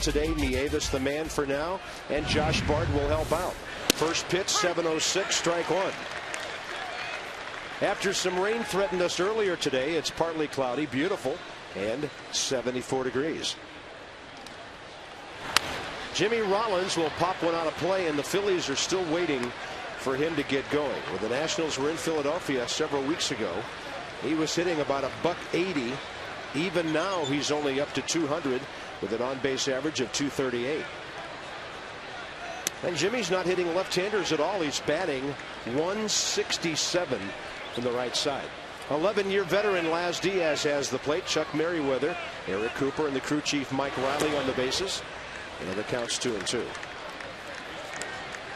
Today, Nieves the man for now, and Josh Bard will help out. First pitch, 7:06, strike one. After some rain threatened us earlier today, it's partly cloudy, beautiful, and 74 degrees. Jimmy Rollins will pop one out of play, and the Phillies are still waiting for him to get going. When the Nationals were in Philadelphia several weeks ago, he was hitting about $180. Even now, he's only up to 200 with an on-base average of 238. And Jimmy's not hitting left-handers at all. He's batting 167 from the right side. 11-year veteran Laz Diaz has the plate. Chuck Merriweather, Eric Cooper, and the crew chief Mike Riley on the bases. And the count's 2-2.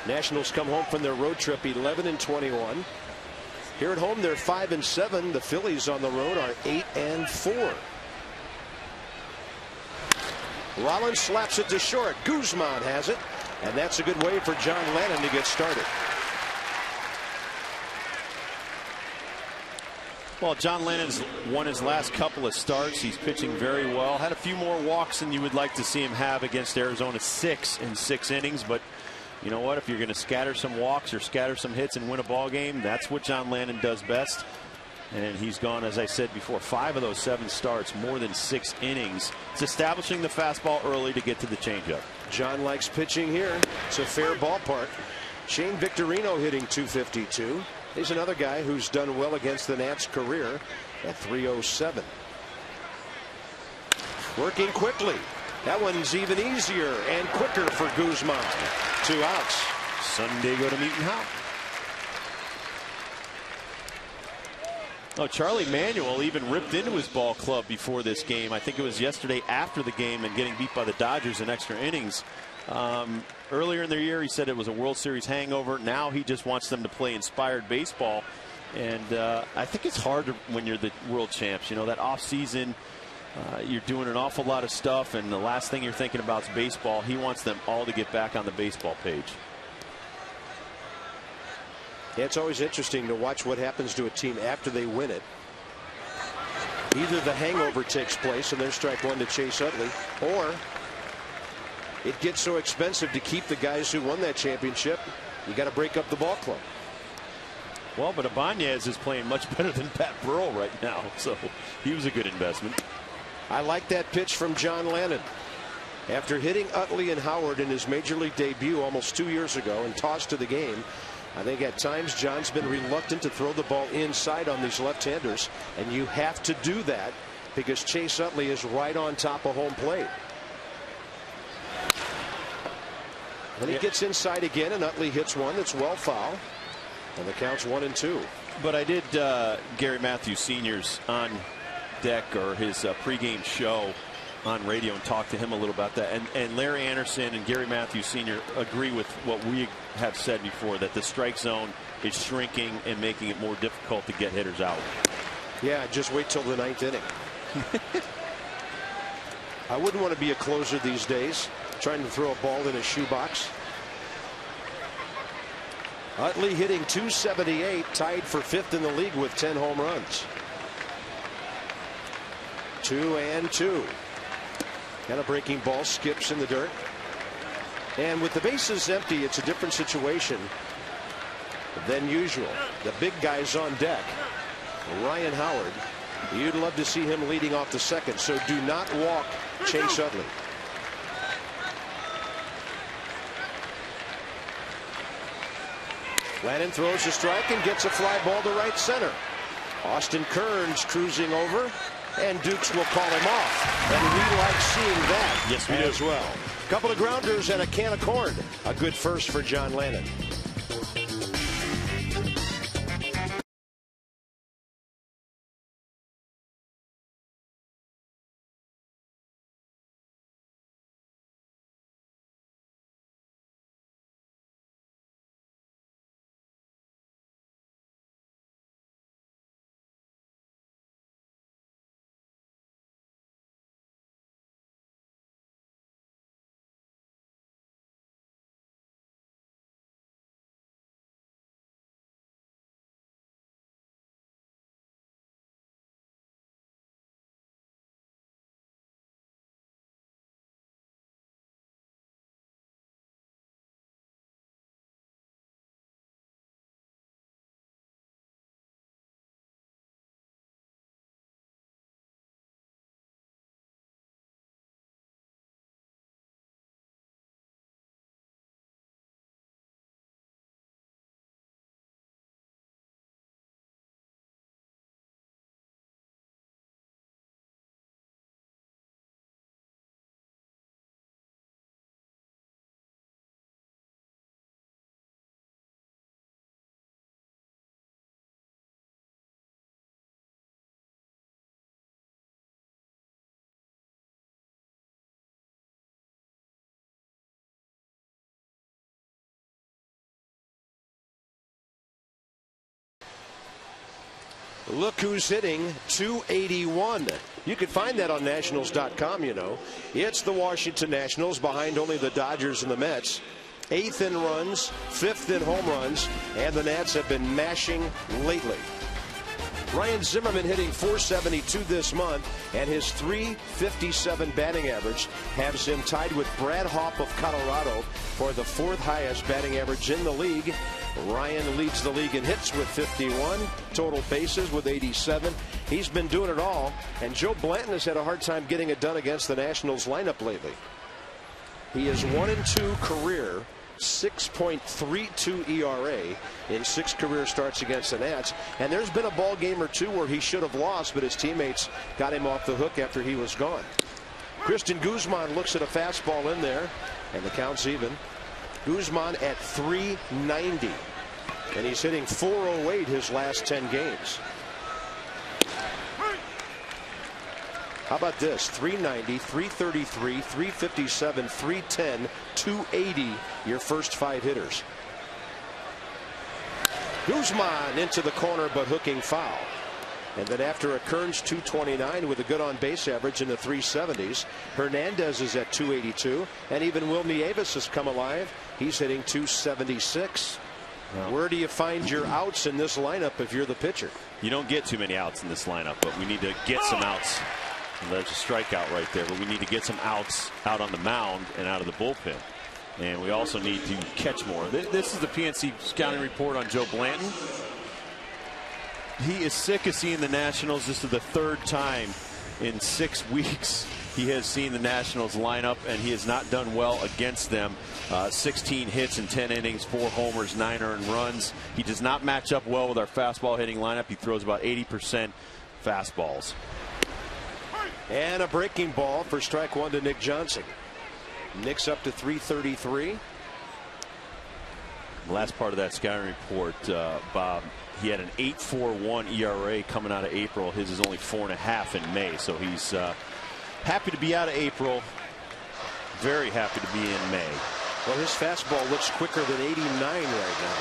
Nationals come home from their road trip 11-21. Here at home, they're 5-7. The Phillies on the road are 8-4. Rollins slaps it to short. Guzman has it, and that's a good way for John Lennon to get started. Well, John Lennon's won his last couple of starts. He's pitching very well. Had a few more walks than you would like to see him have against Arizona, 6 in 6 innings. But you know what? If you're going to scatter some walks or scatter some hits and win a ball game, that's what John Lennon does best. And he's gone, as I said before, 5 of those 7 starts, more than 6 innings. It's establishing the fastball early to get to the changeup. John likes pitching here. It's a fair ballpark. Shane Victorino hitting .252. He's another guy who's done well against the Nats career at .307. Working quickly. That one's even easier and quicker for Guzman. 2 outs. Sunday go to Meeting House. Oh, Charlie Manuel even ripped into his ball club before this game. I think it was yesterday after the game and getting beat by the Dodgers in extra innings. Earlier in the year, he said it was a World Series hangover. Now he just wants them to play inspired baseball. And I think it's hard when you're the world champs. You know, that off season, you're doing an awful lot of stuff, and the last thing you're thinking about is baseball. He wants them all to get back on the baseball page. Yeah, it's always interesting to watch what happens to a team after they win it. Either the hangover takes place and there's strike one to Chase Utley, or it gets so expensive to keep the guys who won that championship, you got to break up the ball club. Well, but Ibanez is playing much better than Pat Burrell right now, so he was a good investment. I like that pitch from John Lennon. After hitting Utley and Howard in his major league debut almost 2 years ago and tossed to the game, I think at times John's been reluctant to throw the ball inside on these left-handers, and you have to do that because Chase Utley is right on top of home plate. Then he gets inside again, and Utley hits one that's well foul, and the count's 1-2. But I did Gary Matthews Sr.'s on deck, or his pregame show on radio, and talk to him a little about that. And Larry Anderson and Gary Matthews Sr. agree with what we have said before, that the strike zone is shrinking and making it more difficult to get hitters out. Yeah, just wait till the 9th inning. I wouldn't want to be a closer these days, trying to throw a ball in a shoebox. Utley hitting .278, tied for 5th in the league with 10 home runs. 2-2. And a breaking ball skips in the dirt. And with the bases empty, it's a different situation than usual. The big guy's on deck. Ryan Howard. You'd love to see him leading off the second, so do not walk Chase Utley. Lennon throws a strike and gets a fly ball to right center. Austin Kearns cruising over, and Dukes will call him off. And we like seeing that. Yes, we do as well. A couple of grounders and a can of corn. A good first for John Lennon. Look who's hitting 281. You can find that on Nationals.com, you know. It's the Washington Nationals behind only the Dodgers and the Mets. 8th in runs, 5th in home runs, and the Nats have been mashing lately. Ryan Zimmerman hitting .472 this month, and his .357 batting average has him tied with Brad Hoff of Colorado for the 4th highest batting average in the league. Ryan leads the league in hits with 51, total bases with 87. He's been doing it all, and Joe Blanton has had a hard time getting it done against the Nationals lineup lately. He is 1-2 career, 6.32 ERA in 6 career starts against the Nats. And there's been a ball game or two where he should have lost, but his teammates got him off the hook after he was gone. Christian Guzman looks at a fastball in there, and the count's even. Guzman at .390, and he's hitting .408 his last 10 games. How about this? .390, .333, .357, .310, .280, your first 5 hitters. Guzman into the corner, but hooking foul. And then after a Kearns .229 with a good on base average in the 370s, Hernandez is at .282, and even Will Nieves has come alive. He's hitting .276. Well, where do you find your outs in this lineup if you're the pitcher? You don't get too many outs in this lineup, but we need to get some outs. There's a strikeout right there, but we need to get some outs out on the mound and out of the bullpen. And we also need to catch more. This is the PNC scouting report on Joe Blanton. He is sick of seeing the Nationals. This is the 3rd time in 6 weeks he has seen the Nationals line up, and he has not done well against them. 16 hits in 10 innings, 4 homers, 9 earned runs. He does not match up well with our fastball hitting lineup. He throws about 80% fastballs. And a breaking ball for strike 1 to Nick Johnson. Nick's up to .333. Last part of that scouting report, Bob, he had an 8.41 ERA coming out of April. His is only 4.5 in May, so he's happy to be out of April. Very happy to be in May. Well, his fastball looks quicker than 89 right now.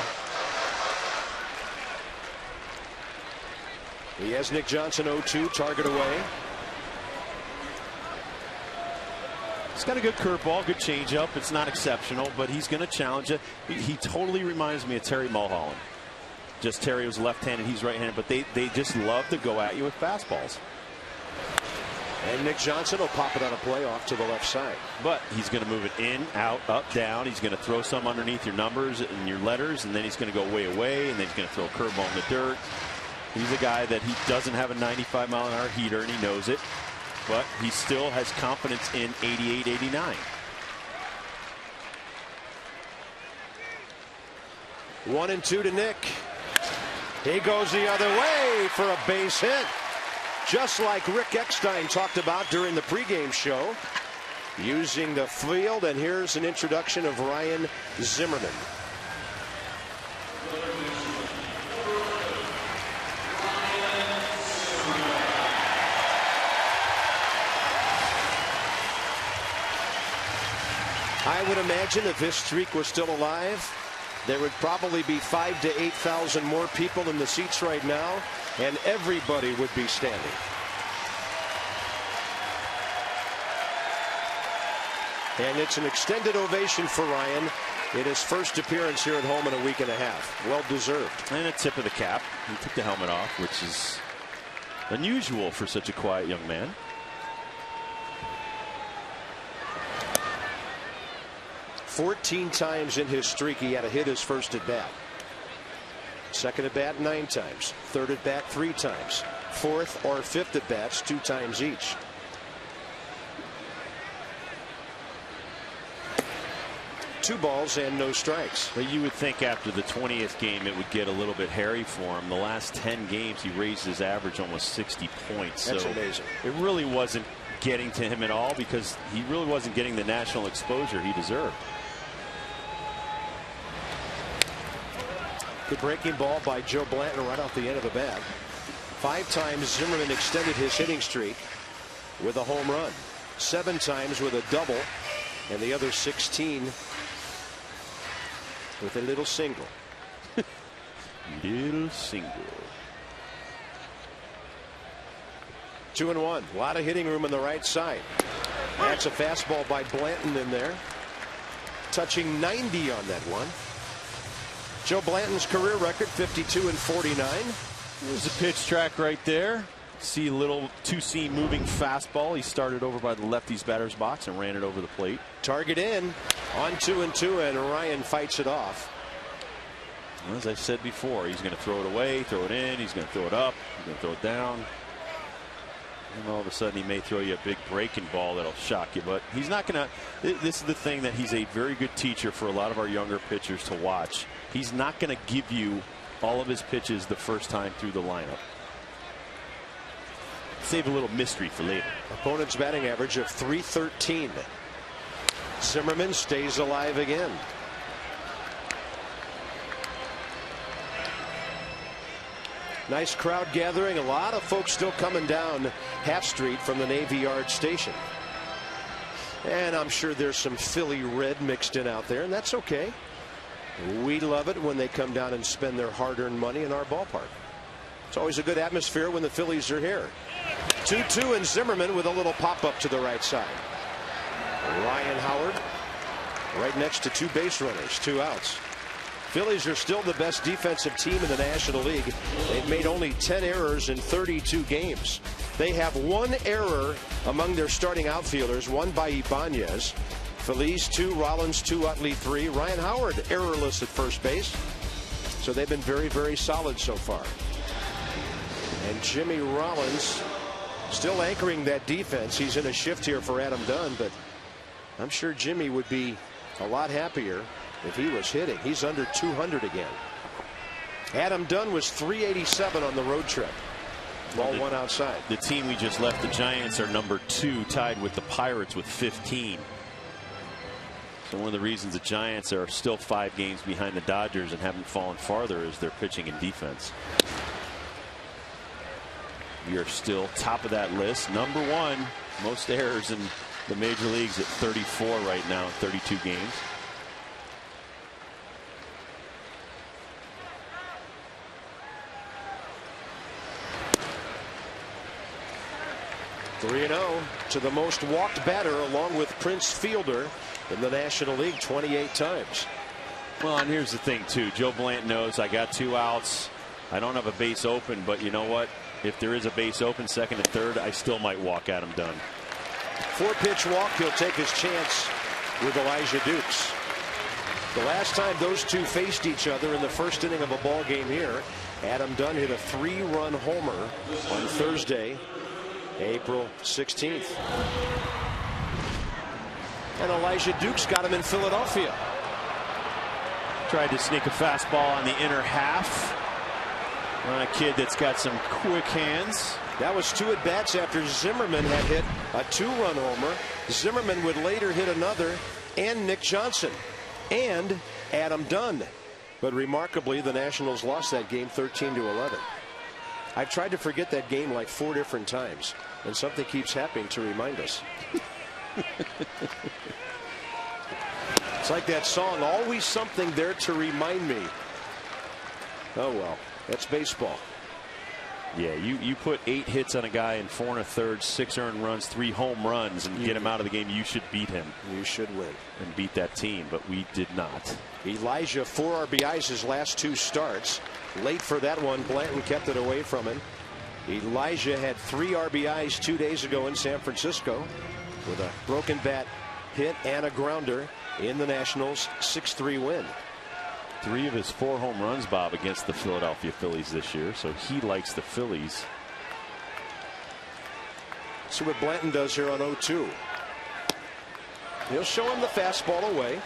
He has Nick Johnson 0-2, target away. He's got a good curveball, good changeup. It's not exceptional, but he's going to challenge it. He totally reminds me of Terry Mulholland. Just Terry was left-handed, he's right-handed, but they just love to go at you with fastballs. And Nick Johnson will pop it on a play off to the left side. But he's going to move it in, out, up, down. He's going to throw some underneath your numbers and your letters, and then he's going to go way away, and then he's going to throw a curveball in the dirt. He's a guy that he doesn't have a 95-mile-an-hour heater, and he knows it. But he still has confidence in 88, 89. 1-2 to Nick. He goes the other way for a base hit. Just like Rick Eckstein talked about during the pregame show. Using the field, and here's an introduction of Ryan Zimmerman. I would imagine if his streak was still alive, there would probably be 5,000 to 8,000 more people in the seats right now, and everybody would be standing. And it's an extended ovation for Ryan in his first appearance here at home in a week and a half. Well deserved. And a tip of the cap. He took the helmet off, which is unusual for such a quiet young man. "14 times in his streak he had a hit his first at bat. Second at bat 9 times. Third at bat 3 times. Fourth or fifth at bats 2 times each. Two balls and no strikes. But you would think after the 20th game it would get a little bit hairy for him. The last 10 games he raised his average almost 60 points. That's so amazing. It really wasn't getting to him at all because he really wasn't getting the national exposure he deserved. Good breaking ball by Joe Blanton right off the end of the bat. 5 times Zimmerman extended his hitting streak with a home run. 7 times with a double, and the other 16 with a little single. Little single. 2-1. A lot of hitting room on the right side. That's a fastball by Blanton in there. Touching 90 on that one. Joe Blanton's career record 52-49. There's a pitch track right there. See a little two-seam moving fastball. He started over by the lefty's batter's box and ran it over the plate. Target in on 2-2, and Ryan fights it off. As I said before, he's going to throw it away, throw it in, he's going to throw it up, he's going to throw it down. And all of a sudden he may throw you a big breaking ball that'll shock you, but he's not going to. This is the thing, that he's a very good teacher for a lot of our younger pitchers to watch. He's not going to give you all of his pitches the first time through the lineup. Save a little mystery for later. Opponent's batting average of .313. Zimmerman stays alive again. Nice crowd gathering. A lot of folks still coming down Half Street from the Navy Yard station. And I'm sure there's some Philly red mixed in out there, and that's okay. We love it when they come down and spend their hard-earned money in our ballpark. It's always a good atmosphere when the Phillies are here. 2-2, and Zimmerman with a little pop-up to the right side. Ryan Howard right next to two base runners, 2 outs. Phillies are still the best defensive team in the National League. They've made only 10 errors in 32 games. They have 1 error among their starting outfielders, 1 by Ibanez. Feliz 2, Rollins 2, Utley 3. Ryan Howard errorless at first base. So they've been very, very solid so far. And Jimmy Rollins still anchoring that defense. He's in a shift here for Adam Dunn, but I'm sure Jimmy would be a lot happier if he was hitting. He's under 200 again. Adam Dunn was 387 on the road trip. Ball 1 outside. The team we just left, the Giants, are number 2, tied with the Pirates with 15. So one of the reasons the Giants are still 5 games behind the Dodgers and haven't fallen farther is their pitching and defense. We are still top of that list. Number 1, most errors in the major leagues at 34 right now in 32 games. 3-0 to the most walked batter along with Prince Fielder in the National League, 28 times. Well, and here's the thing too. Joe Blanton knows I got 2 outs. I don't have a base open, but you know what? If there is a base open, second and third, I still might walk Adam Dunn. 4-pitch walk. He'll take his chance with Elijah Dukes. The last time those two faced each other in the first inning of a ball game here, Adam Dunn hit a 3-run homer on Thursday, April 16th. And Elijah Dukes got him in Philadelphia. Tried to sneak a fastball on the inner half on a kid that's got some quick hands. That was 2 at-bats after Zimmerman had hit a 2-run homer. Zimmerman would later hit another, and Nick Johnson and Adam Dunn. But remarkably, the Nationals lost that game 13-11. I've tried to forget that game like 4 different times, and something keeps happening to remind us. It's like that song, always something there to remind me. Oh well, that's baseball. Yeah, you put 8 hits on a guy in 4 1/3, 6 earned runs, 3 home runs, and get him out of the game. You should beat him. You should win and beat that team, but we did not. Elijah 4 RBIs his last 2 starts. Late for that one, Blanton kept it away from him. Elijah had 3 RBIs 2 days ago in San Francisco with a broken bat hit and a grounder in the Nationals' 6-3 win. 3 of his 4 home runs, Bob, against the Philadelphia Phillies this year, so he likes the Phillies. See what Blanton does here on 0-2. He'll show him the fastball away.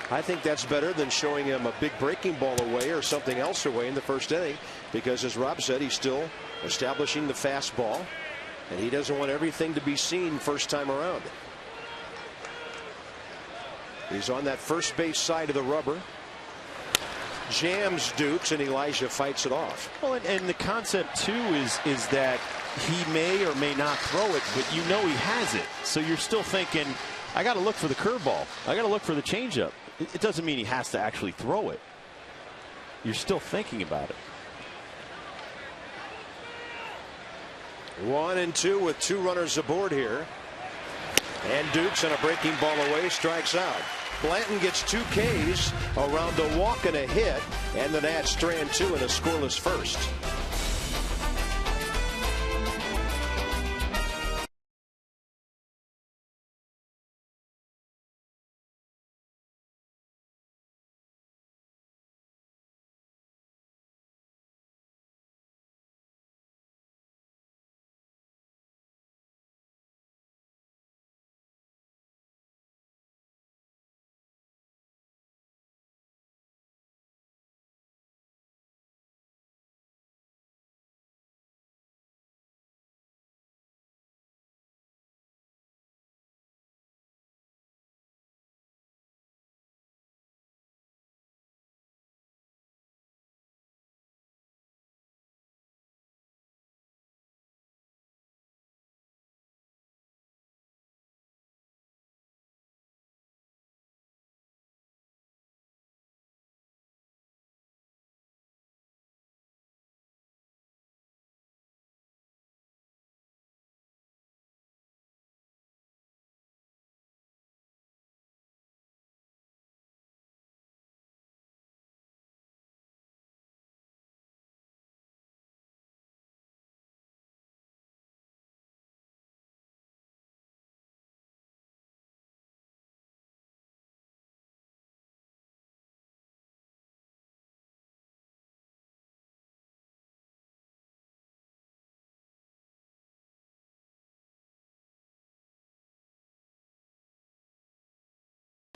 I think that's better than showing him a big breaking ball away or something else away in the first inning, because as Rob said, he's still establishing the fastball, and he doesn't want everything to be seen first time around. He's on that first base side of the rubber. Jams Dukes, and Elijah fights it off. Well, and the concept too is that he may or may not throw it, but you know he has it. So you're still thinking, I got to look for the curveball. I got to look for the changeup. It doesn't mean he has to actually throw it. You're still thinking about it. 1-2 with 2 runners aboard here. And Dukes on a breaking ball away strikes out. Blanton gets 2 Ks around a walk and a hit, and the Nats strand 2 in a scoreless first.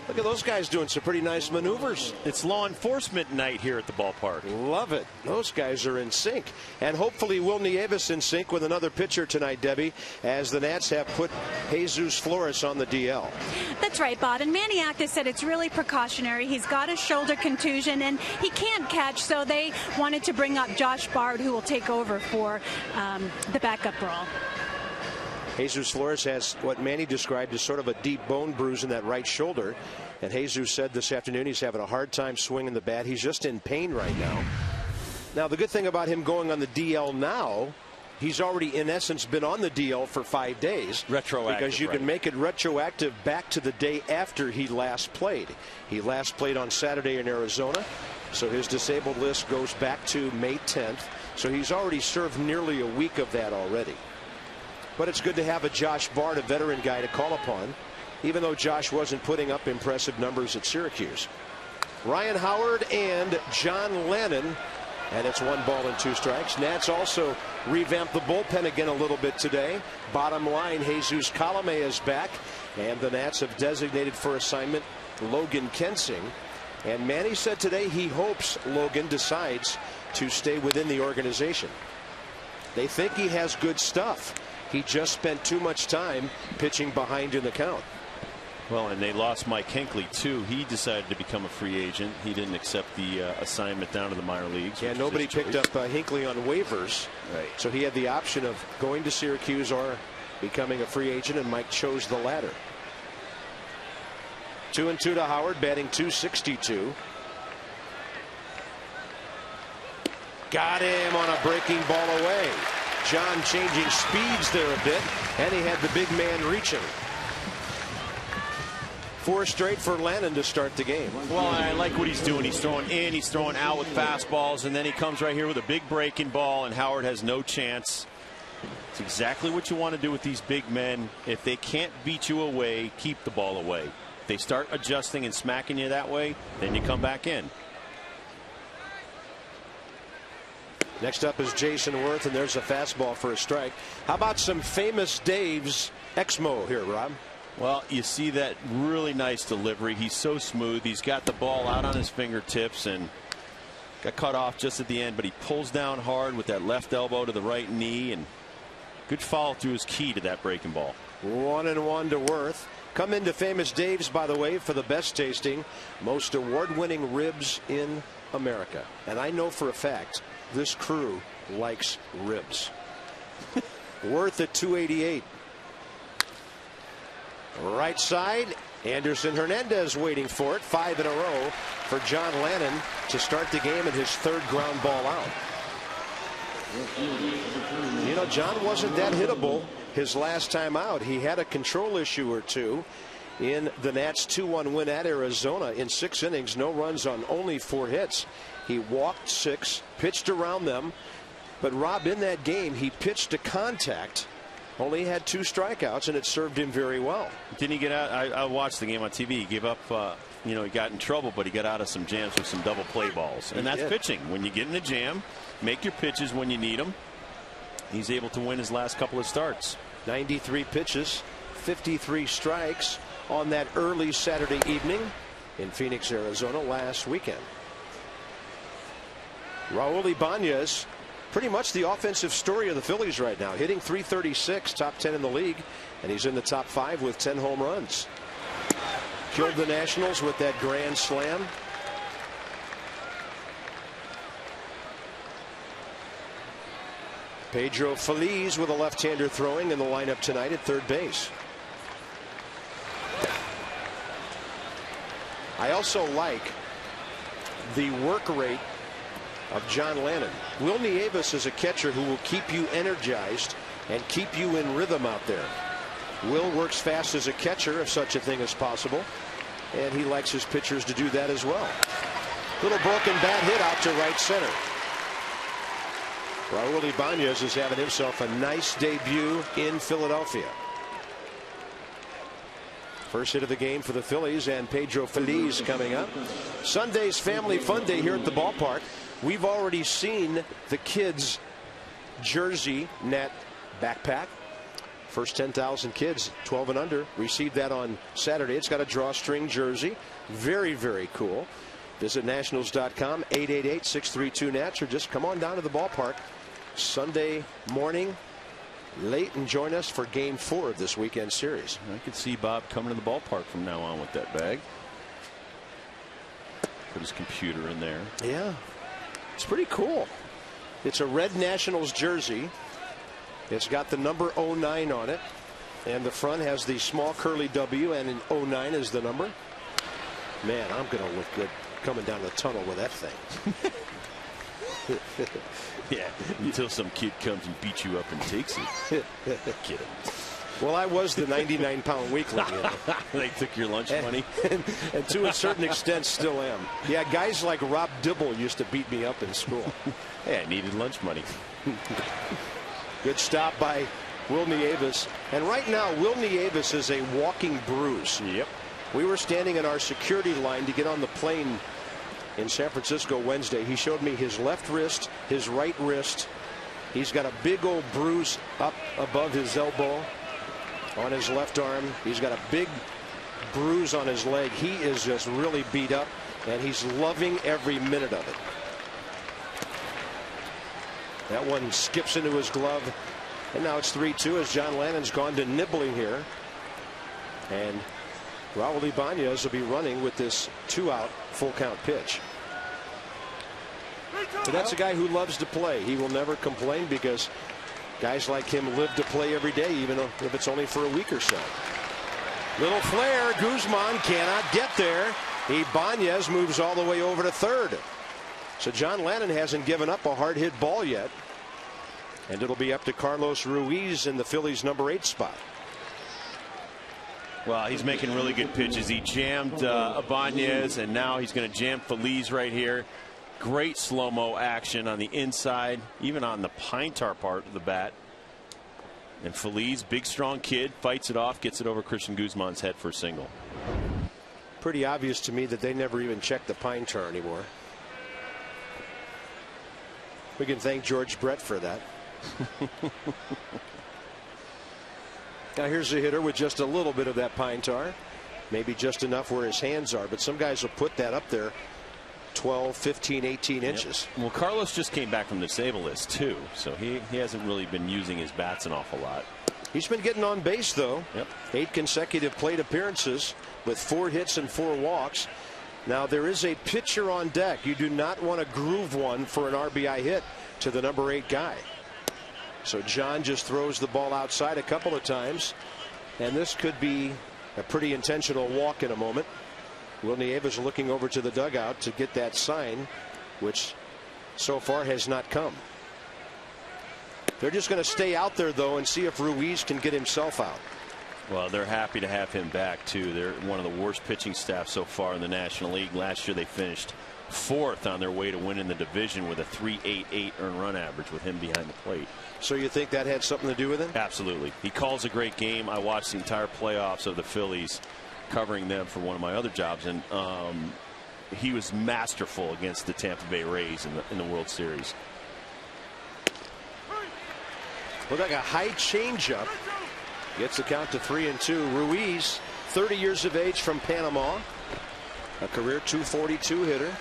Look at those guys doing some pretty nice maneuvers. It's law enforcement night here at the ballpark. Love it. Those guys are in sync. And hopefully Will Nieves in sync with another pitcher tonight, Debbie, as the Nats have put Jesus Flores on the DL. That's right, Bob. And Manny Acta said it's really precautionary. He's got a shoulder contusion and he can't catch, so they wanted to bring up Josh Bard, who will take over for the backup role. Jesus Flores has what Manny described as sort of a deep bone bruise in that right shoulder. And Jesus said this afternoon he's having a hard time swinging the bat. He's just in pain right now. Now, the good thing about him going on the DL now, he's already, in essence, been on the DL for 5 days. Retroactive. Because you can make it retroactive back to the day after he last played. He last played on Saturday in Arizona. So his disabled list goes back to May 10th. So he's already served nearly a week of that already. But it's good to have a Josh Bard, a veteran guy, to call upon, even though Josh wasn't putting up impressive numbers at Syracuse. Ryan Howard and John Lennon, and it's 1 ball and 2 strikes. Nats also revamped the bullpen again a little bit today. Bottom line, Jesus Colome is back, and the Nats have designated for assignment Logan Kensing. And Manny said today he hopes Logan decides to stay within the organization. They think he has good stuff. He just spent too much time pitching behind in the count. Well, and they lost Mike Hinckley, too. He decided to become a free agent. He didn't accept the assignment down to the minor leagues. Yeah, nobody picked up Hinckley on waivers. Right. So he had the option of going to Syracuse or becoming a free agent, and Mike chose the latter. 2-2 to Howard, batting .262. Got him on a breaking ball away. John changing speeds there a bit, and he had the big man reaching. 4 straight for Lennon to start the game. Well, I like what he's doing. He's throwing in, he's throwing out with fastballs, and then he comes right here with a big breaking ball, and Howard has no chance. It's exactly what you want to do with these big men. If they can't beat you away, keep the ball away. If they start adjusting and smacking you that way, then you come back in. Next up is Jason Worth, and there's a fastball for a strike. How about some famous Dave's Exmo here, Rob? Well, you see that really nice delivery. He's so smooth. He's got the ball out on his fingertips and got cut off just at the end, but he pulls down hard with that left elbow to the right knee, and good follow through is key to that breaking ball. 1-1 to Worth. Come into Famous Dave's, by the way, for the best tasting, most award-winning ribs in America. And I know for a fact this crew likes ribs. Worth at 288. Right side, Anderson Hernandez waiting for it. 5 in a row for John Lennon to start the game at his 3rd ground ball out. You know, John wasn't that hittable his last time out. He had a control issue or two in the Nats 2-1 win at Arizona. In 6 innings, no runs on only 4 hits. He walked 6, pitched around them. But Rob, in that game, he pitched to contact, only had 2 strikeouts, and it served him very well. Didn't he get out? I watched the game on TV. He gave up, you know, he got in trouble, but he got out of some jams with some double play balls. And that's pitching. When you get in a jam, make your pitches when you need them. He's able to win his last couple of starts. 93 pitches, 53 strikes on that early Saturday evening in Phoenix, Arizona last weekend. Raul Ibanez, pretty much the offensive story of the Phillies right now, hitting .336, top 10 in the league, and he's in the top 5 with 10 home runs. Killed the Nationals with that grand slam. Pedro Feliz with a left-hander throwing in the lineup tonight at third base. I also like the work rate of John Lannon. Will Nieves is a catcher who will keep you energized and keep you in rhythm out there. Will works fast as a catcher, if such a thing is possible, and he likes his pitchers to do that as well. Little broken bat hit out to right center. Raul Ibanez is having himself a nice debut in Philadelphia. First hit of the game for the Phillies, and Pedro Feliz coming up. Sunday's Family Fun Day here at the ballpark. We've already seen the kids' jersey net backpack. First 10,000 kids 12 and under received that on Saturday. It's got a drawstring jersey. Very, very cool. Visit nationals.com, 888-632-NATS, or just come on down to the ballpark Sunday morning late and join us for game 4 of this weekend series. I could see Bob coming to the ballpark from now on with that bag. Put his computer in there. Yeah, it's pretty cool. It's a red Nationals jersey. It's got the number 09 on it, and the front has the small curly W, and an 09 is the number. Man, I'm going to look good coming down the tunnel with that thing. Yeah, until some kid comes and beats you up and takes it. Kid. Well, I was the 99-pound weakling. You know. They took your lunch money. And to a certain extent still am. Yeah, guys like Rob Dibble used to beat me up in school. Hey, I needed lunch money. Good stop by Will Nieves. And right now, Will Nieves is a walking bruise. Yep. We were standing in our security line to get on the plane in San Francisco Wednesday. He showed me his left wrist, his right wrist. He's got a big old bruise up above his elbow on his left arm. He's got a big bruise on his leg. He is just really beat up, and he's loving every minute of it. That one skips into his glove, and now it's 3-2 as John Lannon's gone to nibbling here. And Raul Ibanez will be running with this 2-out full count pitch. But that's a guy who loves to play. He will never complain because guys like him live to play every day, even if it's only for a week or so. Little flare. Guzman cannot get there. Ibanez moves all the way over to third. So John Lannon hasn't given up a hard hit ball yet. And it'll be up to Carlos Ruiz in the Phillies' number 8 spot. Well, he's making really good pitches. He jammed Ibanez, and now he's going to jam Feliz right here. Great slow-mo action on the inside, even on the pine tar part of the bat. And Feliz, big strong kid, fights it off, gets it over Christian Guzman's head for a single. Pretty obvious to me that they never even check the pine tar anymore. We can thank George Brett for that. Now here's a hitter with just a little bit of that pine tar, maybe just enough where his hands are, but some guys will put that up there 12, 15, 18 inches. Well, Carlos just came back from the disabled list too, so he hasn't really been using his bats an awful lot. He's been getting on base though. Yep. 8 consecutive plate appearances with 4 hits and 4 walks. Now there is a pitcher on deck. You do not want to groove one for an RBI hit to the number 8 guy. So John just throws the ball outside a couple of times, and this could be a pretty intentional walk in a moment. Will Nieves looking over to the dugout to get that sign, which so far has not come. They're just going to stay out there, though, and see if Ruiz can get himself out. Well, they're happy to have him back, too. They're one of the worst pitching staffs so far in the National League. Last year they finished 4th on their way to winning the division with a .388 earned run average with him behind the plate. So you think that had something to do with it? Absolutely. He calls a great game. I watched the entire playoffs of the Phillies, covering them for one of my other jobs, and he was masterful against the Tampa Bay Rays in the World Series. Looked like a high changeup. Gets the count to 3-2. Ruiz, 30 years of age, from Panama, a career .242 hitter,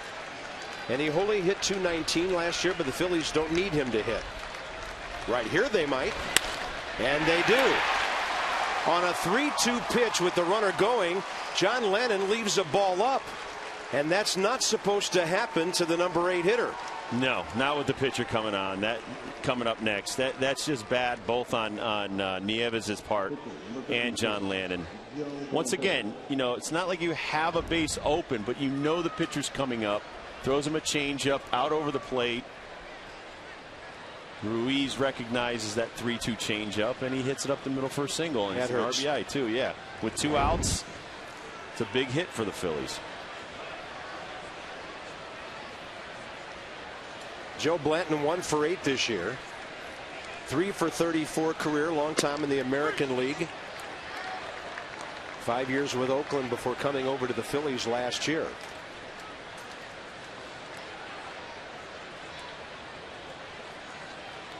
and he only hit .219 last year, but the Phillies don't need him to hit. Right here they might, and they do. On a 3-2 pitch with the runner going, John Lennon leaves a ball up, and that's not supposed to happen to the number 8 hitter. No, not with the pitcher coming on. That coming up next. That's just bad, both on Nieves' part and John Lennon. Once again, you know, it's not like you have a base open, but you know the pitcher's coming up. Throws him a changeup out over the plate. Ruiz recognizes that 3-2 changeup, and he hits it up the middle for a single, and it's an RBI too. Yeah, with 2 outs, it's a big hit for the Phillies. Joe Blanton 1 for 8 this year. 3 for 34 career, long time in the American League. 5 years with Oakland before coming over to the Phillies last year.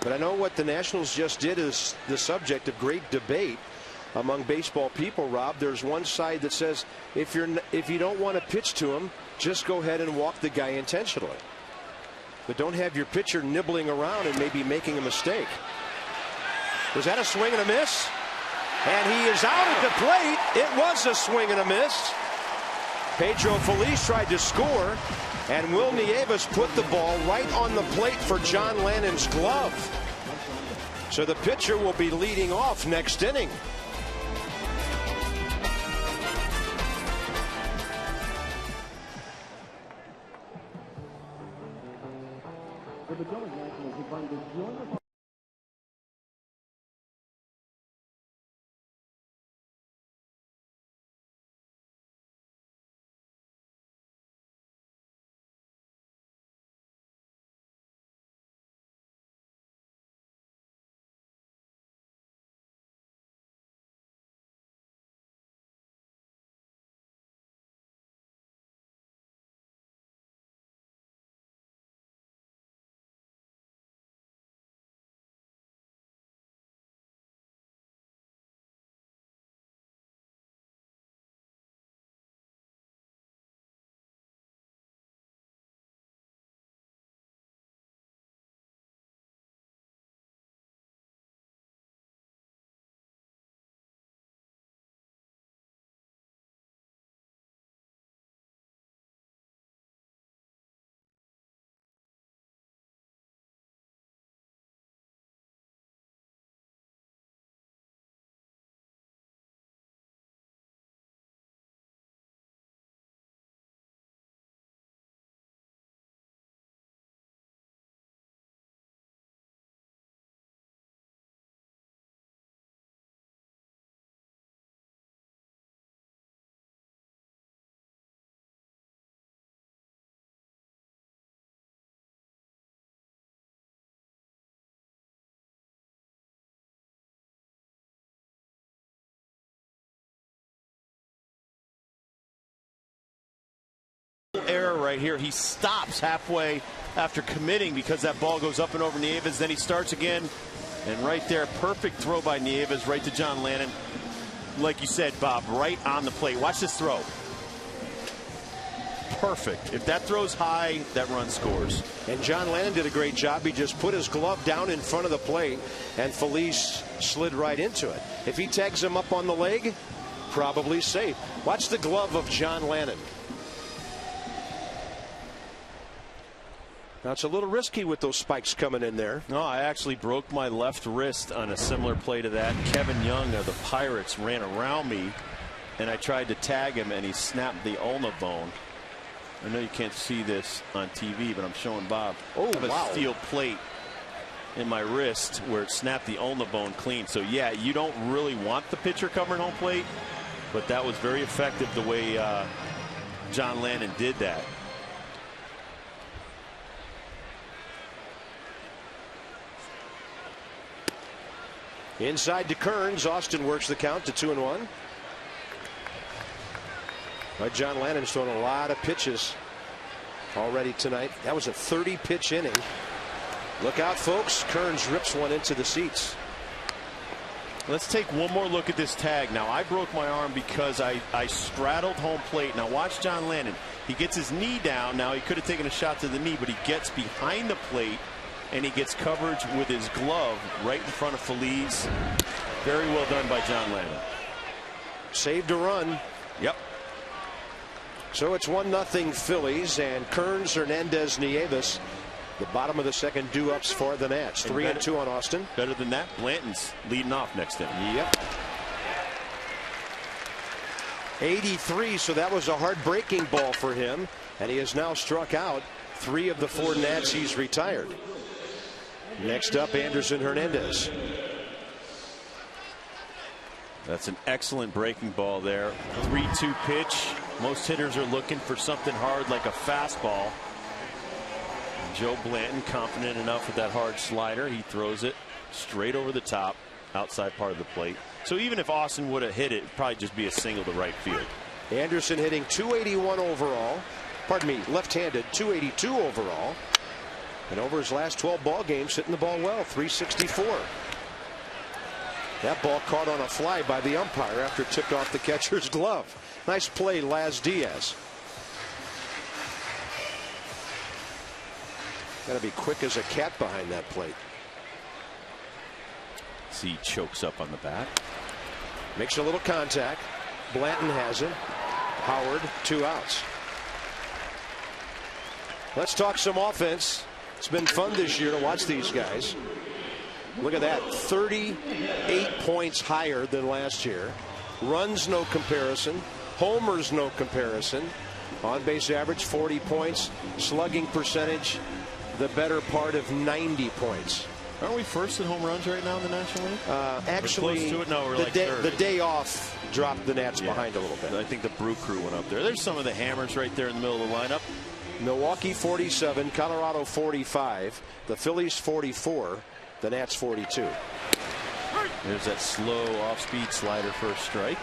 But I know what the Nationals just did is the subject of great debate among baseball people, Rob. There's one side that says if you don't want to pitch to him, just go ahead and walk the guy intentionally. But don't have your pitcher nibbling around and maybe making a mistake. Was that a swing and a miss? And he is out at the plate. It was a swing and a miss. Pedro Feliz tried to score, and Will Nieves put the ball right on the plate for John Lannon's glove. So the pitcher will be leading off next inning. Error right here. He stops halfway after committing because that ball goes up and over Nieves. Then he starts again, and right there, perfect throw by Nieves right to John Lennon. Like you said, Bob, right on the plate. Watch this throw. Perfect. If that throws high, that run scores. And John Lennon did a great job. He just put his glove down in front of the plate, and Feliz slid right into it. If he tags him up on the leg, probably safe. Watch the glove of John Lennon. Now, it's a little risky with those spikes coming in there. No, I actually broke my left wrist on a similar play to that. Kevin Young of the Pirates ran around me, and I tried to tag him, and he snapped the ulna bone. I know you can't see this on TV, but I'm showing Bob. Oh, I have wow. a steel plate in my wrist where it snapped the ulna bone clean. So yeah, you don't really want the pitcher covering home plate, but that was very effective the way John Lannon did that. Inside to Kearns. Austin works the count to 2-1. John Lannon's thrown a lot of pitches already tonight. That was a 30-pitch inning. Look out, folks. Kearns rips one into the seats. Let's take one more look at this tag. Now, I broke my arm because I straddled home plate. Now, watch John Lannon. He gets his knee down. Now, he could have taken a shot to the knee, but he gets behind the plate, and he gets coverage with his glove right in front of Feliz. Very well done by John Lannon. Saved a run. Yep. So it's 1-0 Phillies, and Kearns, Hernandez, Nieves, the bottom of the second, due-ups for the Nats. 3-2 on Austin. Better than that, Blanton's leading off next inning. Yep. 83, so that was a hard-breaking ball for him, and he has now struck out 3 of the 4 Nats he's retired. Next up, Anderson Hernandez. That's an excellent breaking ball there. 3-2 pitch. Most hitters are looking for something hard like a fastball. Joe Blanton confident enough with that hard slider. He throws it straight over the top, outside part of the plate. So even if Austin would have hit it, it'd probably just be a single to right field. Anderson hitting .281 overall. Pardon me, left-handed, .282 overall. And over his last 12 ball games, hitting the ball well, .364. That ball caught on a fly by the umpire after it tipped off the catcher's glove. Nice play, Laz Diaz. Got to be quick as a cat behind that plate. See, he chokes up on the bat. Makes a little contact. Blanton has it. Howard, 2 outs. Let's talk some offense. It's been fun this year to watch these guys. Look at that, 38 points higher than last year. Runs, no comparison. Homers, no comparison. On base average, 40 points. Slugging percentage, the better part of 90 points. Aren't we first in home runs right now in the National League? Actually, we're close to it. No, we're the, like day, third. the day off dropped the Nats behind a little bit. I think the Brew Crew went up there. There's some of the hammers right there in the middle of the lineup. Milwaukee 47, Colorado 45, the Phillies 44, the Nats 42. There's that slow off-speed slider for a strike.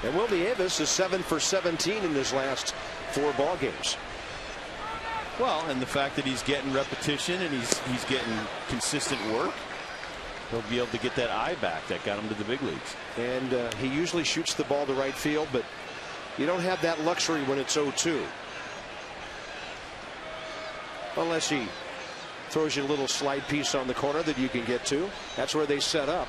And Will Nieves is 7 for 17 in his last 4 ball games. Well, and the fact that he's getting repetition and he's getting consistent work, he'll be able to get that eye back that got him to the big leagues. And he usually shoots the ball to right field, but you don't have that luxury when it's 0-2. Unless he throws you a little slide piece on the corner that you can get to. That's where they set up.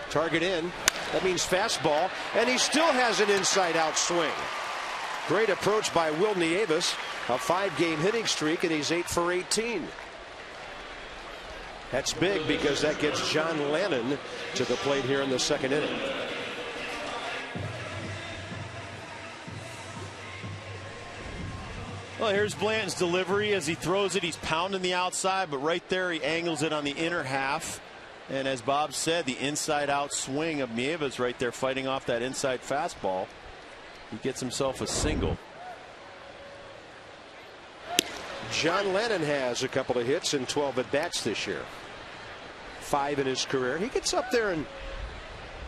Target in. That means fastball. And he still has an inside-out swing. Great approach by Will Nieves. A 5-game hitting streak, and he's 8 for 18. That's big because that gets John Lannon to the plate here in the second inning. Well, here's Blanton's delivery. As he throws it, he's pounding the outside, but right there he angles it on the inner half. And as Bob said, the inside-out swing of Nieves right there fighting off that inside fastball. He gets himself a single. John Lennon has a couple of hits and 12 at-bats this year. 5 in his career. He gets up there and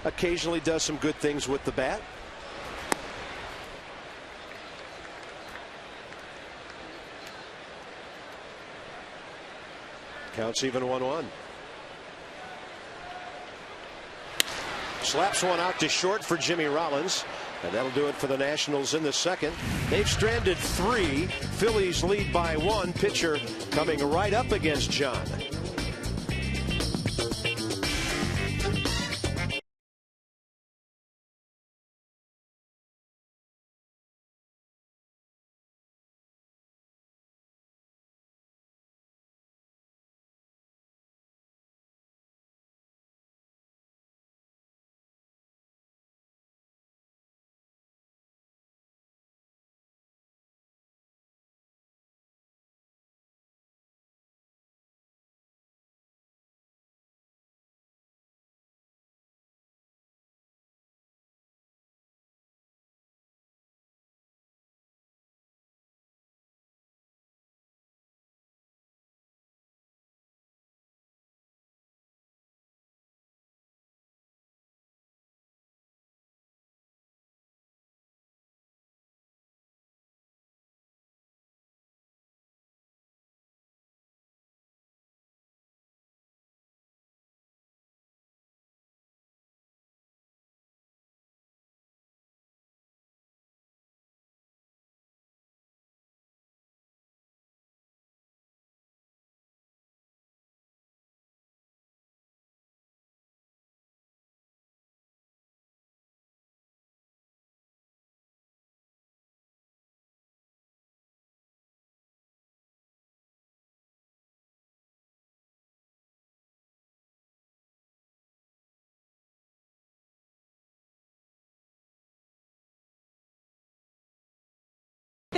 occasionally does some good things with the bat. Counts even 1-1. Slaps one out to short for Jimmy Rollins. And that'll do it for the Nationals in the second. They've stranded 3. Phillies lead by 1. Pitcher coming right up against John.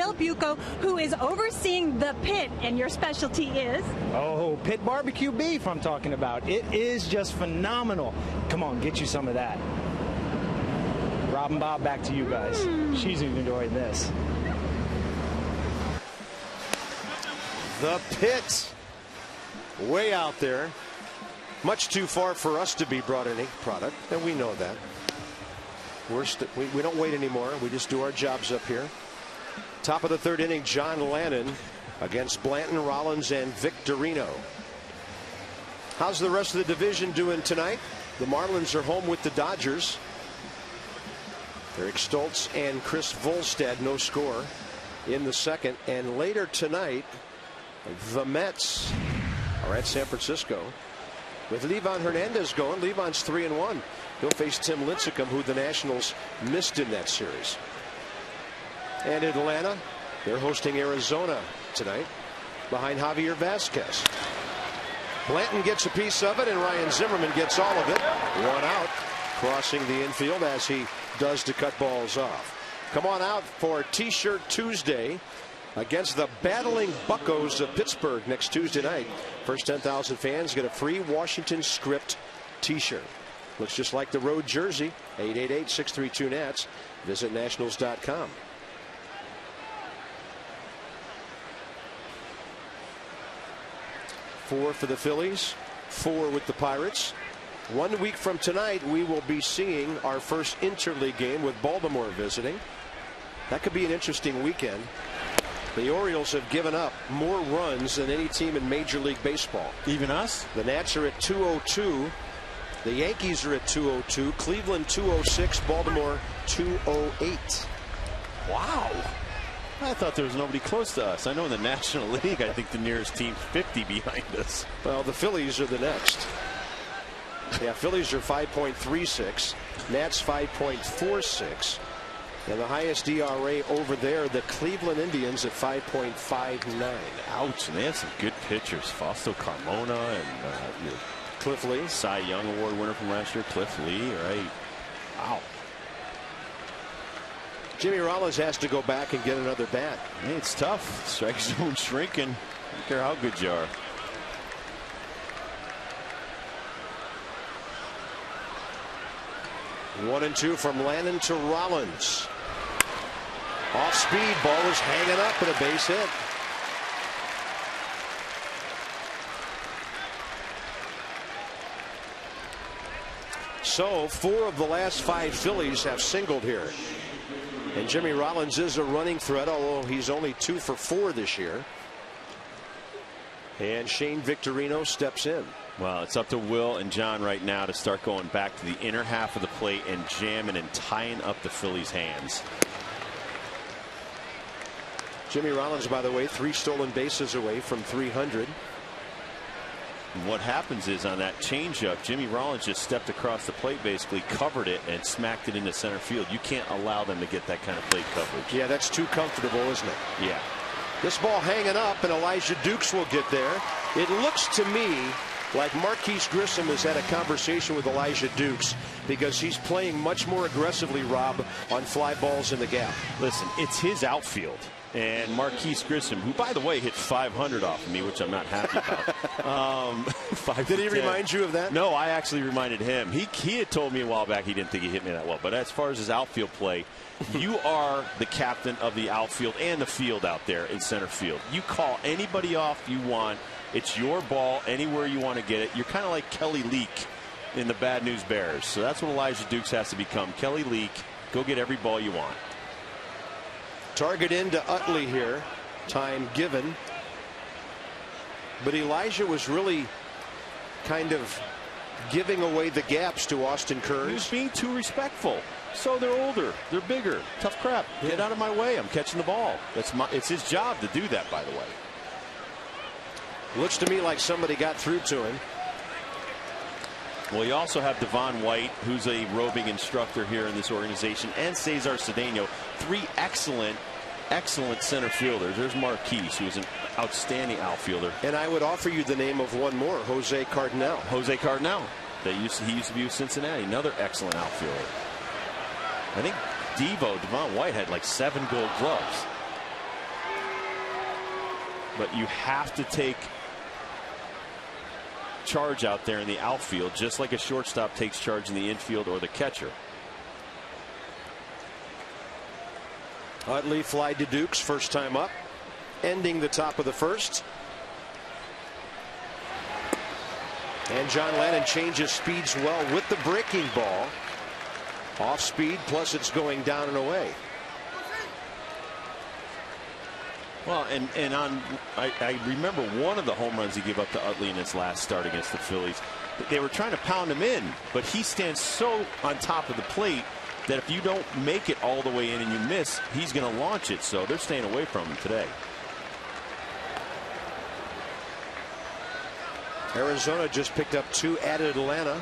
Phil Bucco, who is overseeing the pit, and your specialty is? Oh, pit barbecue beef I'm talking about. It is just phenomenal. Come on, get you some of that. Rob and Bob, back to you guys. She's enjoying this. The pit, way out there. Much too far for us to be brought any product, and we know that. We don't wait anymore. We just do our jobs up here. Top of the third inning, John Lannon against Blanton, Rollins, and Victorino. How's the rest of the division doing tonight? The Marlins are home with the Dodgers. Eric Stoltz and Chris Volstad, no score in the second. And later tonight, the Mets are at San Francisco with Livan Hernandez going. Livan's 3-1. He'll face Tim Lincecum, who the Nationals missed in that series. And Atlanta, they're hosting Arizona tonight behind Javier Vasquez. Blanton gets a piece of it, and Ryan Zimmerman gets all of it. One out, crossing the infield as he does to cut balls off. Come on out for T-Shirt Tuesday against the battling Buccos of Pittsburgh next Tuesday night. First 10,000 fans get a free Washington Script T-shirt. Looks just like the road jersey. 888-632-NATS. Visit nationals.com. Four for the Phillies, 4 with the Pirates. 1 week from tonight, we will be seeing our first interleague game with Baltimore visiting. That could be an interesting weekend. The Orioles have given up more runs than any team in Major League Baseball. Even us? The Nats are at 202. The Yankees are at 202. Cleveland 206. Baltimore 208. Wow. I thought there was nobody close to us. I know in the National League, I think the nearest team 50 behind us. Well, the Phillies are the next. Yeah, Phillies are 5.36. Nats 5.46. And the highest ERA over there, the Cleveland Indians at 5.59. Ouch, and they have some good pitchers. Fausto Carmona and Cliff Lee. Cy Young Award winner from last year, Cliff Lee, right? Wow. Jimmy Rollins has to go back and get another bat. Hey, it's tough. Strike zone shrinking. I don't care how good you are. One and two from Lannon to Rollins. Off speed, ball is hanging up and a base hit. So 4 of the last 5 Phillies have singled here. And Jimmy Rollins is a running threat, although he's only 2 for 4 this year. And Shane Victorino steps in. Well, it's up to Will and John right now to start going back to the inner half of the plate and jamming and tying up the Phillies' hands. Jimmy Rollins, by the way, 3 stolen bases away from 300. And what happens is on that changeup, Jimmy Rollins just stepped across the plate, basically covered it and smacked it into center field. You can't allow them to get that kind of plate coverage. Yeah, that's too comfortable, isn't it? Yeah. This ball hanging up, and Elijah Dukes will get there. It looks to me like Marquise Grissom has had a conversation with Elijah Dukes because he's playing much more aggressively, Rob, on fly balls in the gap. Listen, it's his outfield. And Marquise Grissom, who, by the way, hit 500 off of me, which I'm not happy about. Did he remind you of that? No, I actually reminded him. He had told me a while back he didn't think he hit me that well. But as far as his outfield play, you are the captain of the outfield and the field out there in center field. You call anybody off you want. It's your ball anywhere you want to get it. You're kind of like Kelly Leak in the Bad News Bears. So that's what Elijah Dukes has to become. Kelly Leak, go get every ball you want. Target into Utley here. Time given. But Elijah was really kind of giving away the gaps to Austin Kearns. He was being too respectful. So they're older. They're bigger. Tough crap. Get out of my way. I'm catching the ball. It's his job to do that, by the way. Looks to me like somebody got through to him. Well, you also have Devon White, who's a roving instructor here in this organization, and Cesar Cedeno, 3 excellent center fielders. There's Marquise, who is an outstanding outfielder. And I would offer you the name of one more, Jose Cardinal. Jose Cardinal. He used to be with Cincinnati, another excellent outfielder. I think Devon White had like 7 Gold Gloves. but you have to take charge out there in the outfield, just like a shortstop takes charge in the infield or the catcher. Utley fly to Dukes, first time up, ending the top of the first. And John Lannon changes speeds well with the breaking ball. Off speed, plus it's going down and away. Well, I remember one of the home runs he gave up to Utley in his last start against the Phillies. They were trying to pound him in, but he stands so on top of the plate that if you don't make it all the way in and you miss, he's going to launch it. So they're staying away from him today. Arizona just picked up 2 at Atlanta.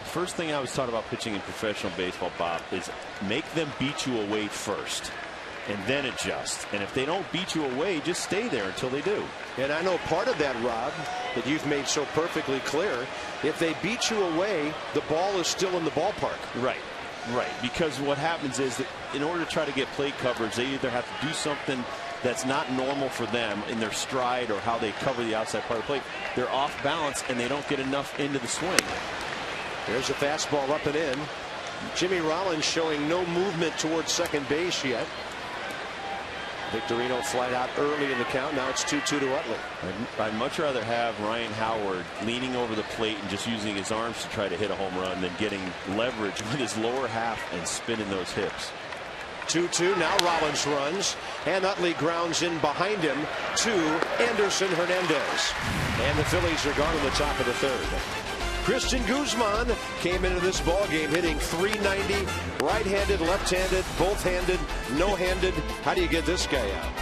First thing I was taught about pitching in professional baseball, Bob, is make them beat you away first and then adjust. And if they don't beat you away, just stay there until they do. And I know part of that, Rob, that you've made so perfectly clear, if they beat you away, the ball is still in the ballpark. Right. Right. Because what happens is that in order to try to get plate coverage, they either have to do something that's not normal for them in their stride or how they cover the outside part of the plate. They're off balance and they don't get enough into the swing. There's a fastball up and in. Jimmy Rollins showing no movement towards second base yet. Victorino flied out early in the count. Now it's 2-2 to Utley. I'd much rather have Ryan Howard leaning over the plate and just using his arms to try to hit a home run than getting leverage with his lower half and spinning those hips. 2-2. Now Rollins runs, and Utley grounds in behind him to Anderson Hernandez. And the Phillies are gone in the top of the third. Christian Guzman came into this ball game hitting .390, right-handed, left-handed, both-handed, no-handed. How do you get this guy out?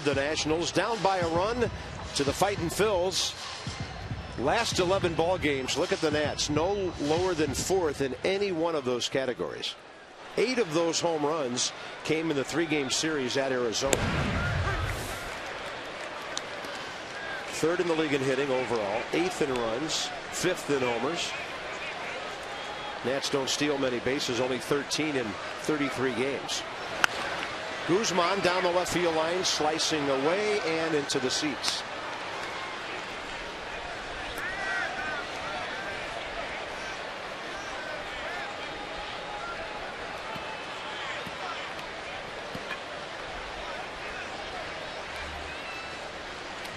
The Nationals down by a run to the Fightin' Phils. Last 11 ball games, look at the Nats, no lower than 4th in any one of those categories. 8 of those home runs came in the 3-game series at Arizona. 3rd in the league in hitting overall, 8th in runs, 5th in homers. Nats don't steal many bases, only 13 in 33 games. Guzman down the left field line, slicing away and into the seats.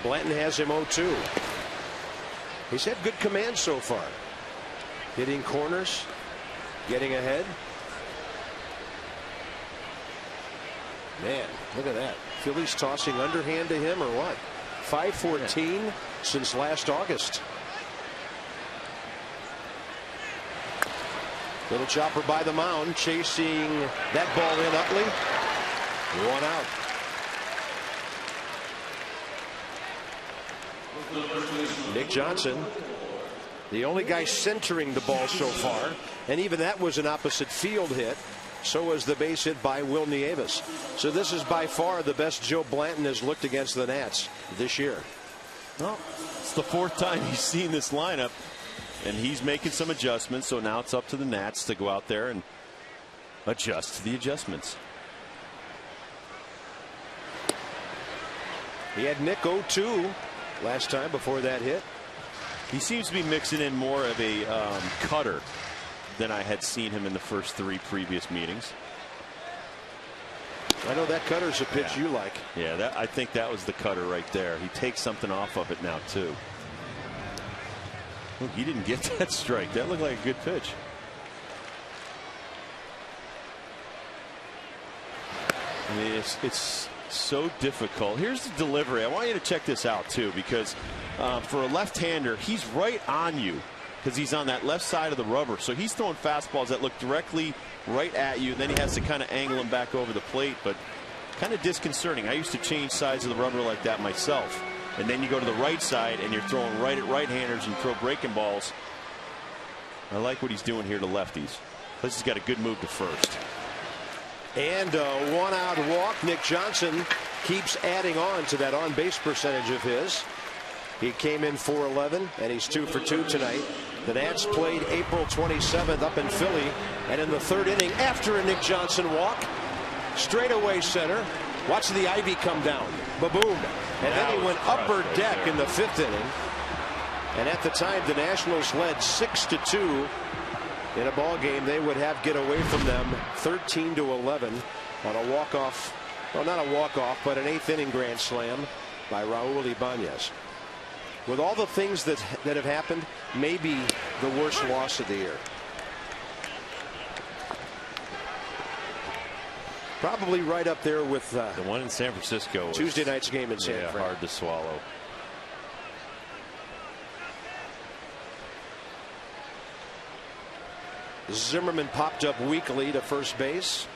Blanton has him 0-2. He's had good command so far. Hitting corners, getting ahead. Man, look at that. Phillies tossing underhand to him or what? 5-14 since last August. Little chopper by the mound, chasing that ball in. Utley. 1 out. Nick Johnson, the only guy centering the ball so far, and even that was an opposite field hit. So was the base hit by Will Nieves. So this is by far the best Joe Blanton has looked against the Nats this year. Well, it's the 4th time he's seen this lineup, and he's making some adjustments. So now it's up to the Nats to go out there and adjust to the adjustments. He had Nick 0-2 last time before that hit. He seems to be mixing in more of a cutter than I had seen him in the first 3 previous meetings. I know that cutter's a pitch you like. Yeah, I think that was the cutter right there. He takes something off of it now, too. Look, he didn't get that strike. That looked like a good pitch. I mean, it's so difficult. Here's the delivery. I want you to check this out, too, because for a left-hander, he's right on you because he's on that left side of the rubber. So he's throwing fastballs that look directly right at you. And then he has to kind of angle them back over the plate, but kind of disconcerting. I used to change sides of the rubber like that myself. And then you go to the right side and you're throwing right at right-handers and throw breaking balls. I like what he's doing here to lefties. Plus he's got a good move to first. And a 1-out walk. Nick Johnson keeps adding on to that on-base percentage of his. He came in .411 and he's 2 for 2 tonight. The Nats played April 27th up in Philly, and in the 3rd inning, after a Nick Johnson walk, straightaway center. Watch the ivy come down. Ba-boom. And then he went upper deck in the 5th inning. And at the time, the Nationals led 6-2 in a ball game. They would have get away from them 13-11 on a walk-off. Well, not a walk-off, but an 8th inning grand slam by Raul Ibanez. With all the things that have happened, maybe the worst loss of the year. Probably right up there with the one in San Francisco. Tuesday night's game in San Fran. Hard to swallow. Zimmerman popped up weakly to first base.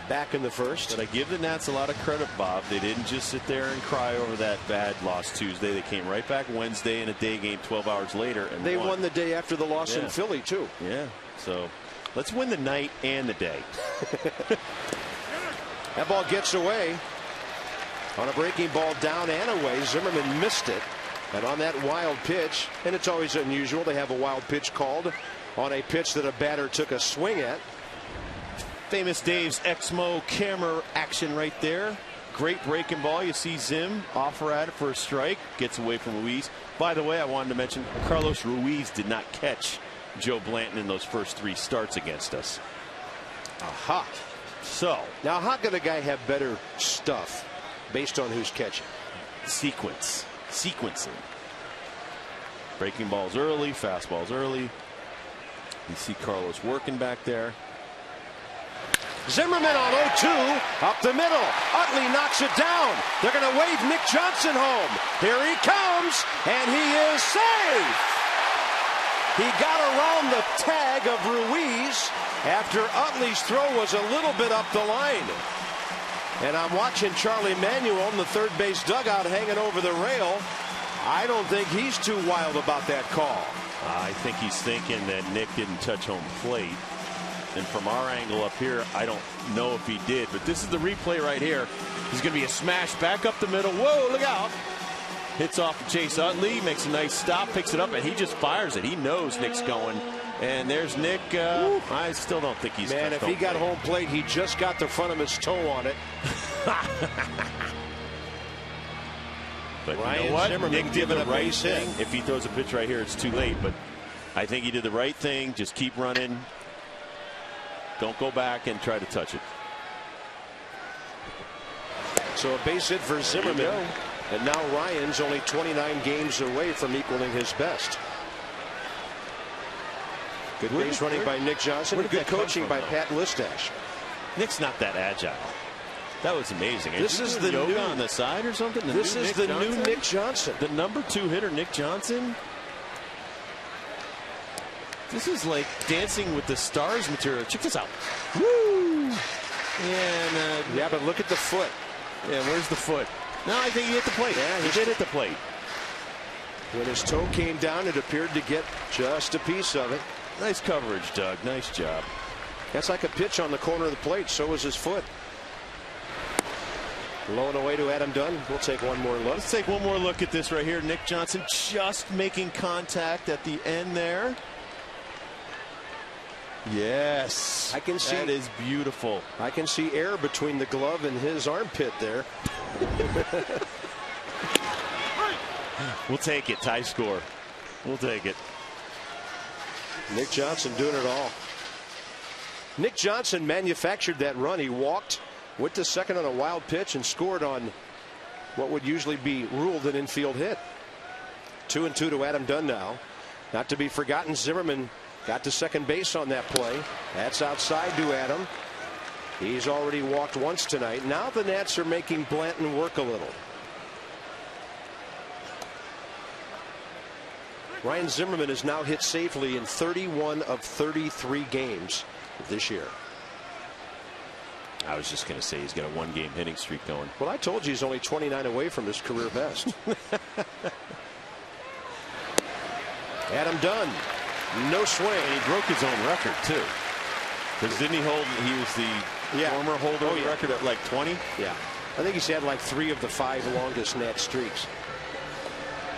Back in the 1st. But I give the Nats a lot of credit, Bob. They didn't just sit there and cry over that bad loss Tuesday. They came right back Wednesday in a day game 12 hours later. And they won the day after the loss in Philly, too. Yeah. So let's win the night and the day. That ball gets away on a breaking ball down and away. Zimmerman missed it. And on that wild pitch, and it's always unusual to have a wild pitch called on a pitch that a batter took a swing at. Famous Dave's Exmo camera action right there. Great breaking ball. You see Zim offer at it for a strike. Gets away from Ruiz. By the way, I wanted to mention Carlos Ruiz did not catch Joe Blanton in those first 3 starts against us. Aha. So now how can a guy have better stuff based on who's catching? Sequencing. Breaking balls early, fastballs early. You see Carlos working back there. Zimmerman on 0-2 up the middle. Utley knocks it down. They're going to wave Nick Johnson home. Here he comes, and he is safe. He got around the tag of Ruiz after Utley's throw was a little bit up the line. And I'm watching Charlie Manuel in the third base dugout hanging over the rail. I don't think he's too wild about that call. I think he's thinking that Nick didn't touch home plate. And from our angle up here, I don't know if he did, but this is the replay right here. There's going to be a smash back up the middle. Whoa, look out. Hits off Chase Utley, makes a nice stop, picks it up, and he just fires it. He knows Nick's going. And there's Nick. I still don't think he's. Man, if he got home plate, he just got the front of his toe on it. But Ryan you know what? Zimmerman Nick did the right base thing. hit. If he throws a pitch right here, it's too late. But I think he did the right thing. Just keep running. Don't go back and try to touch it. So a base hit for Zimmerman. And now Ryan's only 29 games away from equaling his best. Good base running by Nick Johnson. Good coaching by Pat Listash. Nick's not that agile. That was amazing. This is the new on the side or something. This is the new Nick Johnson. The number 2 hitter, Nick Johnson. This is like Dancing with the Stars material. Check this out. Woo! And yeah, but look at the foot. Yeah, where's the foot? No, I think he hit the plate. Yeah, he did hit the plate. When his toe came down, it appeared to get just a piece of it. Nice coverage, Doug. Nice job. That's like a pitch on the corner of the plate. So was his foot. Low and away to Adam Dunn. We'll take one more look. Let's take one more look at this right here. Nick Johnson just making contact at the end there. Yes. I can see. That is beautiful. I can see air between the glove and his armpit there. We'll take it. Tie score. We'll take it. Nick Johnson doing it all. Nick Johnson manufactured that run. He walked, went to second on a wild pitch, and scored on what would usually be ruled an infield hit. 2-2 to Adam Dunn now. Not to be forgotten, Zimmerman got to second base on that play. That's outside to Adam. He's already walked once tonight. Now the Nats are making Blanton work a little. Ryan Zimmerman has now hit safely in 31 of 33 games this year. I was just going to say he's got a one-game hitting streak going. Well, I told you he's only 29 away from his career best. Adam Dunn, no swing. And he broke his own record, too. Because didn't he hold, he was the former holder of the record at like 20? Yeah. I think he's had like 3 of the 5 longest Nat streaks.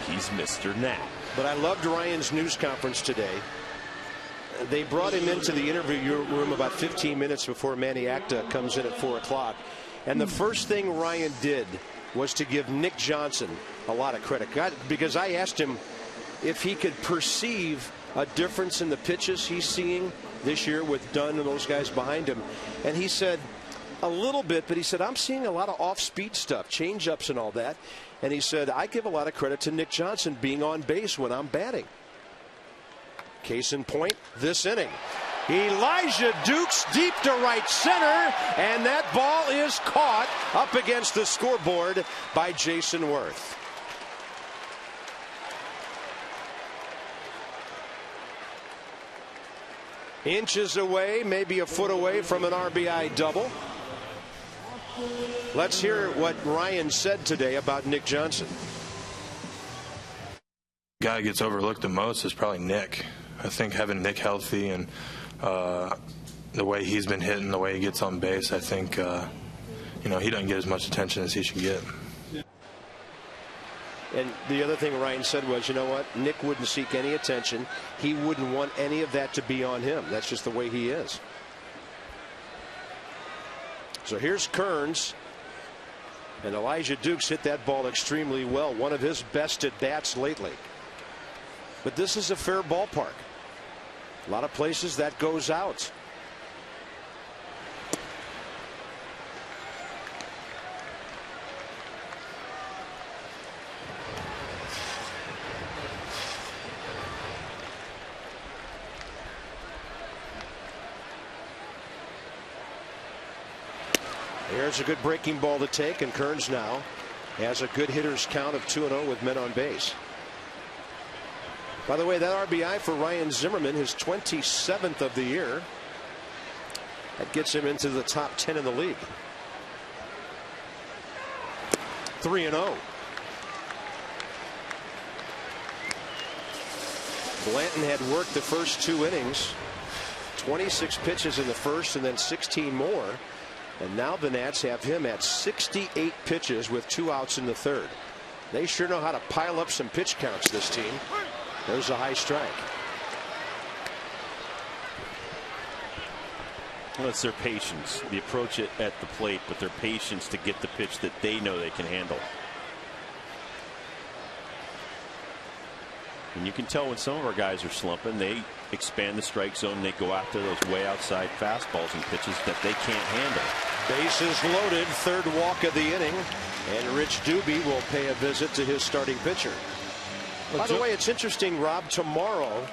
He's Mr. Nat. But I loved Ryan's news conference today. They brought him into the interview room about 15 minutes before Manny Acta comes in at 4 o'clock. And the first thing Ryan did was to give Nick Johnson a lot of credit. Because I asked him if he could perceive a difference in the pitches he's seeing this year with Dunn and those guys behind him. And he said a little bit, but he said, I'm seeing a lot of off-speed stuff, change-ups and all that. And he said, I give a lot of credit to Nick Johnson being on base when I'm batting. Case in point, this inning. Elijah Dukes deep to right center, and that ball is caught up against the scoreboard by Jason Worth. Inches away, maybe a foot away from an RBI double. Let's hear what Ryan said today about Nick Johnson. The guy who gets overlooked the most is probably Nick. I think having Nick healthy and the way he's been hitting, the way he gets on base, I think he doesn't get as much attention as he should get. And the other thing Ryan said was, you know what, Nick wouldn't seek any attention. He wouldn't want any of that to be on him. That's just the way he is. So here's Kearns. And Elijah Dukes hit that ball extremely well. One of his best at bats lately. But this is a fair ballpark. A lot of places that goes out. Here's a good breaking ball to take, and Kearns now has a good hitter's count of 2-0 with men on base. By the way, that RBI for Ryan Zimmerman, his 27th of the year. That gets him into the top 10 in the league. 3-0. Blanton had worked the first 2 innings. 26 pitches in the first and then 16 more. And now the Nats have him at 68 pitches with 2 outs in the third. They sure know how to pile up some pitch counts, this team. There's a high strike. Well, it's their patience. The approach at the plate, but their patience to get the pitch that they know they can handle. And you can tell when some of our guys are slumping, they expand the strike zone. They go after those way outside fastballs and pitches that they can't handle. Bases loaded, third walk of the inning, and Rich Doobie will pay a visit to his starting pitcher. By the way, it's interesting, Rob, tomorrow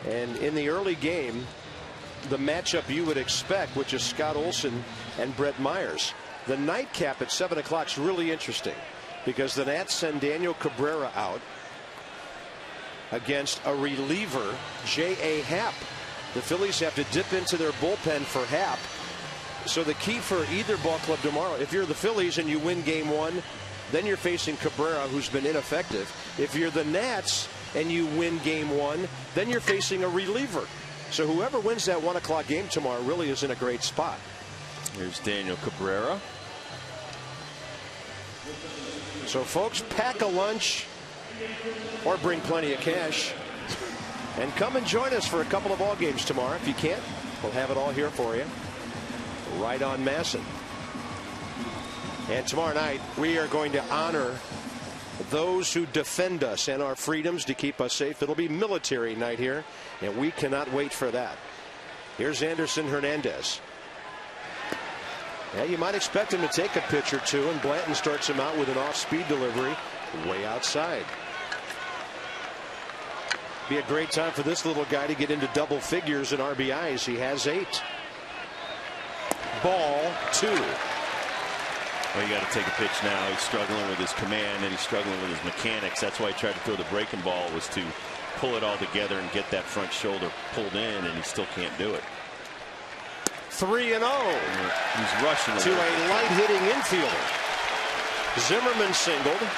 and in the early game, the matchup you would expect, which is Scott Olson and Brett Myers. The nightcap at 7 o'clock is really interesting because the Nats send Daniel Cabrera out against a reliever, J.A. Happ. The Phillies have to dip into their bullpen for Happ. So the key for either ball club tomorrow, if you're the Phillies and you win game 1, then you're facing Cabrera, who's been ineffective. If you're the Nats and you win game 1, then you're facing a reliever. So whoever wins that 1 o'clock game tomorrow really is in a great spot. Here's Daniel Cabrera. So folks, pack a lunch or bring plenty of cash and come and join us for a couple of ball games tomorrow. If you can't, we'll have it all here for you right on Masson. And tomorrow night we are going to honor those who defend us and our freedoms to keep us safe. It'll be military night here, and we cannot wait for that. Here's Anderson Hernandez. Yeah, you might expect him to take a pitch or two, and Blanton starts him out with an off-speed delivery way outside. Be a great time for this little guy to get into double figures in RBIs. He has 8. Ball 2. Well, you got to take a pitch now. He's struggling with his command and he's struggling with his mechanics. That's why he tried to throw the breaking ball, was to pull it all together and get that front shoulder pulled in, and he still can't do it. 3-0. He's rushing to a light-hitting infielder. Zimmerman singled.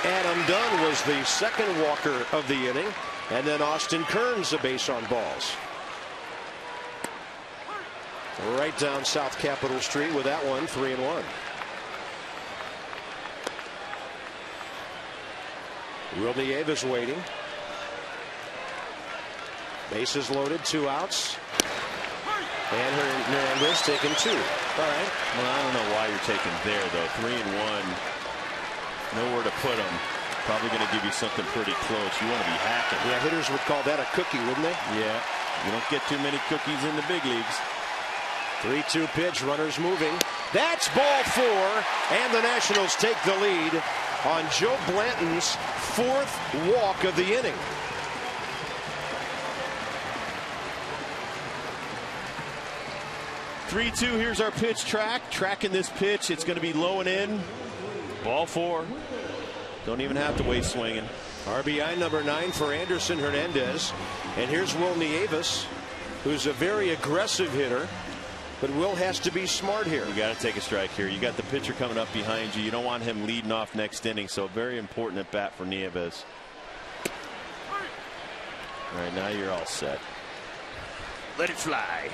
Adam Dunn was the second walker of the inning, and then Austin Kearns a base on balls. Right down South Capitol Street with that one. 3-1. Will Nieves waiting. Bases loaded, 2 outs. And Hernandez taking 2. All right. Well, I don't know why you're taking there, though. 3-1. Nowhere to put them. Probably going to give you something pretty close. You want to be hacking. Yeah, hitters would call that a cookie, wouldn't they? Yeah. You don't get too many cookies in the big leagues. 3-2 pitch, runners moving. That's ball 4, and the Nationals take the lead on Joe Blanton's 4th walk of the inning. Here's our pitch track. Tracking this pitch. It's going to be low and in. Ball 4. Don't even have to waste swinging. RBI number 9 for Anderson Hernandez. And here's Will Nieves, who's a very aggressive hitter. But Will has to be smart here. You got to take a strike here. You got the pitcher coming up behind you. You don't want him leading off next inning. So very important at bat for Nieves. All right, now you're all set. Let it fly.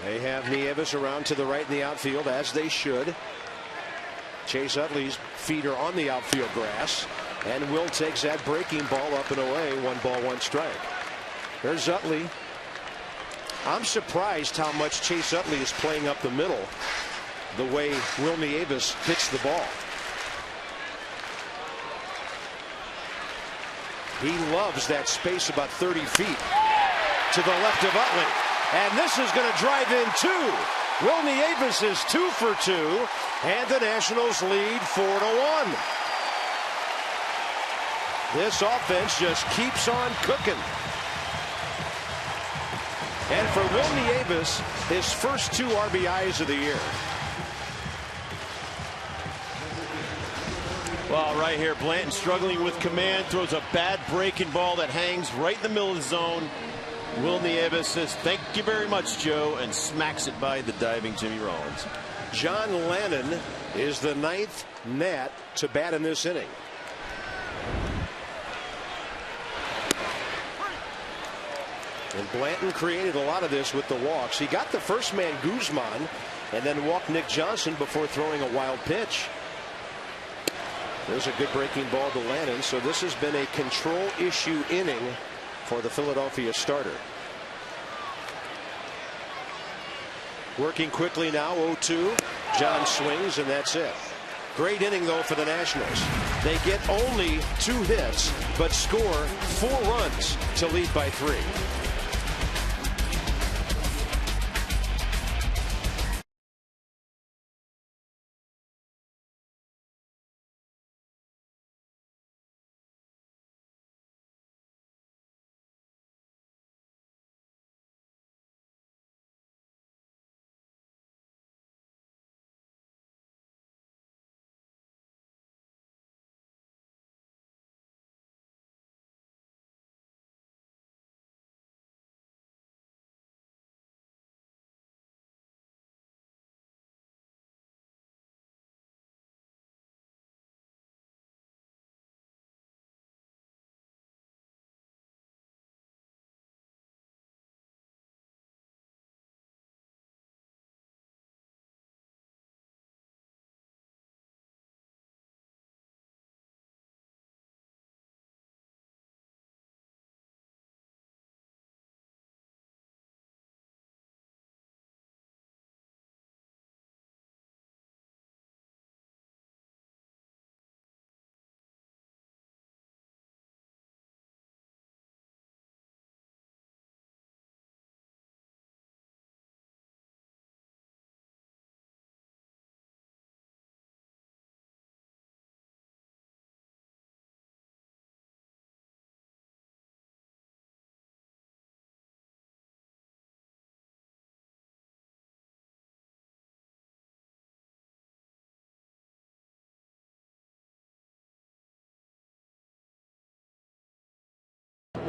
They have Nieves around to the right in the outfield, as they should. Chase Utley's feet are on the outfield grass, and Will takes that breaking ball up and away. 1 ball, 1 strike. There's Utley. I'm surprised how much Chase Utley is playing up the middle, the way Will Nieves hits the ball. He loves that space about 30 feet to the left of Utley. And this is going to drive in 2. Will Nieves is 2 for 2, and the Nationals lead 4-1. This offense just keeps on cooking. And for Will Nieves, his first 2 RBIs of the year. Well, right here, Blanton struggling with command, throws a bad breaking ball that hangs right in the middle of the zone. Will Nieves says, "Thank you very much, Joe," and smacks it by the diving Jimmy Rollins. John Lannon is the 9th Nat to bat in this inning. And Blanton created a lot of this with the walks. He got the first man, Guzman, and then walked Nick Johnson before throwing a wild pitch. There's a good breaking ball to Lannon. So this has been a control issue inning for the Philadelphia starter. Working quickly now, 0-2. John swings, and that's it. Great inning, though, for the Nationals. They get only 2 hits, but score 4 runs to lead by 3.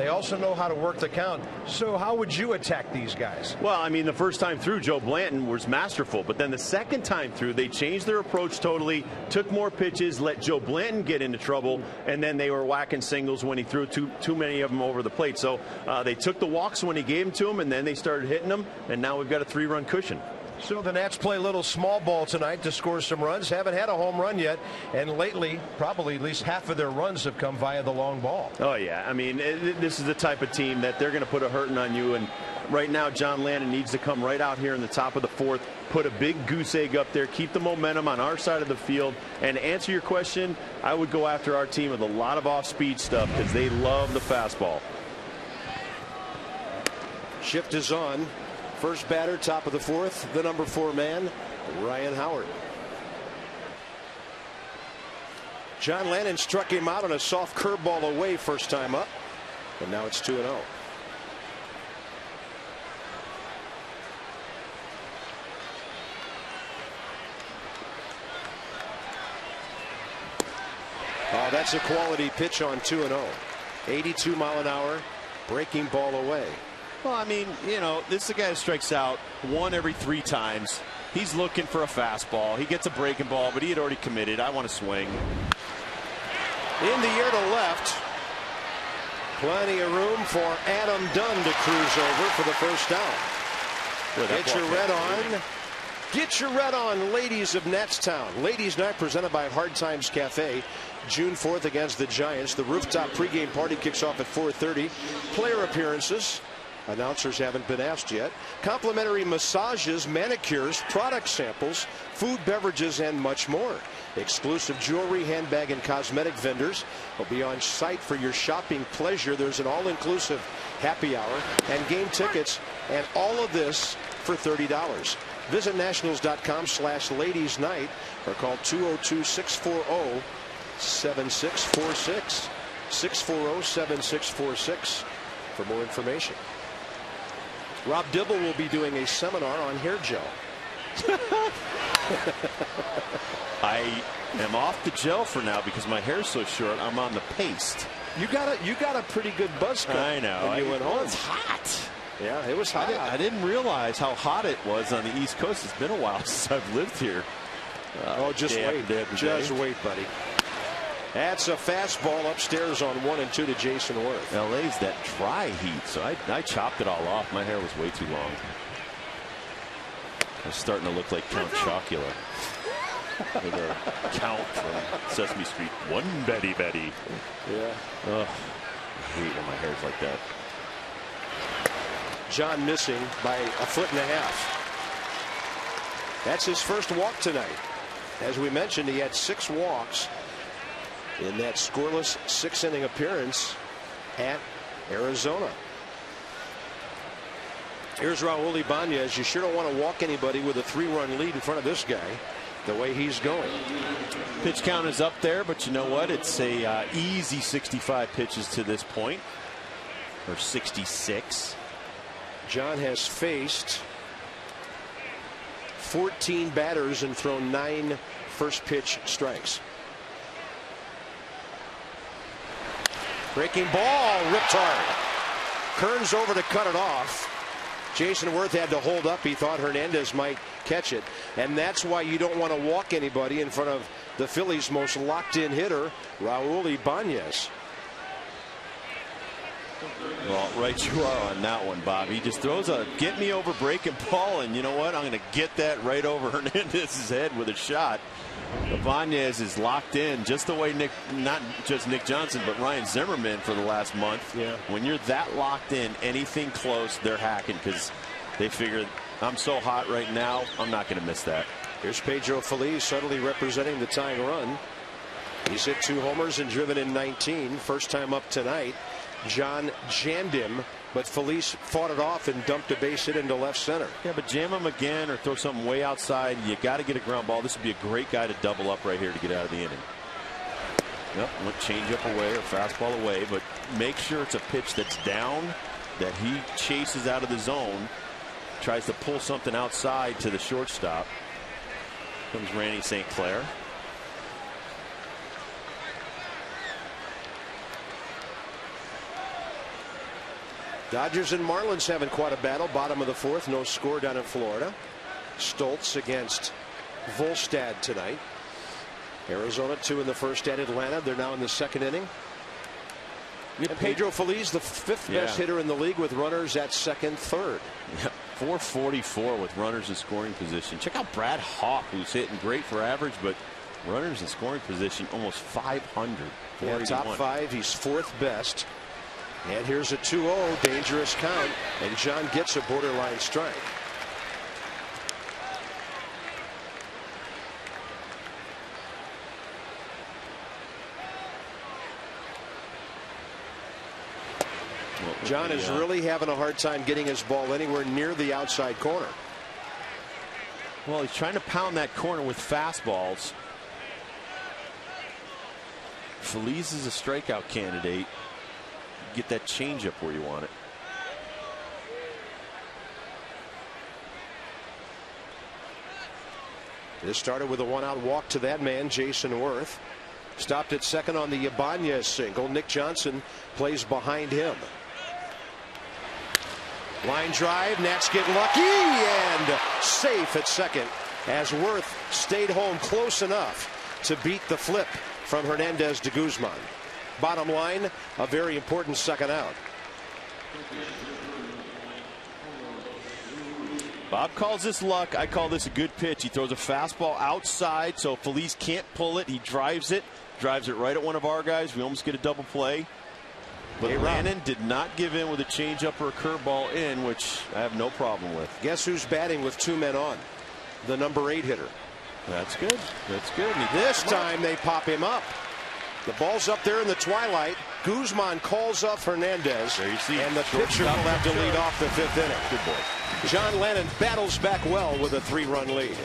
They also know how to work the count. So how would you attack these guys? Well, I mean, the first time through, Joe Blanton was masterful. But then the second time through, they changed their approach totally, took more pitches, let Joe Blanton get into trouble, and then they were whacking singles when he threw too many of them over the plate. So they took the walks when he gave them to them, and then they started hitting them, and now we've got a 3-run cushion. So the Nats play a little small ball tonight to score some runs. Haven't had a home run yet, and lately probably at least half of their runs have come via the long ball. Oh, yeah. I mean, this is the type of team that they're going to put a hurting on you, and right now John Lannon needs to come right out here in the top of the fourth, put a big goose egg up there, keep the momentum on our side of the field, and to answer your question, I would go after our team with a lot of off-speed stuff because they love the fastball. Shift is on. First batter, top of the fourth, the number 4 man, Ryan Howard. John Lannon struck him out on a soft curveball away first time up, and now it's 2-0. Oh, that's a quality pitch on 2-0. 82 mile an hour, breaking ball away. Well, I mean, you know, this is a guy who strikes out 1 every 3 times. He's looking for a fastball. He gets a breaking ball, but he had already committed. I want to swing. In the air to left. Plenty of room for Adam Dunn to cruise over for the first down. Get your red on. Get your red on, ladies of Natstown. Ladies Night presented by Hard Times Cafe. June 4th against the Giants. The rooftop pregame party kicks off at 4:30. Player appearances. Announcers haven't been asked yet. Complimentary massages, manicures, product samples, food, beverages, and much more. Exclusive jewelry, handbag, and cosmetic vendors will be on site for your shopping pleasure. There's an all-inclusive happy hour and game tickets, and all of this for $30. Visit nationals.com/ladies night or call 202-640-7646. 640-7646 for more information. Rob Dibble will be doing a seminar on hair gel. I am off the gel for now because my hair's so short. I'm on the paste. You got a pretty good buzz cut. I know. When you went home. It's hot. Yeah, it was hot. I didn't realize how hot it was on the East Coast. It's been a while since I've lived here. Just wait. Just wait, buddy. That's a fastball upstairs on 1 and 2 to Jason Worth. LA's that dry heat, so I chopped it all off. My hair was way too long. I was starting to look like Count Chocula. With a Count from Sesame Street. One Betty Betty. Yeah. Ugh, I hate when my hair's like that. John missing by 1.5 feet. That's his first walk tonight. As we mentioned, he had 6 walks in that scoreless 6-inning appearance at Arizona. Here's Raul Ibanez. You sure don't want to walk anybody with a 3-run lead in front of this guy the way he's going. Pitch count is up there, but you know what? It's a easy 65 pitches to this point, or 66. John has faced 14 batters and thrown 9 first pitch strikes. Breaking ball, ripped hard. Kearns over to cut it off. Jason Worth had to hold up. He thought Hernandez might catch it. And that's why you don't want to walk anybody in front of the Phillies' most locked-in hitter, Raul Ibanez. Well, right you are on that one, Bob. He just throws a get-me-over breaking ball, and you know what? I'm going to get that right over Hernandez's head with a shot. Ibanez is locked in just the way not just Nick Johnson, but Ryan Zimmerman for the last month. Yeah. When you're that locked in, anything close, they're hacking because they figure I'm so hot right now, I'm not going to miss that. Here's Pedro Feliz suddenly representing the tying run. He's hit 2 homers and driven in 19. First time up tonight. John jammed him, but Feliz fought it off and dumped a base hit into left center. Yeah, but jam him again or throw something way outside. You got to get a ground ball. This would be a great guy to double up right here to get out of the inning. Yep, change up away or fastball away, but make sure it's a pitch that's down that he chases out of the zone, tries to pull something outside to the shortstop. Comes Randy St. Clair. Dodgers and Marlins having quite a battle. Bottom of the fourth, no score down in Florida. Stoltz against Volstad tonight. Arizona 2 in the first at Atlanta. They're now in the second inning. And Pedro Feliz, the fifth best hitter in the league with runners at second, third. Yeah, 444 with runners in scoring position. Check out Brad Hawk, who's hitting great for average, but runners in scoring position almost 500. Yeah, top 5. He's fourth best. And here's a 2-0, dangerous count, and John gets a borderline strike. John is really having a hard time getting his ball anywhere near the outside corner. Well, he's trying to pound that corner with fastballs. Feliz is a strikeout candidate. Get that changeup where you want it. This started with a 1-out walk to that man, Jason Worth. Stopped at second on the Ibanez single. Nick Johnson plays behind him. Line drive, Nats get lucky and safe at second as Worth stayed home close enough to beat the flip from Hernandez to Guzman. Bottom line, a very important second out. Bob calls this luck. I call this a good pitch. He throws a fastball outside, so Feliz can't pull it. He drives it right at one of our guys. We almost get a double play. But Lannon did not give in with a changeup or a curveball in, which I have no problem with. Guess who's batting with 2 men on? The number 8 hitter. That's good. That's good. This time they pop him up. The ball's up there in the twilight. Guzman calls up Hernandez. There you see. And the pitcher will have to lead off the 5th inning. Good boy. John Lennon battles back well with a 3-run lead.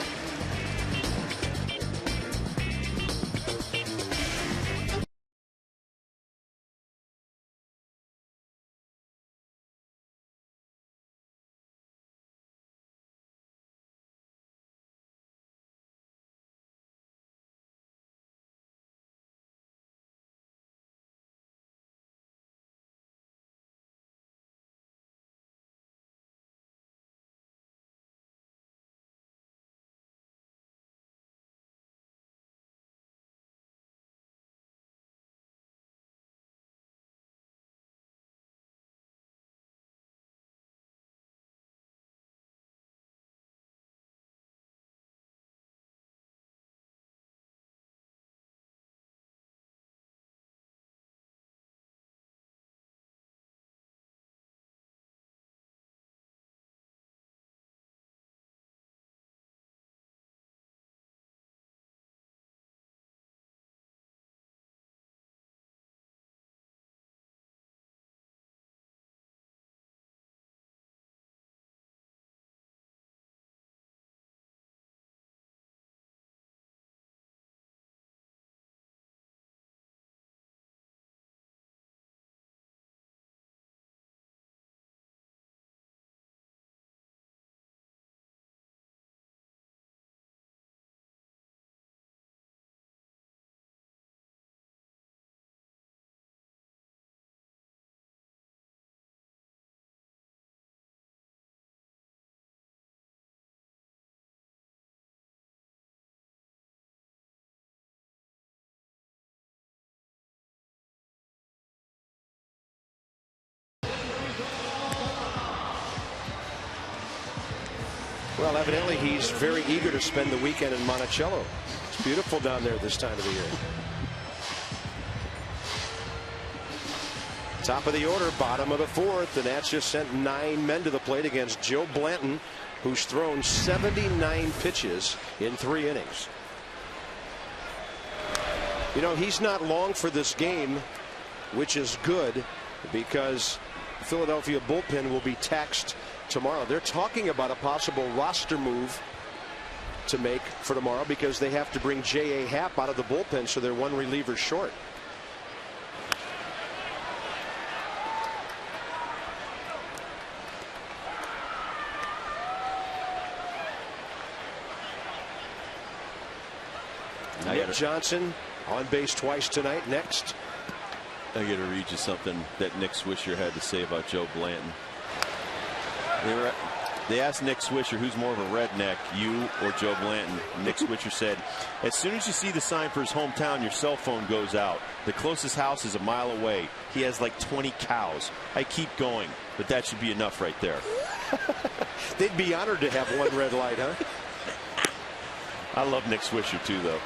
Well, evidently he's very eager to spend the weekend in Monticello. It's beautiful down there this time of the year. Top of the order, bottom of the 4th. The Nats just sent 9 men to the plate against Joe Blanton, who's thrown 79 pitches in 3 innings. You know, he's not long for this game, which is good because the Philadelphia bullpen will be taxed tomorrow. They're talking about a possible roster move to make for tomorrow because they have to bring J.A. Happ out of the bullpen, so they're 1 reliever short. Nick Johnson on base twice tonight. Next, I got to read you something that Nick Swisher had to say about Joe Blanton. They asked Nick Swisher, who's more of a redneck, you or Joe Blanton? Nick Swisher said, as soon as you see the sign for his hometown, your cell phone goes out. The closest house is a mile away. He has like 20 cows. I keep going, but that should be enough right there. They'd be honored to have one red light, huh? I love Nick Swisher, too, though.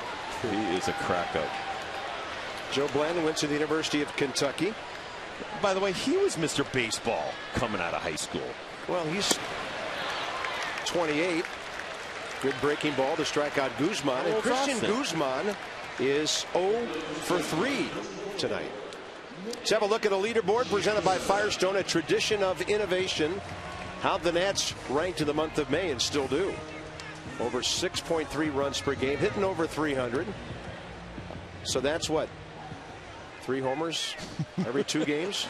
He is a crack-up. Joe Blanton went to the University of Kentucky. By the way, he was Mr. Baseball coming out of high school. Well, he's 28. Good breaking ball to strike out Guzman. And Christian Guzman is 0 for 3 tonight. Let's have a look at a leaderboard presented by Firestone, a tradition of innovation. How the Nats ranked in the month of May and still do. Over 6.3 runs per game, hitting over 300. So that's what? 3 homers every 2 games?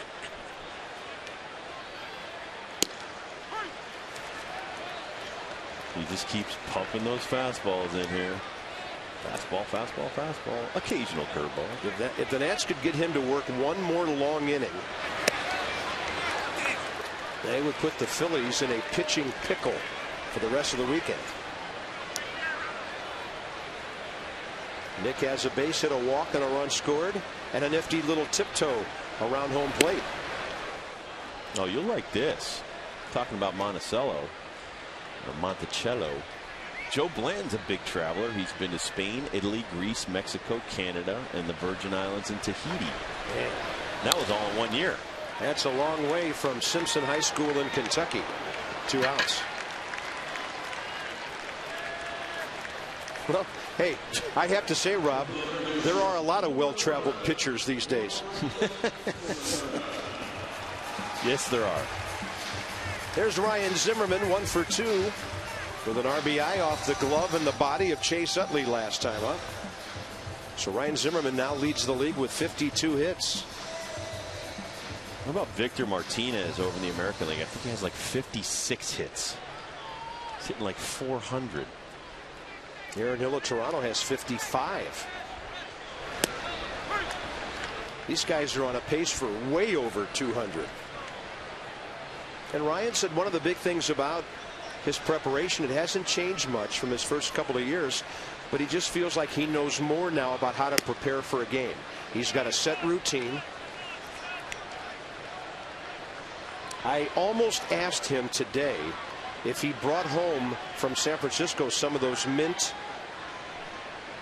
He just keeps pumping those fastballs in here. Fastball, fastball, fastball. Occasional curveball. If the Nats could get him to work one more long inning, they would put the Phillies in a pitching pickle for the rest of the weekend. Nick has a base hit, a walk, and a run scored, and a nifty little tiptoe around home plate. Oh, you'll like this. Talking about Monticello, or Monticello. Joe Blanton's a big traveler. He's been to Spain, Italy, Greece, Mexico, Canada, and the Virgin Islands and Tahiti. Man. That was all in 1 year. That's a long way from Simpson High School in Kentucky. 2 outs. Well, hey, I have to say, Rob, there are a lot of well-traveled pitchers these days. Yes, there are. There's Ryan Zimmerman, 1 for 2, with an RBI off the glove and the body of Chase Utley last time up. So Ryan Zimmerman now leads the league with 52 hits. What about Victor Martinez over in the American League? I think he has like 56 hits. He's hitting like 400. Aaron Hill of Toronto has 55. These guys are on a pace for way over 200. And Ryan said one of the big things about his preparation, it hasn't changed much from his first couple of years, but he just feels like he knows more now about how to prepare for a game. He's got a set routine. I almost asked him today if he brought home from San Francisco some of those mint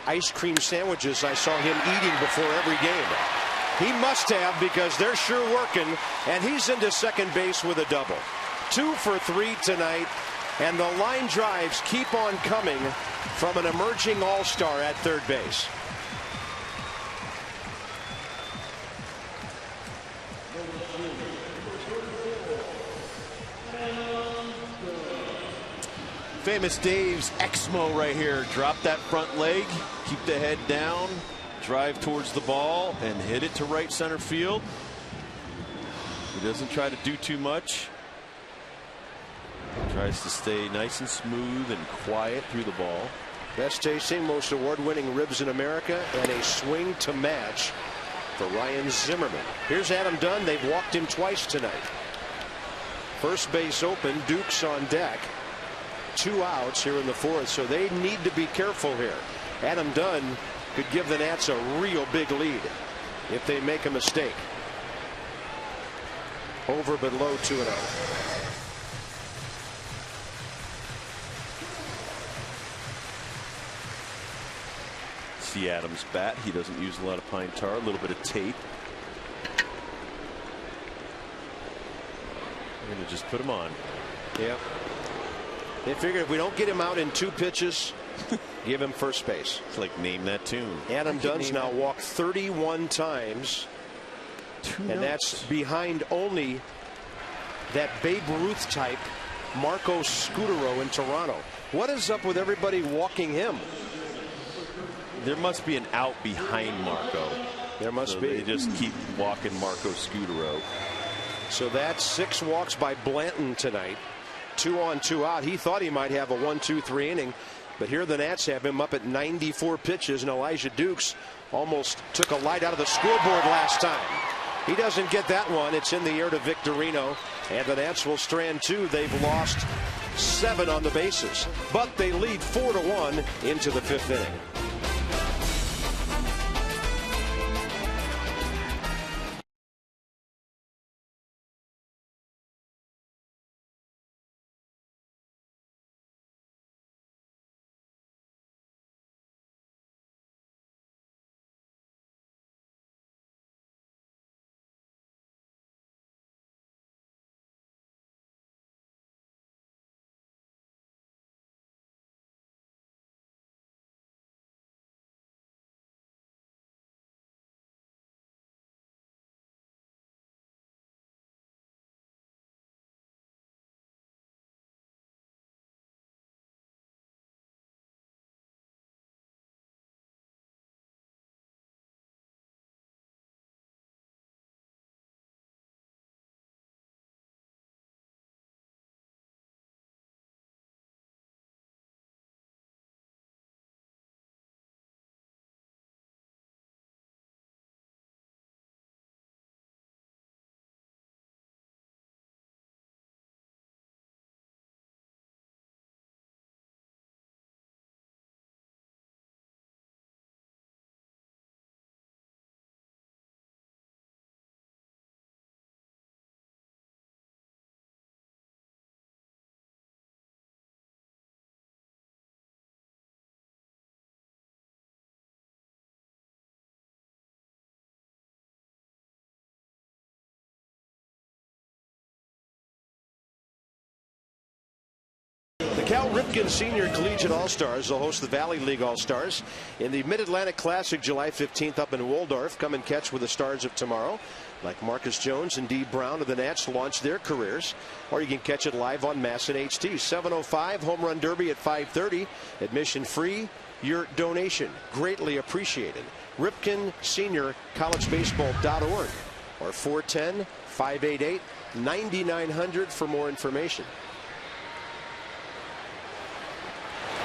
ice cream sandwiches I saw him eating before every game. He must have, because they're sure working, and he's into second base with a double. 2 for 3 tonight, and the line drives keep on coming from an emerging all-star at third base. Famous Dave's Exmo right here. Drop that front leg, keep the head down, drive towards the ball, and hit it to right center field. He doesn't try to do too much. Tries to stay nice and smooth and quiet through the ball. Best tasting, most award-winning ribs in America, and a swing to match for Ryan Zimmerman. Here's Adam Dunn. They've walked him twice tonight. First base open, Dukes on deck. 2 outs here in the 4th, so they need to be careful here. Adam Dunn could give the Nats a real big lead if they make a mistake. Over but low, 2-0. See Adams' bat. He doesn't use a lot of pine tar, a little bit of tape. We're going to just put him on. Yeah. They figured if we don't get him out in 2 pitches, give him first base. It's like name that tune. Adam Dunn's now walked 31 times. And that's behind only that Babe Ruth type Marco Scutaro in Toronto. What is up with everybody walking him? There must be an out behind Marco. There must be. They just keep walking Marco Scutaro. So that's 6 walks by Blanton tonight. 2 on, 2 out. He thought he might have a 1-2-3 inning, but here the Nats have him up at 94 pitches, and Elijah Dukes almost took a light out of the scoreboard last time. He doesn't get that one. It's in the air to Victorino. And the Nats will strand 2. They've lost 7 on the bases. But they lead 4-1 into the 5th inning. The Cal Ripken Senior Collegiate All-Stars will host the Valley League All-Stars in the Mid-Atlantic Classic July 15th up in Waldorf. Come and catch with the stars of tomorrow, like Marcus Jones and Dee Brown of the Nats, launch their careers. Or you can catch it live on Mass and HT. 7:05 Home Run Derby at 5:30. Admission free. Your donation greatly appreciated. Ripken Senior collegebaseball.org or 410-588-9900 for more information.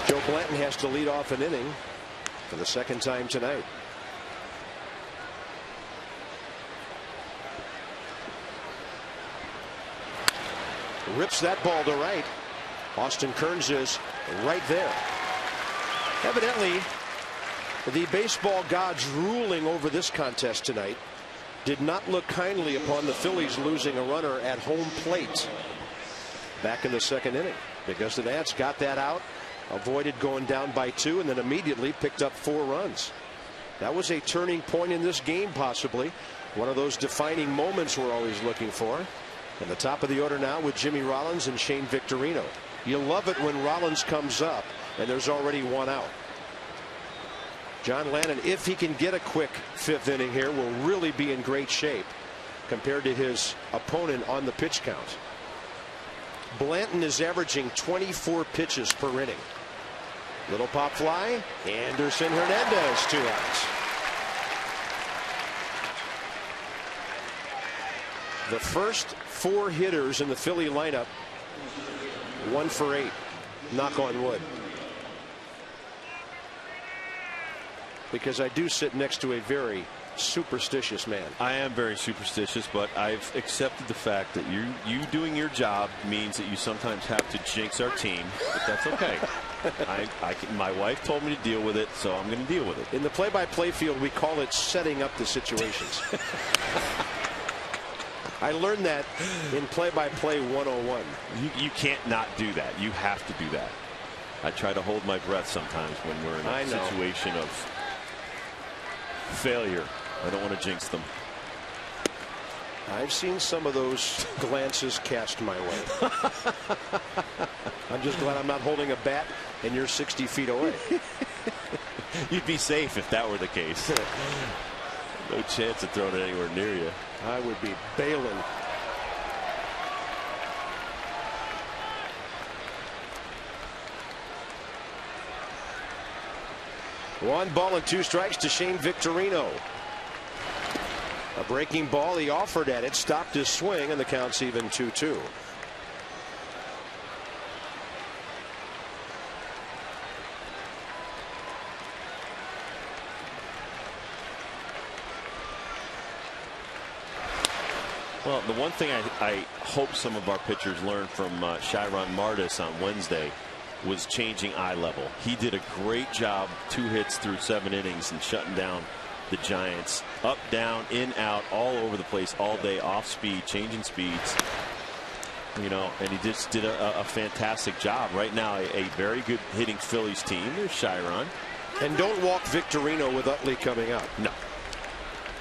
Joe Blanton has to lead off an inning for the 2nd time tonight. Rips that ball to right. Austin Kearns is right there. Evidently, the baseball gods ruling over this contest tonight did not look kindly upon the Phillies losing a runner at home plate back in the 2nd inning, because the Nats got that out, avoided going down by 2, and then immediately picked up 4 runs. That was a turning point in this game, possibly one of those defining moments we're always looking for. And the top of the order now with Jimmy Rollins and Shane Victorino. You love it when Rollins comes up and there's already 1 out. John Lannon, if he can get a quick 5th inning here, will really be in great shape compared to his opponent on the pitch count. Blanton is averaging 24 pitches per inning. Little pop fly. Anderson Hernandez, 2 outs. The first 4 hitters in the Philly lineup, 1 for 8. Knock on wood. Because I do sit next to a very superstitious man. I am very superstitious, but I've accepted the fact that you doing your job means that you sometimes have to jinx our team, but that's okay. My wife told me to deal with it, so I'm going to deal with it. In the play-by-play field, we call it setting up the situations. I learned that in play-by-play 101. You can't not do that. You have to do that. I try to hold my breath sometimes when we're in a situation of failure. I don't want to jinx them. I've seen some of those glances cast my way. I'm just glad I'm not holding a bat and you're 60 feet away. You'd be safe if that were the case. No chance of throwing it anywhere near you. I would be bailing. One ball and 2 strikes to Shane Victorino. A breaking ball. He offered at it, stopped his swing, and the count's even 2-2. Well, the one thing I hope some of our pitchers learned from Chiron Martis on Wednesday was changing eye level. He did a great job, 2 hits through 7 innings and shutting down the Giants. Up, down, in, out, all over the place all day, off speed, changing speeds. You know, and he just did a fantastic job. Right now, a very good hitting Phillies team. There's Chiron. And don't walk Victorino with Utley coming up. No.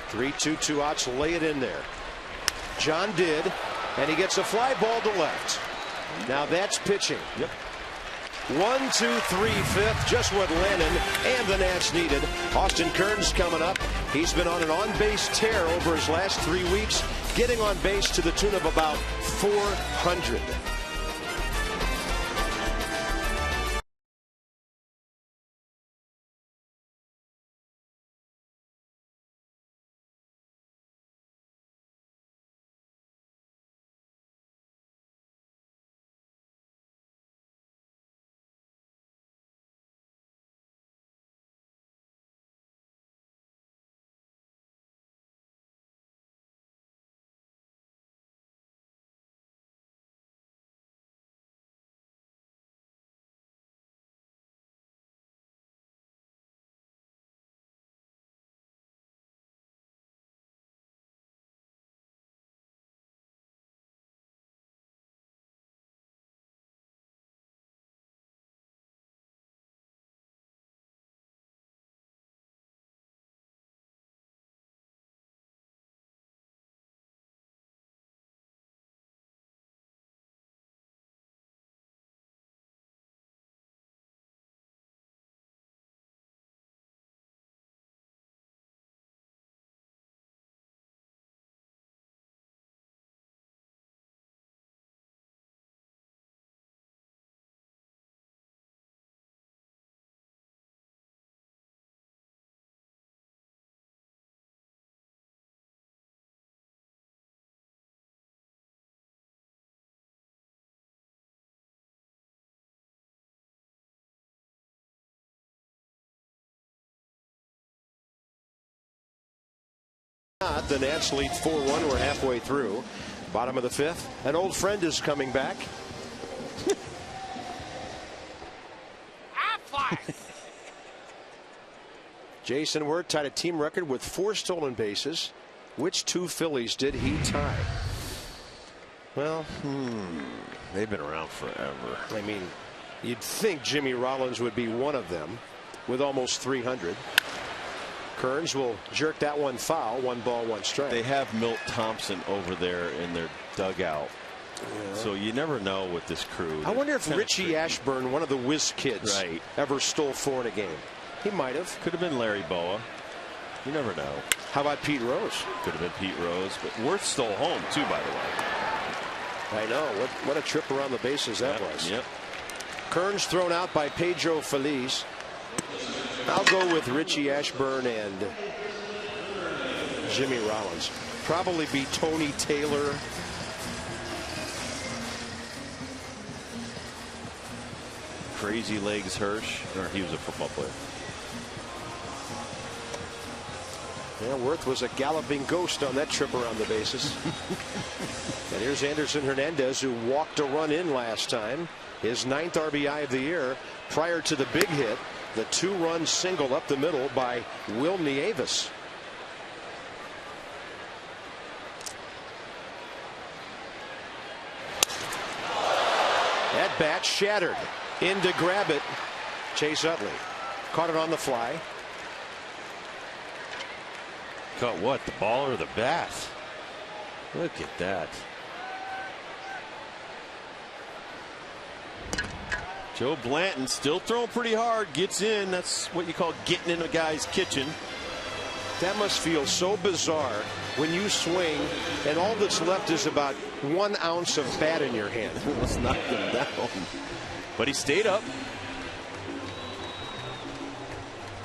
3-2, 2 outs. Lay it in there. John did, and he gets a fly ball to left. Now that's pitching. Yep. 1, 2, 3, fifth. Just what Lennon and the Nats needed. Austin Kearns coming up. He's been on an on-base tear over his last 3 weeks, getting on base to the tune of about 400. The Nats lead 4-1. We're halfway through. Bottom of the 5th. An old friend is coming back. Jason Word tied a team record with 4 stolen bases. Which 2 Phillies did he tie? Well, they've been around forever. I mean, you'd think Jimmy Rollins would be one of them with almost 300. Kearns will jerk that one foul. 1 ball, 1 strike. They have Milt Thompson over there in their dugout. Yeah. So you never know with this crew. I wonder if Richie Ashburn, one of the whiz kids, ever stole 4 in a game. He might have. Could have been Larry Boa. You never know. How about Pete Rose? Could have been Pete Rose. But Worth stole home, too, by the way. I know. What a trip around the bases that was. Yep. Kearns thrown out by Pedro Feliz. I'll go with Richie Ashburn and Jimmy Rollins. Probably be Tony Taylor. Crazy Legs Hirsch. Or he was a football player. Yeah, Worth was a galloping ghost on that trip around the bases. And here's Anderson Hernandez, who walked a run in last time. His 9th RBI of the year prior to the big hit. The 2-run single up the middle by Will Nieves. That bat shattered. In to grab it. Chase Utley caught it on the fly. Caught what? The ball or the bat? Look at that. Joe Blanton still throwing pretty hard. Gets in. That's what you call getting in a guy's kitchen. That must feel so bizarre when you swing and all that's left is about 1 ounce of bat in your hand. Let's knock him down. But he stayed up.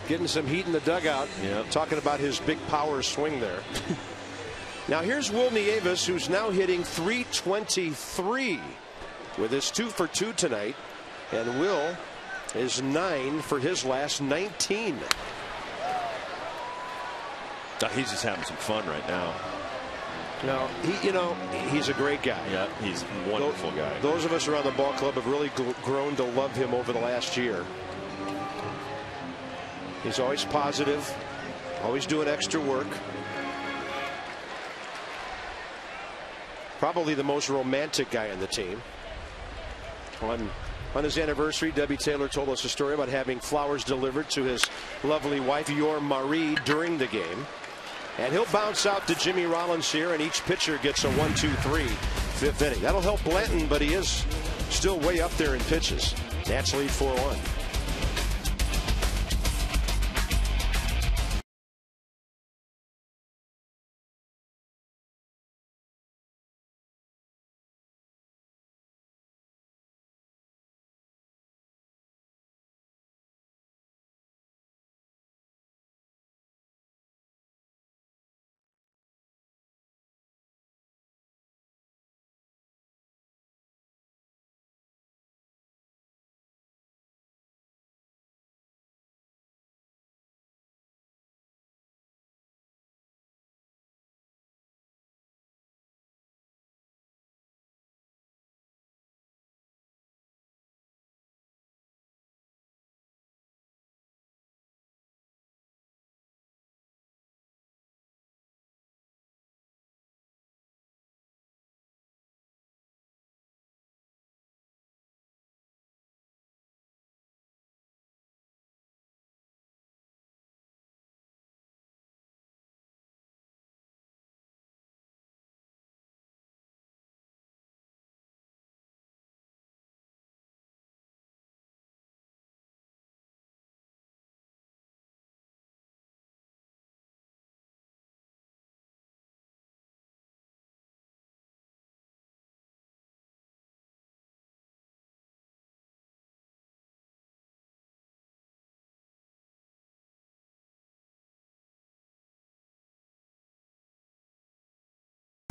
Getting some heat in the dugout. Yep. Talking about his big power swing there. Now here's Will Nieves, who's now hitting .323 with his 2 for 2 tonight. And Will is 9 for his last 19. He's just having some fun right now. No, he's a great guy. Yeah, he's a wonderful guy. Those of us around the ball club have really grown to love him over the last year. He's always positive, always doing extra work. Probably the most romantic guy on the team. On his anniversary, Debbie Taylor told us a story about having flowers delivered to his lovely wife, Yor Marie, during the game. And he'll bounce out to Jimmy Rollins here, and each pitcher gets a 1-2-3 fifth inning. That'll help Blanton, but he is still way up there in pitches. Nats lead 4-1.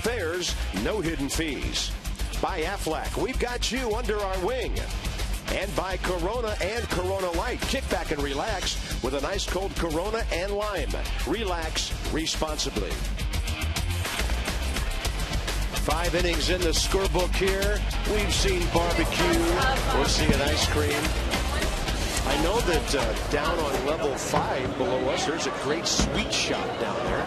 There's no hidden fees. By Aflac, we've got you under our wing. And by Corona and Corona Light. Kick back and relax with an ice cold Corona and lime. Relax responsibly. 5 innings in the scorebook here. We've seen barbecue. We're seeing ice cream. I know that down on level 5 below us, there's a great sweet shop down there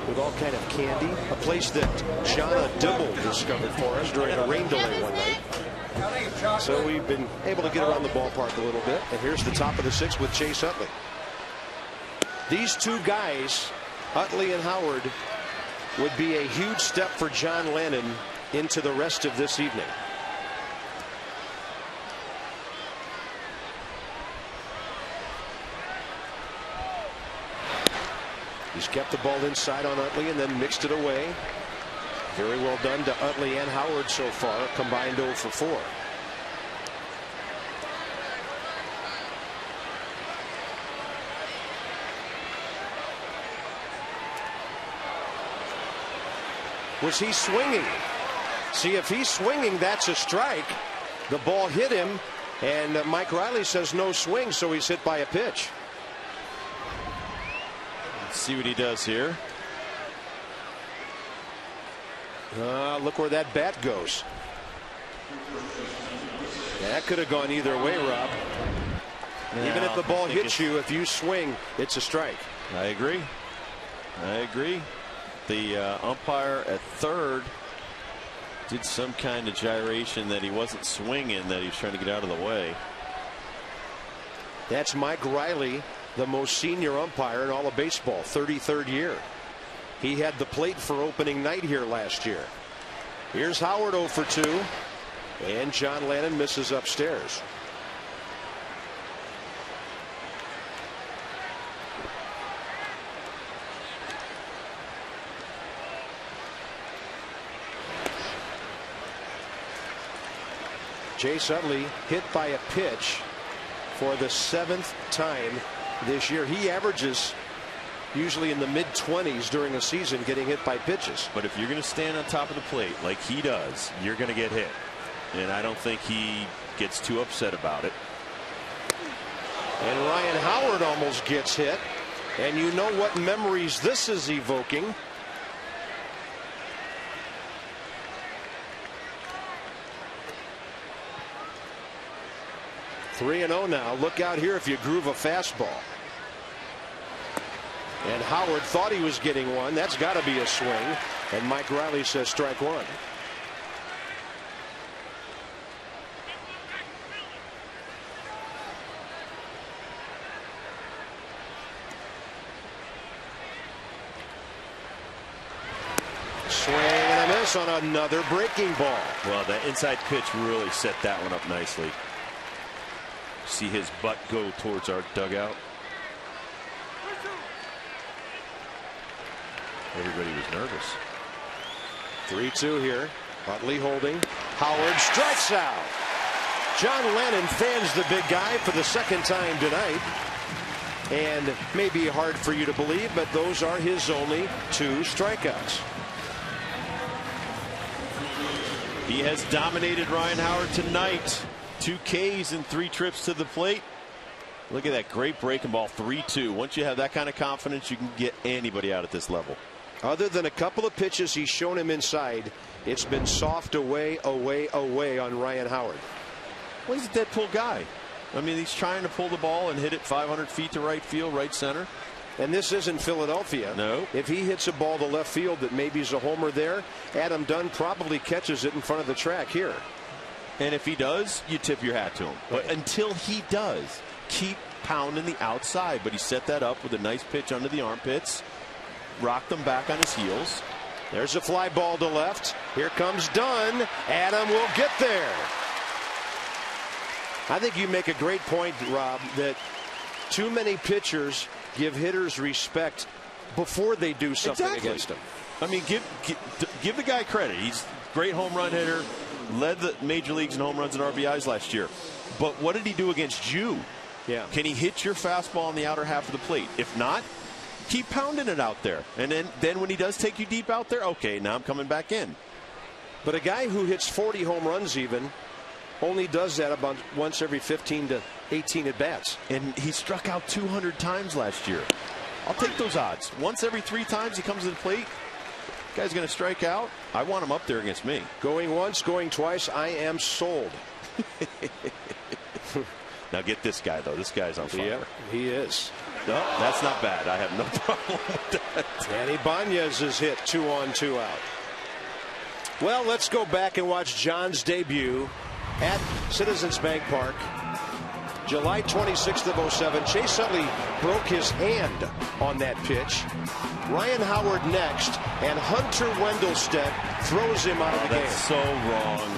with all kind of candy. A place that Shauna Dibble discovered for us during a rain delay one night. So we've been able to get around the ballpark a little bit. And here's the top of the 6th with Chase Utley. These two guys, Utley and Howard, would be a huge step for John Lennon into the rest of this evening. He's kept the ball inside on Utley and then mixed it away. Very well done to Utley and Howard so far, combined 0 for 4. Was he swinging? See, if he's swinging, that's a strike. The ball hit him, and Mike Riley says no swing, so he's hit by a pitch. Let's see what he does here. Look where that bat goes. That could have gone either way, Rob. Yeah, even if the ball hits you, if you swing, it's a strike. I agree. I agree. The umpire at third did some kind of gyration that he wasn't swinging, that he was trying to get out of the way. That's Mike Riley, the most senior umpire in all of baseball, 33rd year. He had the plate for opening night here last year. Here's Howard 0 for 2, and John Lennon misses upstairs. Chase Utley hit by a pitch for the 7th time this year. He averages usually in the mid-20s during a season getting hit by pitches. But if you're going to stand on top of the plate like he does, you're going to get hit. And I don't think he gets too upset about it. And Ryan Howard almost gets hit. And you know what memories this is evoking. 3-0 now. Look out here if you groove a fastball. And Howard thought he was getting one. That's got to be a swing. And Mike Riley says strike one. Swing and a miss on another breaking ball. Well, that inside pitch really set that one up nicely. See his butt go towards our dugout. Everybody was nervous. 3-2 here. Utley holding. Howard strikes out. John Lennon fans the big guy for the second time tonight. And maybe hard for you to believe, but those are his only 2 strikeouts. He has dominated Ryan Howard tonight. 2 Ks and 3 trips to the plate. Look at that great breaking ball. 3-2. Once you have that kind of confidence, you can get anybody out at this level. Other than a couple of pitches he's shown him inside, it's been soft away on Ryan Howard. Well, he's a dead pull guy. I mean, he's trying to pull the ball and hit it 500 feet to right field, right center. And this isn't Philadelphia. No. If he hits a ball to left field that maybe is a homer there, Adam Dunn probably catches it in front of the track here. And if he does, you tip your hat to him. Right. But until he does, keep pounding the outside. But he set that up with a nice pitch under the armpits. Rocked them back on his heels. There's a fly ball to left. Here comes Dunn. Adam will get there. I think you make a great point, Rob, that too many pitchers give hitters respect before they do something against them. I mean, give the guy credit. He's a great home run hitter. Led the major leagues in home runs and RBIs last year. But what did he do against you? Yeah. Can he hit your fastball on the outer half of the plate? If not, keep pounding it out there. And then when he does take you deep out there, okay, now I'm coming back in. But a guy who hits 40 home runs even only does that about once every 15 to 18 at bats. And he struck out 200 times last year. I'll take those odds. Once every 3 times he comes to the plate, guy's going to strike out. I want him up there against me. Going once, going twice, I am sold. Now get this guy, though. This guy's on fire. Yeah, he is. No, that's not bad. I have no problem with that. Danny Banez is hit 2 on 2 out. Well, let's go back and watch John's debut at Citizens Bank Park. July 26th of 07. Chase Utley broke his hand on that pitch. Ryan Howard next, and Hunter Wendelstedt throws him out of the game. That's so wrong.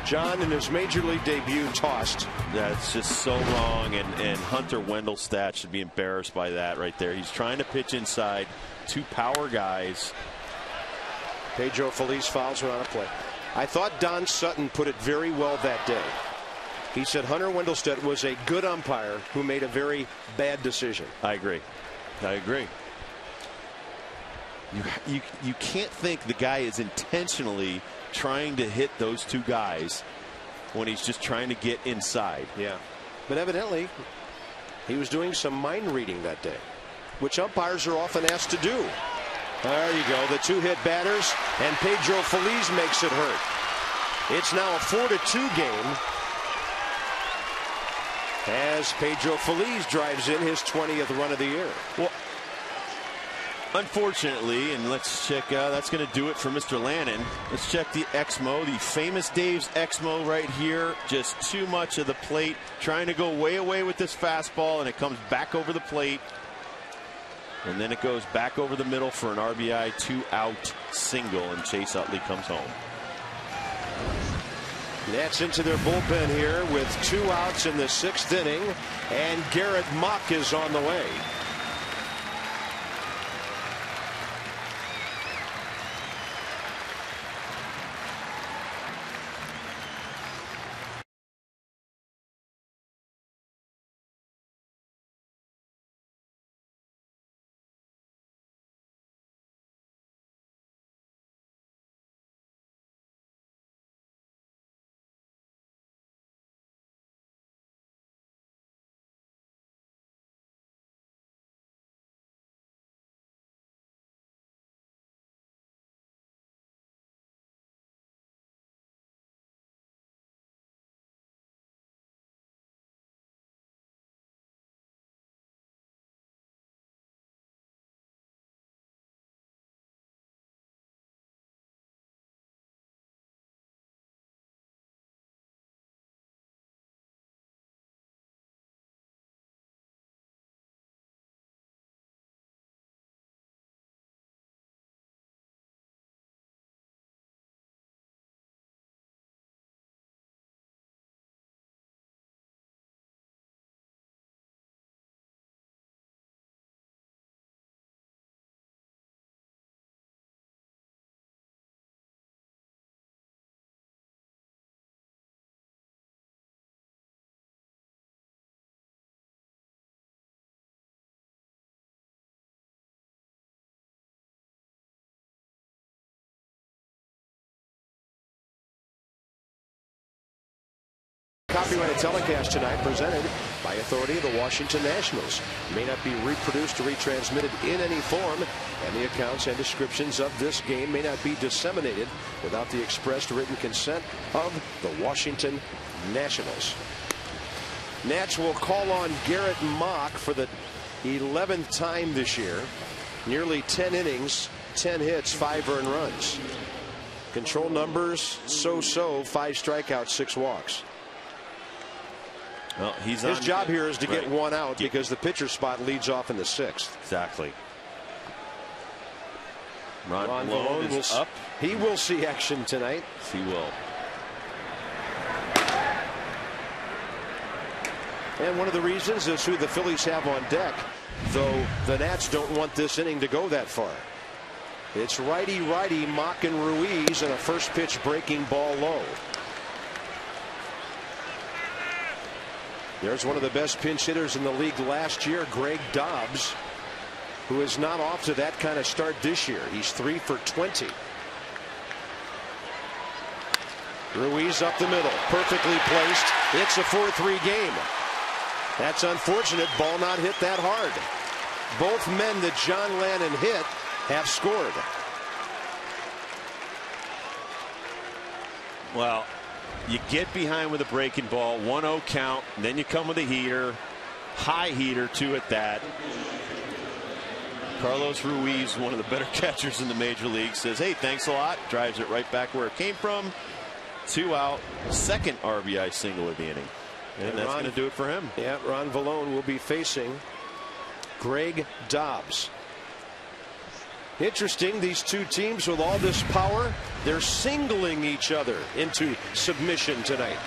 John in his major league debut tossed. That's just so wrong, and Hunter Wendelstedt should be embarrassed by that right there. He's trying to pitch inside. 2 power guys. Pedro Feliz fouls are on a play. I thought Don Sutton put it very well that day. He said Hunter Wendelstedt was a good umpire who made a very bad decision. I agree. I agree. You can't think the guy is intentionally trying to hit those 2 guys when he's just trying to get inside. Yeah. But evidently, he was doing some mind reading that day, which umpires are often asked to do. There you go. The 2 hit batters, and Pedro Feliz makes it hurt. It's now a 4-2 game as Pedro Feliz drives in his 20th run of the year. Well, unfortunately, and let's check, that's going to do it for Mr. Lannon. Let's check the Exmo, the famous Dave's Exmo right here. Just too much of the plate, trying to go way away with this fastball, and it comes back over the plate. And then it goes back over the middle for an RBI 2-out single, and Chase Utley comes home. Nats into their bullpen here with 2 outs in the 6th inning, and Garrett Mock is on the way. copyrighted telecast tonight presented by authority of the Washington Nationals. May not be reproduced or retransmitted in any form, and the accounts and descriptions of this game may not be disseminated without the expressed written consent of the Washington Nationals. Nats will call on Garrett Mock for the 11th time this year. Nearly 10 innings, 10 hits, 5 earned runs. Control numbers so-so, 5 strikeouts, 6 walks. Well, his job here is to get one out because the pitcher spot leads off in the 6th. Exactly. Ron Vallone is up. He will see action tonight. He will. And one of the reasons is who the Phillies have on deck, though the Nats don't want this inning to go that far. It's righty-righty Mock and Ruiz, and a first pitch breaking ball low. There's one of the best pinch hitters in the league last year, Greg Dobbs, who is not off to that kind of start this year. He's 3 for 20. Ruiz up the middle, perfectly placed. It's a 4-3 game. That's unfortunate. Ball not hit that hard. Both men that John Lannon hit have scored. Well, you get behind with a breaking ball, 1-0 count, and then you come with a heater, high heater too at that. Carlos Ruiz, one of the better catchers in the major league, says, hey, thanks a lot. Drives it right back where it came from. 2 out, second RBI single of the inning. And that's going to do it for him. Yeah, Ron Vallone will be facing Greg Dobbs. Interesting, these two teams with all this power, they're singling each other into submission tonight.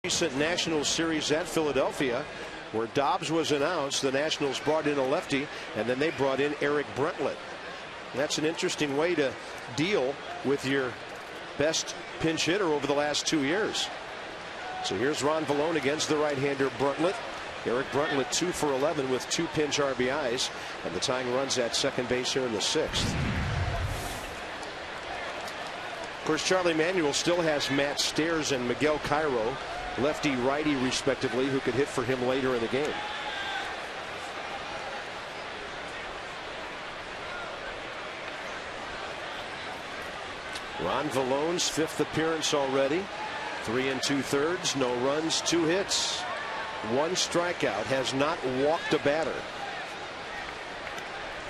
Recent Nationals series at Philadelphia, where Dobbs was announced, the Nationals brought in a lefty, and then they brought in Eric Bruntlett. That's an interesting way to deal with your best pinch hitter over the last 2 years. So here's Ron Vallone against the right-hander Bruntlett. Eric Bruntlett 2 for 11 with 2 pinch RBIs, and the tying runs at second base here in the 6th. Of course, Charlie Manuel still has Matt Stairs and Miguel Cairo, lefty righty respectively, who could hit for him later in the game. Ron Vallone's 5th appearance already. 3 2/3, no runs, 2 hits, 1 strikeout, has not walked a batter.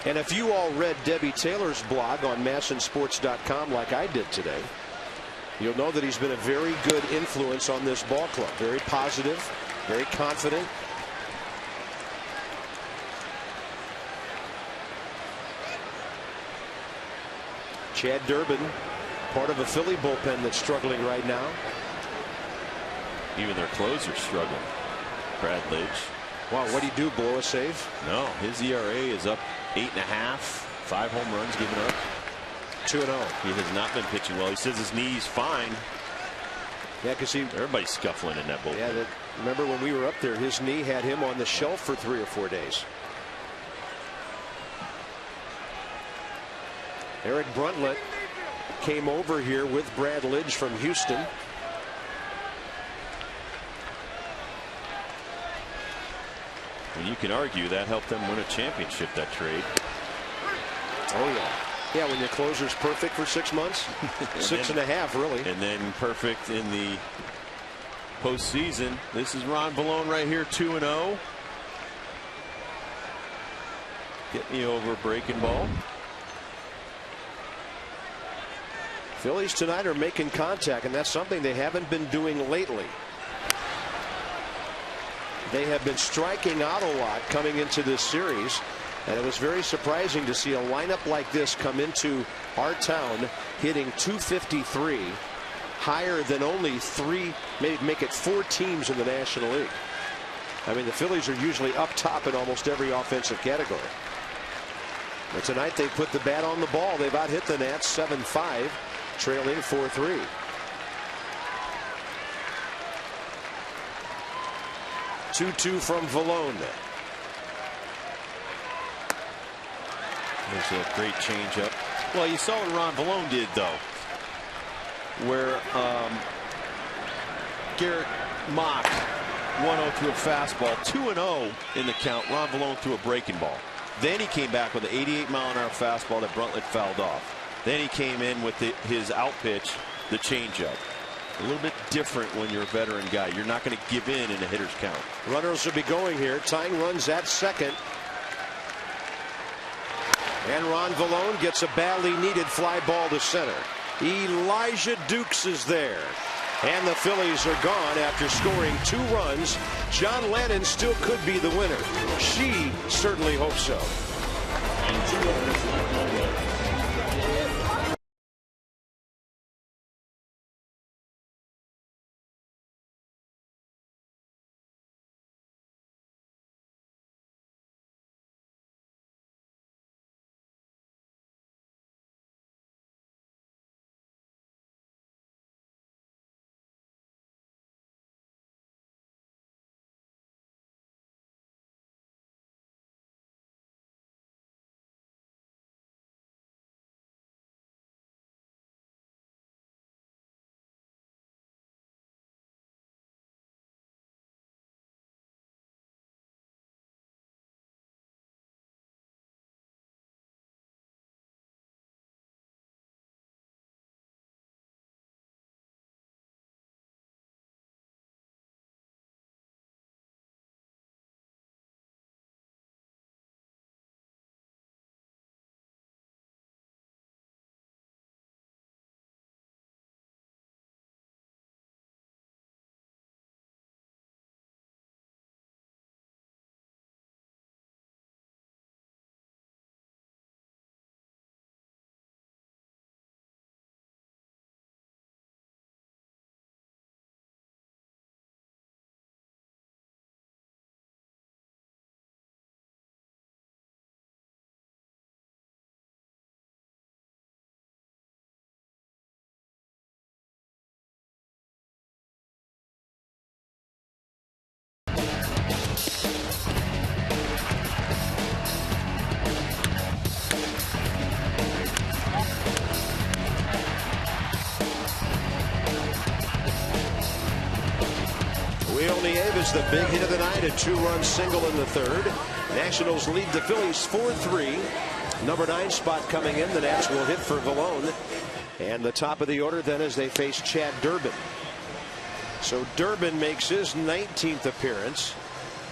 And if you all read Debbie Taylor's blog on MASNsports.com like I did today, you'll know that he's been a very good influence on this ball club. Very positive, very confident. Chad Durbin, part of a Philly bullpen that's struggling right now. Even their closers struggle. Brad Lidge. Wow, what do you do? Blow a save? No, his ERA is up 8.5. 5 home runs given up. 2-0. He has not been pitching well. He says his knee's fine. Yeah, because everybody's scuffling in that bullpen. Yeah, remember when we were up there, his knee had him on the shelf for 3 or 4 days. Eric Bruntlett came over here with Brad Lidge from Houston. And you can argue that helped them win a championship, that trade. Oh, yeah. Yeah, when your closer's perfect for 6 months. 6.5, really. And then perfect in the postseason. This is Ron Vallone right here, 2-0. Get me over breaking ball. Phillies tonight are making contact, and that's something they haven't been doing lately. They have been striking out a lot coming into this series, and it was very surprising to see a lineup like this come into our town hitting .253, higher than only 3, maybe make it 4 teams in the National League. I mean, the Phillies are usually up top in almost every offensive category. But tonight they put the bat on the ball. They've out hit the Nats 7-5, trailing 4-3. Two from Vallone. There's a great changeup. Well, you saw what Ron Vallone did, though, where Garrett Mock 1-0 threw a fastball, 2-0 in the count. Ron Vallone threw a breaking ball. Then he came back with an 88-mile-an-hour fastball that Bruntlett fouled off. Then he came in with his out pitch, the changeup. A little bit different when you're a veteran guy. You're not going to give in a hitter's count. Runners will be going here. Tying runs at second. And Ron Vallone gets a badly needed fly ball to center. Elijah Dukes is there. And the Phillies are gone after scoring 2 runs. John Lennon still could be the winner. She certainly hopes so. Is the big hit of the night, a 2-run single in the third. Nationals lead the Phillies 4-3. Number 9 spot coming in. The Nats will hit for Vallone. And the top of the order then as they face Chad Durbin. So Durbin makes his 19th appearance.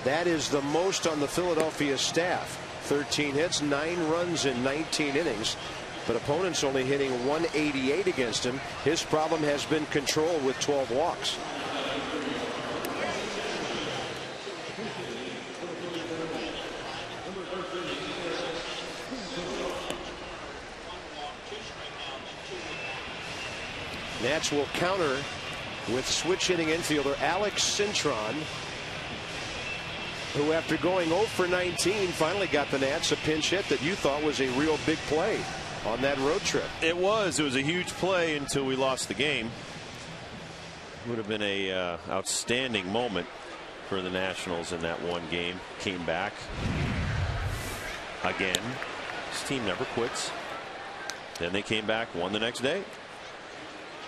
That is the most on the Philadelphia staff. 13 hits, 9 runs in 19 innings. But opponents only hitting 188 against him. His problem has been control with 12 walks. Nats will counter with switch hitting infielder Alex Cintron, who after going 0 for 19 finally got the Nats a pinch hit that you thought was a real big play on that road trip. It was a huge play until we lost the game. Would have been a outstanding moment for the Nationals in that one game. Came back again. This team never quits. Then they came back, won the next day.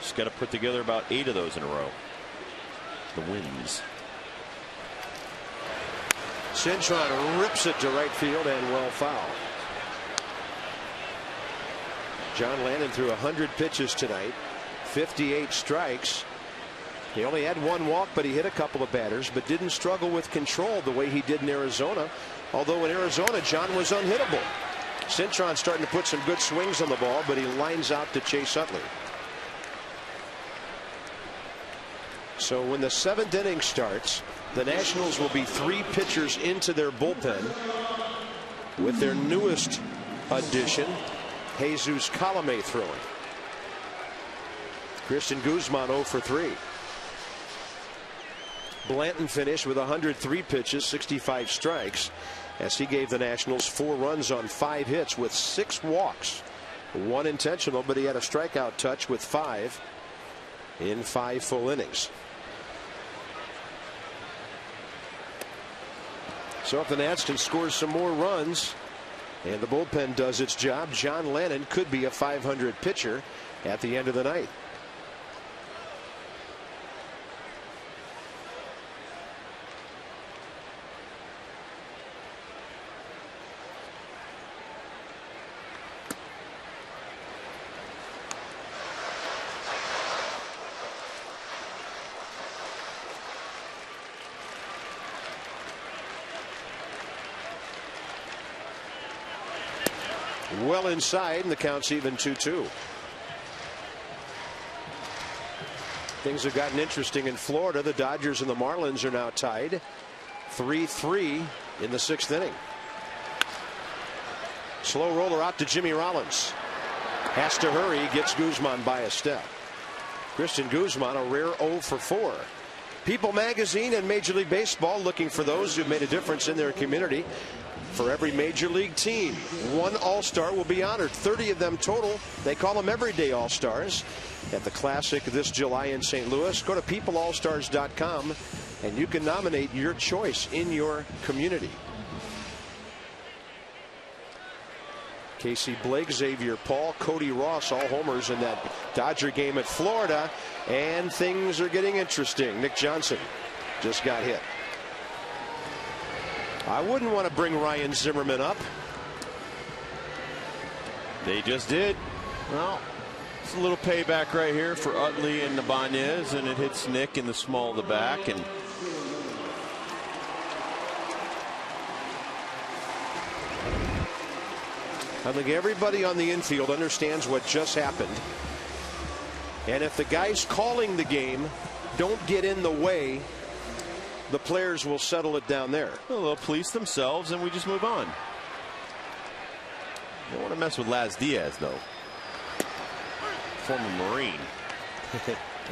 Just got to put together about 8 of those in a row. The wins. Cintron rips it to right field and well foul. John Lannon threw 100 pitches tonight, 58 strikes. He only had 1 walk, but he hit a couple of batters, but didn't struggle with control the way he did in Arizona. Although in Arizona, John was unhittable. Cintron starting to put some good swings on the ball, but he lines out to Chase Utley. So when the 7th inning starts, the Nationals will be 3 pitchers into their bullpen with their newest addition, Jesus Colome, throwing. Christian Guzman 0 for 3. Blanton finished with 103 pitches, 65 strikes, as he gave the Nationals 4 runs on 5 hits with 6 walks. 1 intentional, but he had a strikeout touch with 5 in 5 full innings. So if the Nats can score some more runs and the bullpen does its job, John Lannon could be a 500 pitcher at the end of the night. Well inside, and the count's even 2-2. Things have gotten interesting in Florida. The Dodgers and the Marlins are now tied 3-3 in the 6th inning. Slow roller out to Jimmy Rollins. Has to hurry, gets Guzman by a step. Christian Guzman a rare 0 for 4. People Magazine and Major League Baseball looking for those who've made a difference in their community. For every major league team, 1 All-Star will be honored. 30 of them total. They call them everyday All-Stars at the Classic this July in St. Louis. Go to peopleallstars.com and you can nominate your choice in your community. Casey Blake, Xavier Paul, Cody Ross, all homers in that Dodger game at Florida. And things are getting interesting. Nick Johnson just got hit. I wouldn't want to bring Ryan Zimmerman up. They just did. Well, it's a little payback right here for Utley and Ibanez, and it hits Nick in the small of the back. And I think everybody on the infield understands what just happened. And if the guys calling the game don't get in the way, the players will settle it down there. Well, they'll police themselves and we just move on. Don't want to mess with Laz Diaz, though. Former Marine.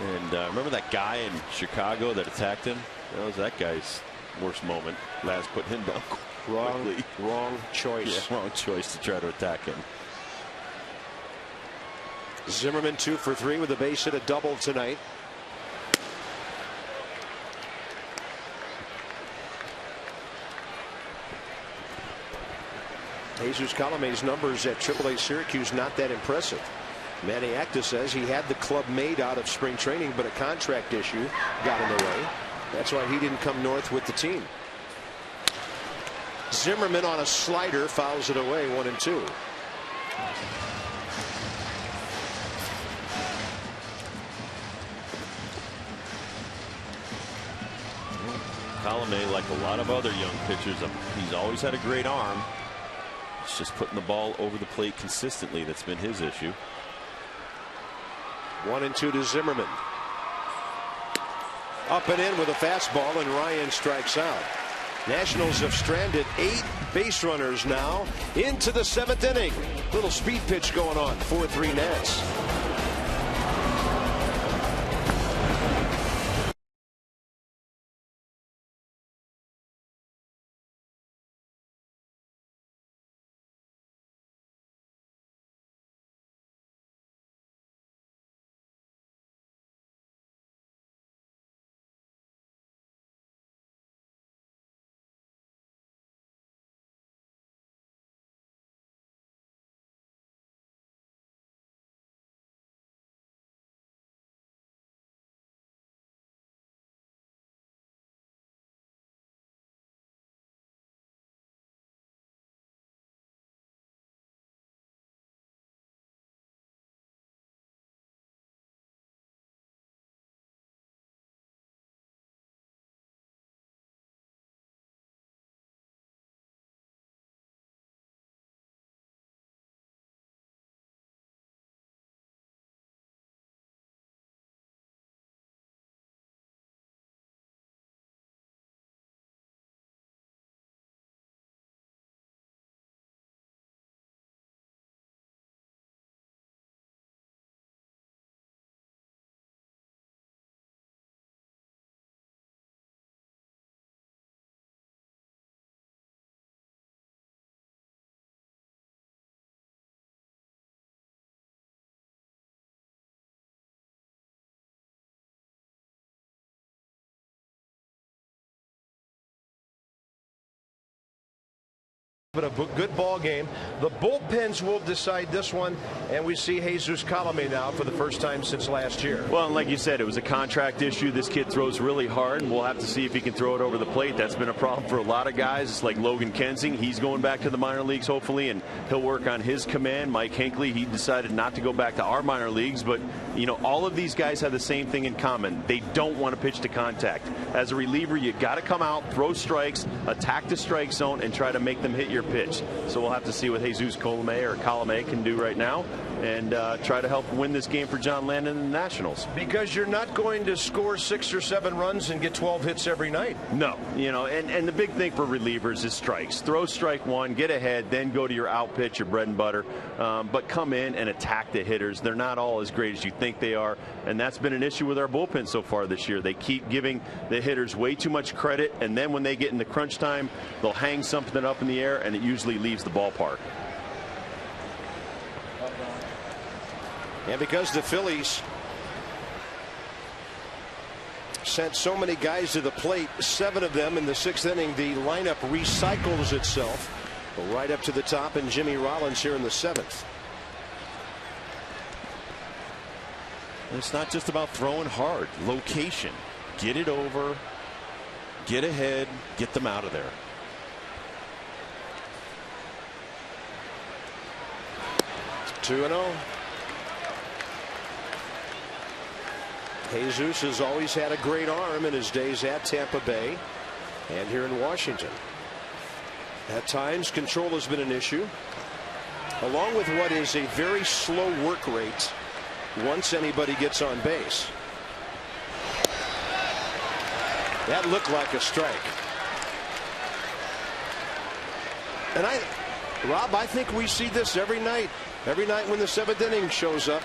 And remember that guy in Chicago that attacked him? That was that guy's worst moment. Laz put him down quickly. Wrong choice. Yeah, wrong choice to try to attack him. Zimmerman 2 for 3 with a base hit, a double tonight. Jesus Colome's numbers at AAA Syracuse not that impressive. Manny Acta says he had the club made out of spring training, but a contract issue got in the way. That's why he didn't come north with the team. Zimmerman on a slider fouls it away, 1-2. Colome, like a lot of other young pitchers, he's always had a great arm. It's just putting the ball over the plate consistently that's been his issue. 1-2 to Zimmerman. Up and in with a fastball, and Ryan strikes out. Nationals have stranded 8 base runners now into the 7th inning. Little speed pitch going on. 4-3 Nats. But a good ball game. The bullpens will decide this one, and we see Jesus Colome now for the first time since last year. Well, and like you said, it was a contract issue. This kid throws really hard, and we'll have to see if he can throw it over the plate. That's been a problem for a lot of guys. It's like Logan Kensing. He's going back to the minor leagues, hopefully, and he'll work on his command. Mike Hinckley, he decided not to go back to our minor leagues, but, you know, all of these guys have the same thing in common. They don't want to pitch to contact. As a reliever, you got to come out, throw strikes, attack the strike zone, and try to make them hit your pitch. So we'll have to see what Jesus Colome can do right now and try to help win this game for John Landon and the Nationals. Because you're not going to score 6 or 7 runs and get 12 hits every night. No, you know, and the big thing for relievers is strikes. Throw strike one, get ahead, then go to your out pitch, your bread and butter. But come in and attack the hitters. They're not all as great as you think they are, and that's been an issue with our bullpen so far this year. They keep giving the hitters way too much credit, and then when they get into crunch time, they'll hang something up in the air, and it usually leaves the ballpark. And because the Phillies sent so many guys to the plate, 7 of them in the 6th inning, the lineup recycles itself right up to the top, and Jimmy Rollins here in the 7th. It's not just about throwing hard. Location. Get it over. Get ahead. Get them out of there. Two 2-0. Jesus has always had a great arm in his days at Tampa Bay and here in Washington. At times, control has been an issue, along with what is a very slow work rate once anybody gets on base. That looked like a strike. And Rob, I think we see this every night. Every night when the 7th inning shows up,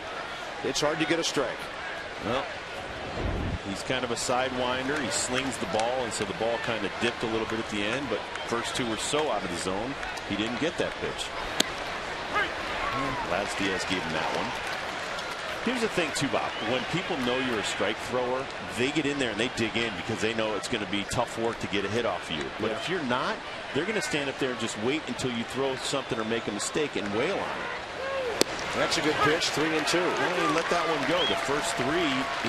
it's hard to get a strike. Well, he's kind of a sidewinder. He slings the ball, and so the ball kind of dipped a little bit at the end, but first 2 were so out of the zone, he didn't get that pitch. Lads Diaz gave him that one. Here's the thing, too, Bob. When people know you're a strike thrower, they get in there and they dig in because they know it's going to be tough work to get a hit off of you. But if you're not, they're going to stand up there and just wait until you throw something or make a mistake and wail on it. That's a good pitch, 3-2. Well, he let that one go. The first 3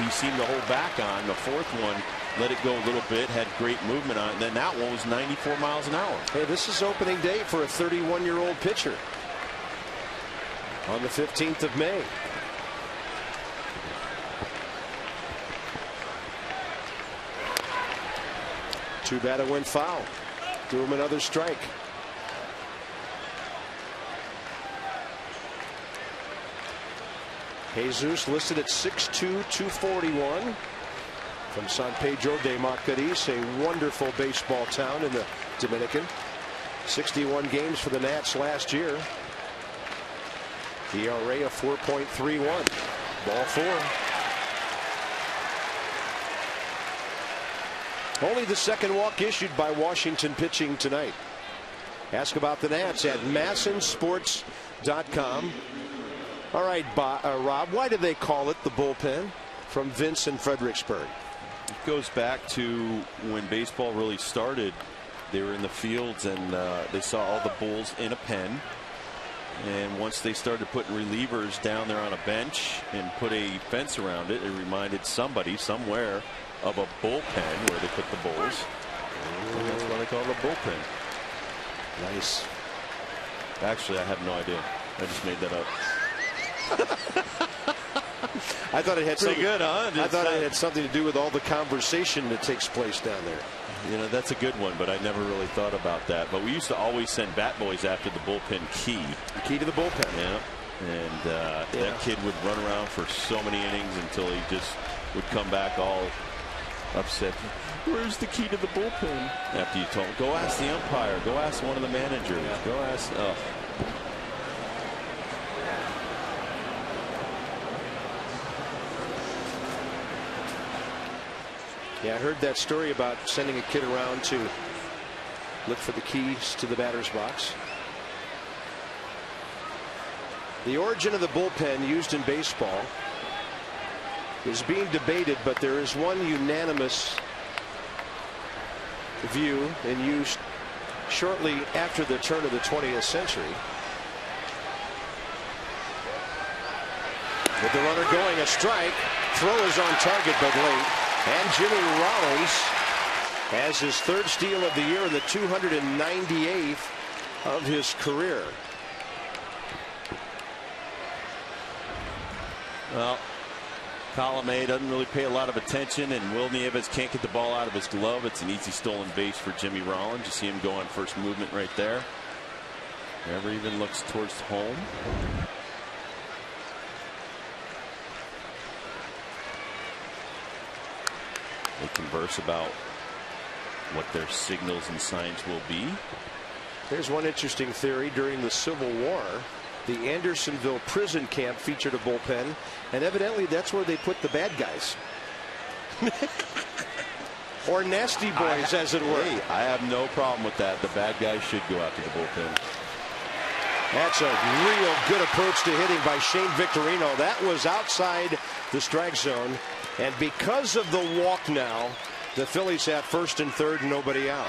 he seemed to hold back on. The 4th one let it go a little bit, had great movement on it. And then that one was 94 miles an hour. Hey, this is opening day for a 31-year-old pitcher on the 15th of May. Too bad it went foul. Threw him another strike. Jesus listed at 6'2", 241 from San Pedro de Macorís, a wonderful baseball town in the Dominican. 61 games for the Nats last year. ERA of 4.31. Ball 4. Only the second walk issued by Washington pitching tonight. Ask about the Nats at massinsports.com. All right, Rob, why do they call it the bullpen? From Vince in Fredericksburg. It goes back to when baseball really started. They were in the fields and they saw all the bulls in a pen. And once they started putting relievers down there on a bench and put a fence around it, it reminded somebody somewhere of a bullpen where they put the bulls. And that's why they call it a bullpen. Nice. Actually, I have no idea. I just made that up. I thought it had something good, huh? I thought it had something to do with all the conversation that takes place down there. You know, that's a good one, but I never really thought about that. But we used to always send bat boys after the bullpen key. The key to the bullpen. Yeah. And that kid would run around for so many innings until he just would come back all upset. Where's the key to the bullpen? After you told him, go ask the umpire, go ask one of the managers, go ask. Oh. Yeah, I heard that story about sending a kid around to look for the keys to the batter's box. The origin of the bullpen used in baseball is being debated, but there is one unanimous view in use shortly after the turn of the 20th century. With the runner going, a strike. Throw is on target but late. And Jimmy Rollins has his 3rd steal of the year, the 298th of his career. Well, Colomé doesn't really pay a lot of attention, and Will Nieves can't get the ball out of his glove. It's an easy stolen base for Jimmy Rollins. You see him go on first movement right there. Never even looks towards home. They converse about what their signals and signs will be. There's one interesting theory. During the Civil War, the Andersonville prison camp featured a bullpen, and evidently that's where they put the bad guys. Or nasty boys, as it were. Hey, I have no problem with that. The bad guys should go out to the bullpen. That's a real good approach to hitting by Shane Victorino. That was outside the strike zone. And because of the walk now, the Phillies have 1st and 3rd, nobody out.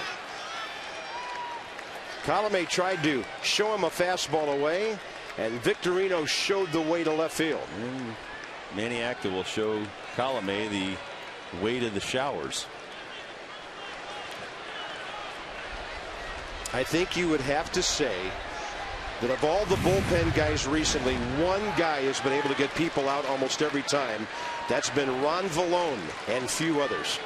Colomé tried to show him a fastball away, and Victorino showed the way to left field. Maniacta will show Colomé the way to the showers. I think you would have to say that of all the bullpen guys recently, one guy has been able to get people out almost every time. That's been Ron Vallone and few others.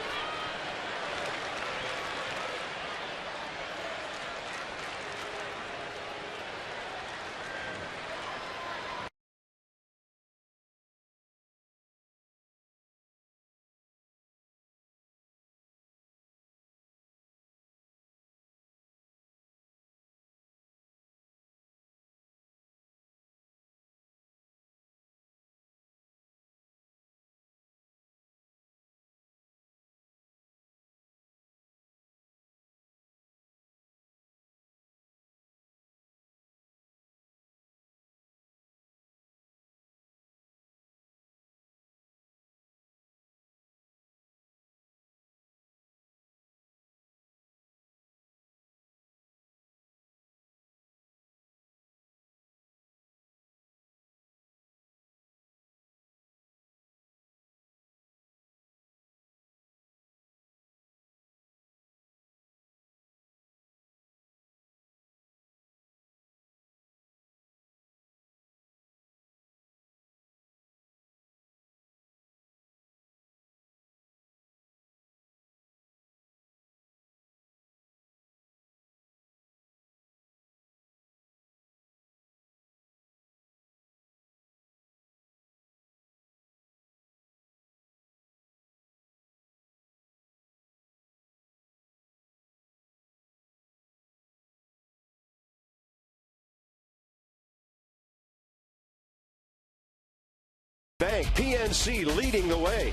Bank PNC leading the way.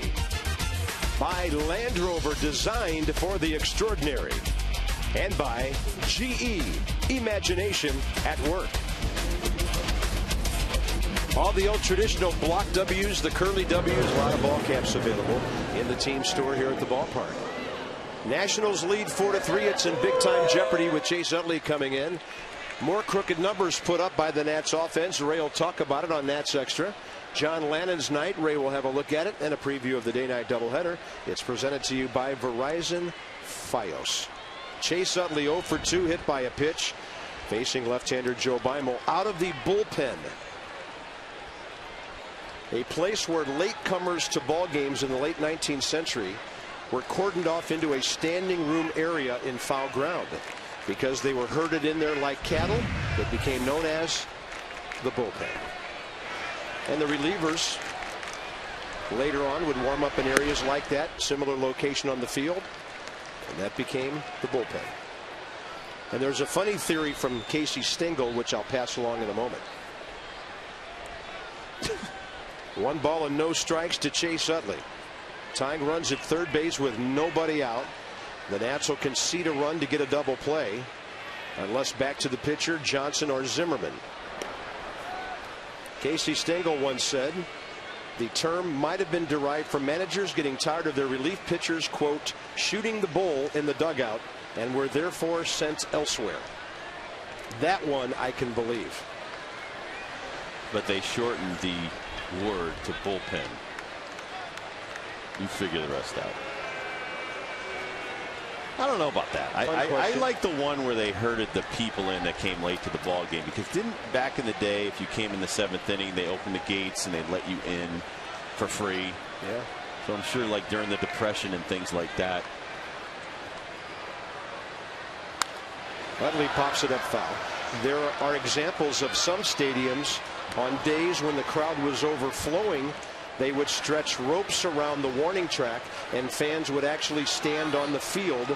By Land Rover, designed for the extraordinary. And by GE, imagination at work. All the old traditional block W's, the curly W's, a lot of ball caps available in the team store here at the ballpark. Nationals lead 4-3. It's in big time jeopardy with Chase Utley coming in. More crooked numbers put up by the Nats offense. Ray will talk about it on Nats Extra. John Lannon's night. Ray will have a look at it and a preview of the day-night doubleheader. It's presented to you by Verizon Fios. Chase Utley 0 for 2, hit by a pitch, facing left-hander Joe Beimel out of the bullpen. A place where latecomers to ball games in the late 19th century were cordoned off into a standing room area in foul ground. Because they were herded in there like cattle, it became known as the bullpen. And the relievers later on would warm up in areas like that, similar location on the field, and that became the bullpen. And there's a funny theory from Casey Stengel, which I'll pass along in a moment. 1 ball and no strikes to Chase Utley. Tying runs at third base with nobody out. The Nats will concede a run to get a double play, unless back to the pitcher, Johnson or Zimmerman. Casey Stengel once said the term might have been derived from managers getting tired of their relief pitchers, quote, shooting the bull in the dugout and were therefore sent elsewhere. That one I can believe. But they shortened the word to bullpen. You figure the rest out. I don't know about that. I like the one where they herded the people in that came late to the ball game, because didn't back in the day, if you came in the 7th inning, they opened the gates and they let you in for free. Yeah. So I'm sure, like during the Depression and things like that. Utley pops it up foul. There are examples of some stadiums on days when the crowd was overflowing. They would stretch ropes around the warning track, and fans would actually stand on the field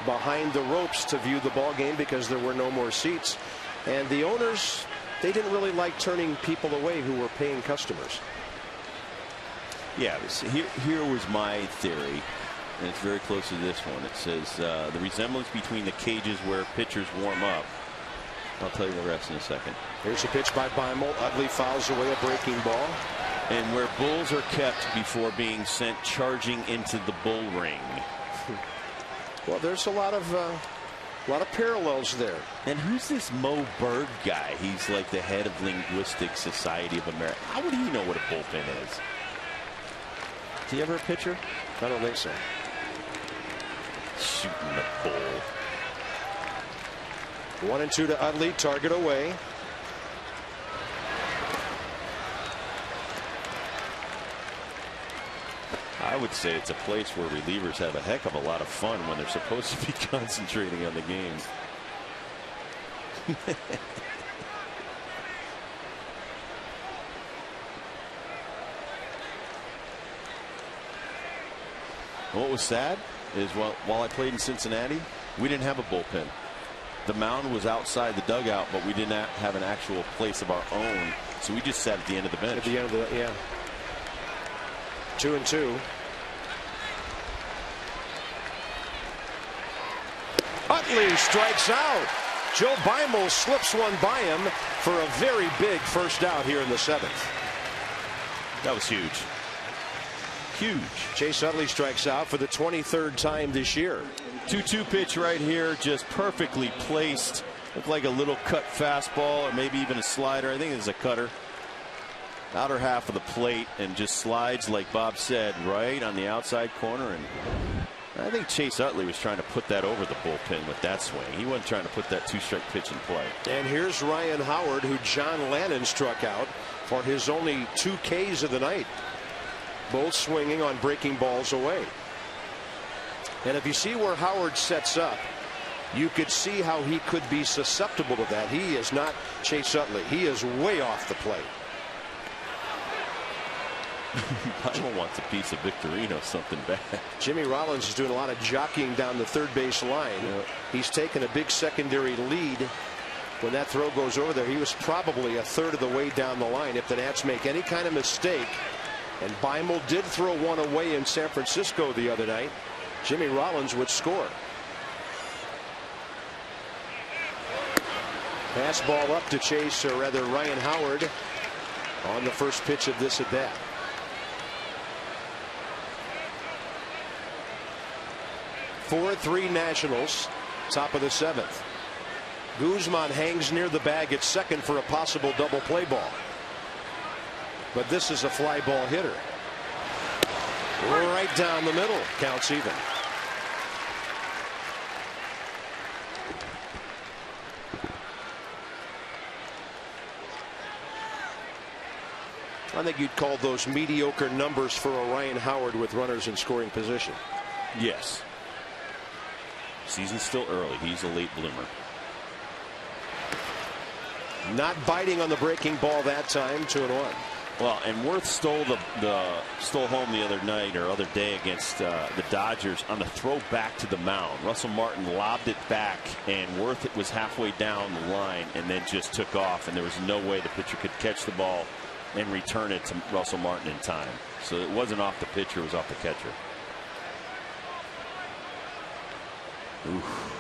behind the ropes to view the ball game because there were no more seats. And the owners, they didn't really like turning people away who were paying customers. Yeah, here was my theory, and it's very close to this one. It says the resemblance between the cages where pitchers warm up. I'll tell you the rest in a second. Here's a pitch by Beimel. Utley fouls away a breaking ball. And where bulls are kept before being sent charging into the bull ring. Well, there's a lot of parallels there. And who's this Mo Berg guy? He's like the head of Linguistic Society of America. How would he know what a bullpen is? Is he ever a pitcher? I don't think so. Shooting the bull. 1-2 to Utley. Target away. I would say it's a place where relievers have a heck of a lot of fun when they're supposed to be concentrating on the game. What was sad is while I played in Cincinnati, we didn't have a bullpen. The mound was outside the dugout, but we did not have an actual place of our own, so we just sat at the end of the bench. At the end of the, yeah. 2-2. Utley strikes out. Joe Beimel slips one by him for a very big first out here in the 7th. That was huge. Huge. Chase Utley strikes out for the 23rd time this year. 2-2 pitch right here, just perfectly placed. Looked like a little cut fastball or maybe even a slider. I think it's a cutter. Outer half of the plate, and just slides, like Bob said, right on the outside corner. And I think Chase Utley was trying to put that over the bullpen with that swing. He wasn't trying to put that 2-strike pitch in play. And here's Ryan Howard, who John Lannon struck out for his only 2 Ks of the night. Both swinging on breaking balls away. And if you see where Howard sets up, you could see how he could be susceptible to that. He is not Chase Utley. He is way off the plate. Beimel wants a piece of Victorino, something bad. Jimmy Rollins is doing a lot of jockeying down the third base line. He's taken a big secondary lead. When that throw goes over there, he was probably a third of the way down the line. If the Nats make any kind of mistake, and Beimel did throw one away in San Francisco the other night, Jimmy Rollins would score. Pass ball up to Chase, or rather Ryan Howard, on the first pitch of this at bat. 4-3 Nationals, top of the 7th. Guzman hangs near the bag at second for a possible double play ball. But this is a fly ball hitter. Right down the middle. Counts even. I think you'd call those mediocre numbers for a Ryan Howard with runners in scoring position. Yes. Season's still early. He's a late bloomer. Not biting on the breaking ball that time. 2-1. Well, and Worth stole home the other night or other day against the Dodgers on the throw back to the mound. Russell Martin lobbed it back, and Worth was halfway down the line and then just took off, and there was no way the pitcher could catch the ball and return it to Russell Martin in time. So it wasn't off the pitcher, it was off the catcher. Oof.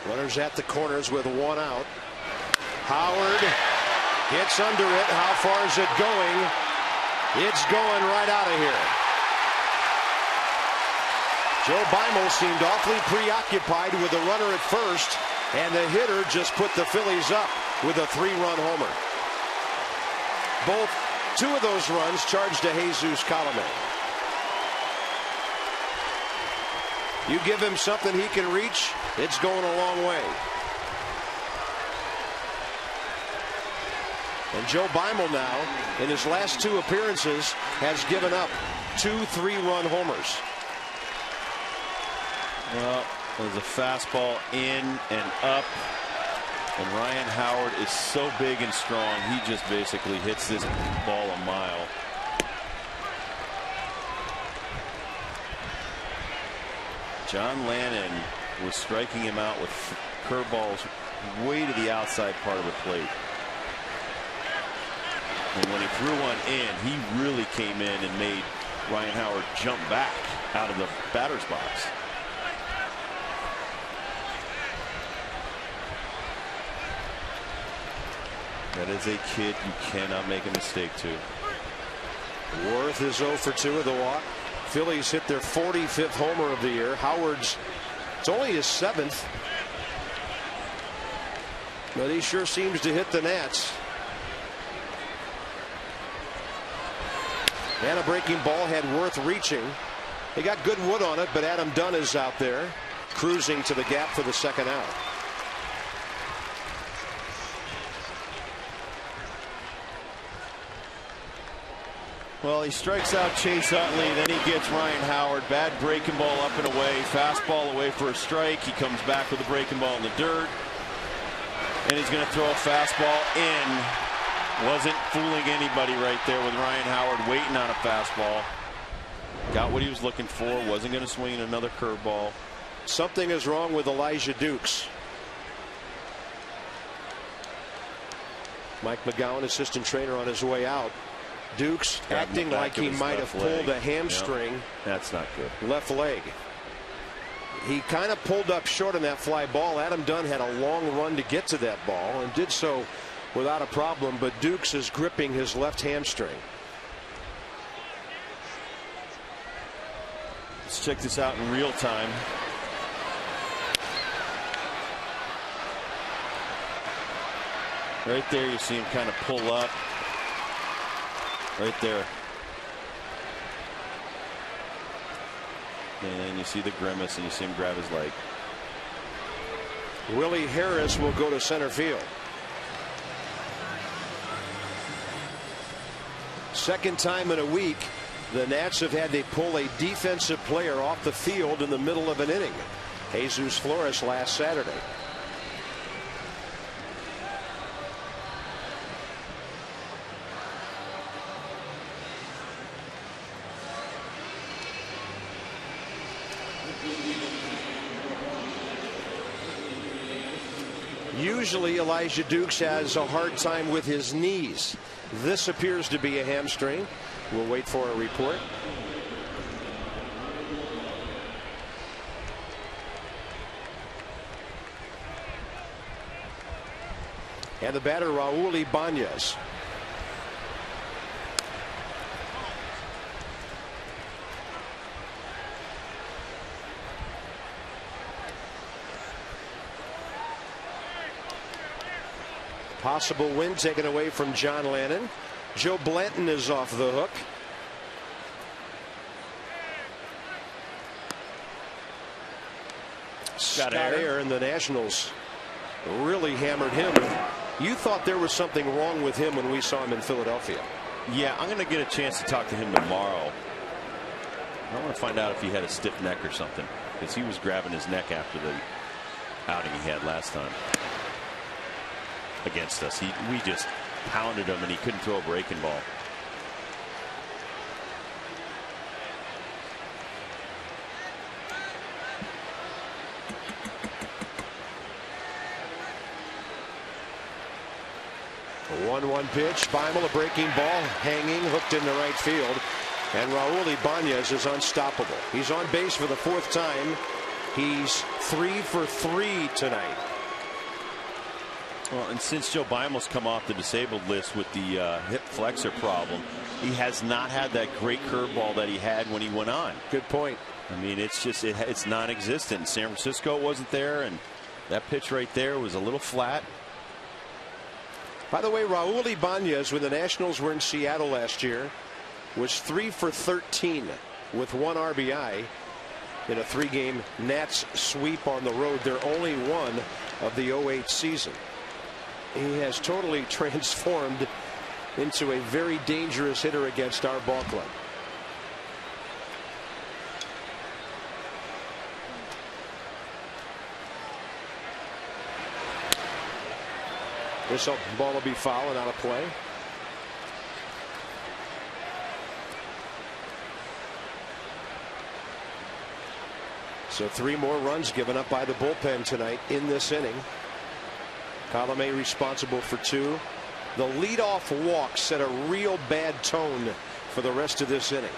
Runners at the corners with one out. Howard gets under it. How far is it going? It's going right out of here. Joe Beimel seemed awfully preoccupied with the runner at first, and the hitter just put the Phillies up with a 3-run homer. Two of those runs charged to Jesus Colome. You give him something he can reach, it's going a long way. And Joe Beimel now, in his last 2 appearances, has given up 2 3-run homers. Well, there's a fastball in and up. And Ryan Howard is so big and strong, he just basically hits this ball a mile. John Lannon was striking him out with curveballs way to the outside part of the plate. And when he threw one in, he really came in and made Ryan Howard jump back out of the batter's box. That is a kid you cannot make a mistake to. Worth is 0 for 2 with a walk. Phillies hit their 45th homer of the year. Howard's, it's only his 7th. But he sure seems to hit the nets. And a breaking ball had Worth reaching. They got good wood on it, but Adam Dunn is out there cruising to the gap for the second out. Well, he strikes out Chase Utley, then he gets Ryan Howard. Bad breaking ball up and away. Fastball away for a strike. He comes back with a breaking ball in the dirt. And he's going to throw a fastball in. Wasn't fooling anybody right there with Ryan Howard waiting on a fastball. Got what he was looking for. Wasn't going to swing in another curveball. Something is wrong with Elijah Dukes. Mike McGowan, assistant trainer, on his way out. Dukes acting like he might have pulled a hamstring. Yep. That's not good. Left leg. He kind of pulled up short on that fly ball. Adam Dunn had a long run to get to that ball and did so without a problem, but Dukes is gripping his left hamstring. Let's check this out in real time. Right there, you see him kind of pull up. Right there. And you see the grimace, and you see him grab his leg. Willie Harris will go to center field. Second time in a week the Nats have had to pull a defensive player off the field in the middle of an inning. Jesus Flores last Saturday. Usually Elijah Dukes has a hard time with his knees. This appears to be a hamstring. We'll wait for a report. And the batter, Raul Ibanez. Possible win taken away from John Lannon. Joe Blanton is off the hook. Scott Air, and the Nationals really hammered him. You thought there was something wrong with him when we saw him in Philadelphia. Yeah, I'm going to get a chance to talk to him tomorrow. I want to find out if he had a stiff neck or something, because he was grabbing his neck after the outing he had last time against us. We just pounded him and he couldn't throw a breaking ball. A 1-1 pitch. Beimel, a breaking ball, hanging, hooked into right field. And Raul Ibanez is unstoppable. He's on base for the 4th time He's 3 for 3 tonight. Well, and since Joe Bimel's come off the disabled list with the hip flexor problem, he has not had that great curveball that he had when he went on. Good point. I mean, it's just it's non-existent. In San Francisco, it wasn't there, and that pitch right there was a little flat. By the way, Raul Ibanez, when the Nationals were in Seattle last year, was 3 for 13 with 1 RBI in a 3-game Nats sweep on the road. They're only one of the 08 season. He has totally transformed into a very dangerous hitter against our ball club. This ball will be foul and out of play. So 3 more runs given up by the bullpen tonight in this inning. Colome responsible for 2. The leadoff walk set a real bad tone for the rest of this inning.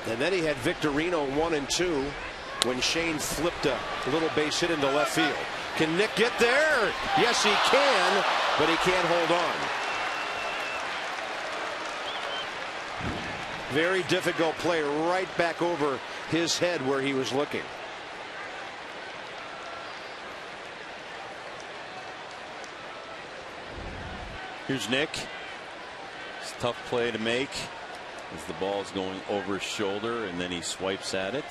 And then he had Victorino 1 and 2 when Shane flipped a little base hit into left field. Can Nick get there? Yes, he can, but he can't hold on. Very difficult play right back over his head where he was looking. Here's Nick. It's a tough play to make as the ball is going over his shoulder, and then he swipes at it.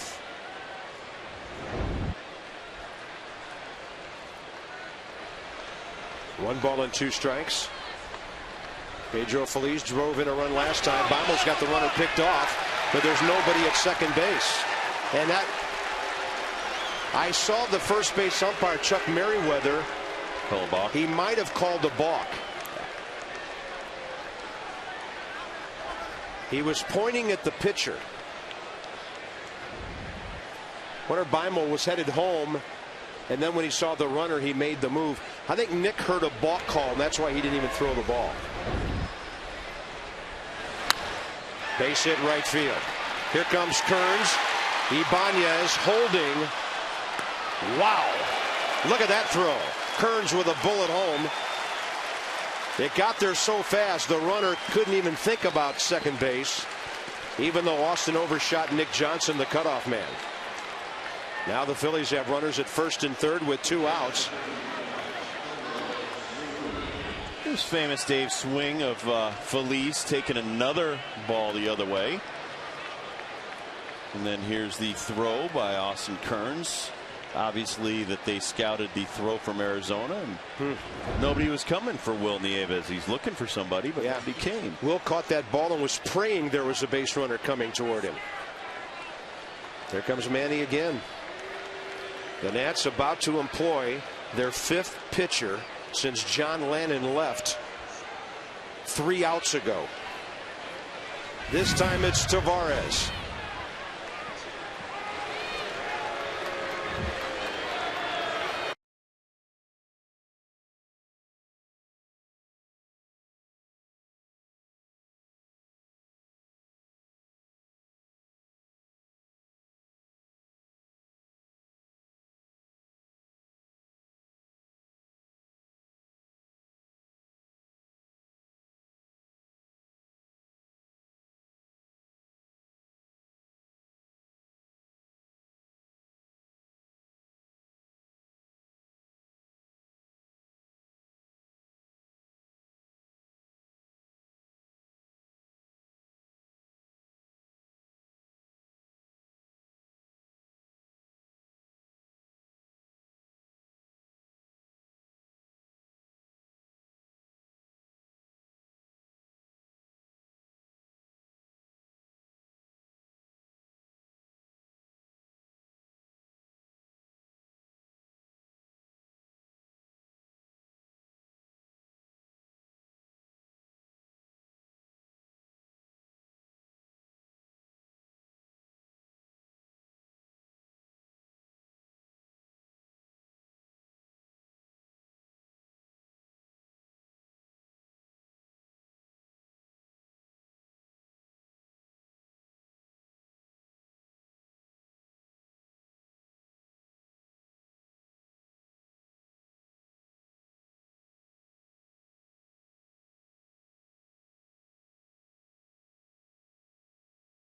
One ball and 2 strikes. Pedro Feliz drove in a run last time. Bimel's got the runner picked off, but there's nobody at second base. And that, I saw the first base umpire, Chuck Merriweather. Call a balk. He might have called a balk. He was pointing at the pitcher. Wonder Bimel was headed home, and then when he saw the runner, he made the move. I think Nick heard a balk call, and that's why he didn't even throw the ball. Base hit right field. Here comes Kearns. Ibanez holding. Wow. Look at that throw. Kearns with a bullet home. It got there so fast the runner couldn't even think about second base, even though Austin overshot Nick Johnson, the cutoff man. Now the Phillies have runners at first and third with 2 outs. Here's famous Dave's swing of Feliz taking another ball the other way. And then here's the throw by Austin Kearns. Obviously that they scouted the throw from Arizona, and nobody was coming for Will Nieves. He's looking for somebody, but nobody came. Will caught that ball and was praying there was a base runner coming toward him. There comes Manny again. The Nats about to employ their 5th pitcher since John Lannon left 3 outs ago. This time it's Tavares.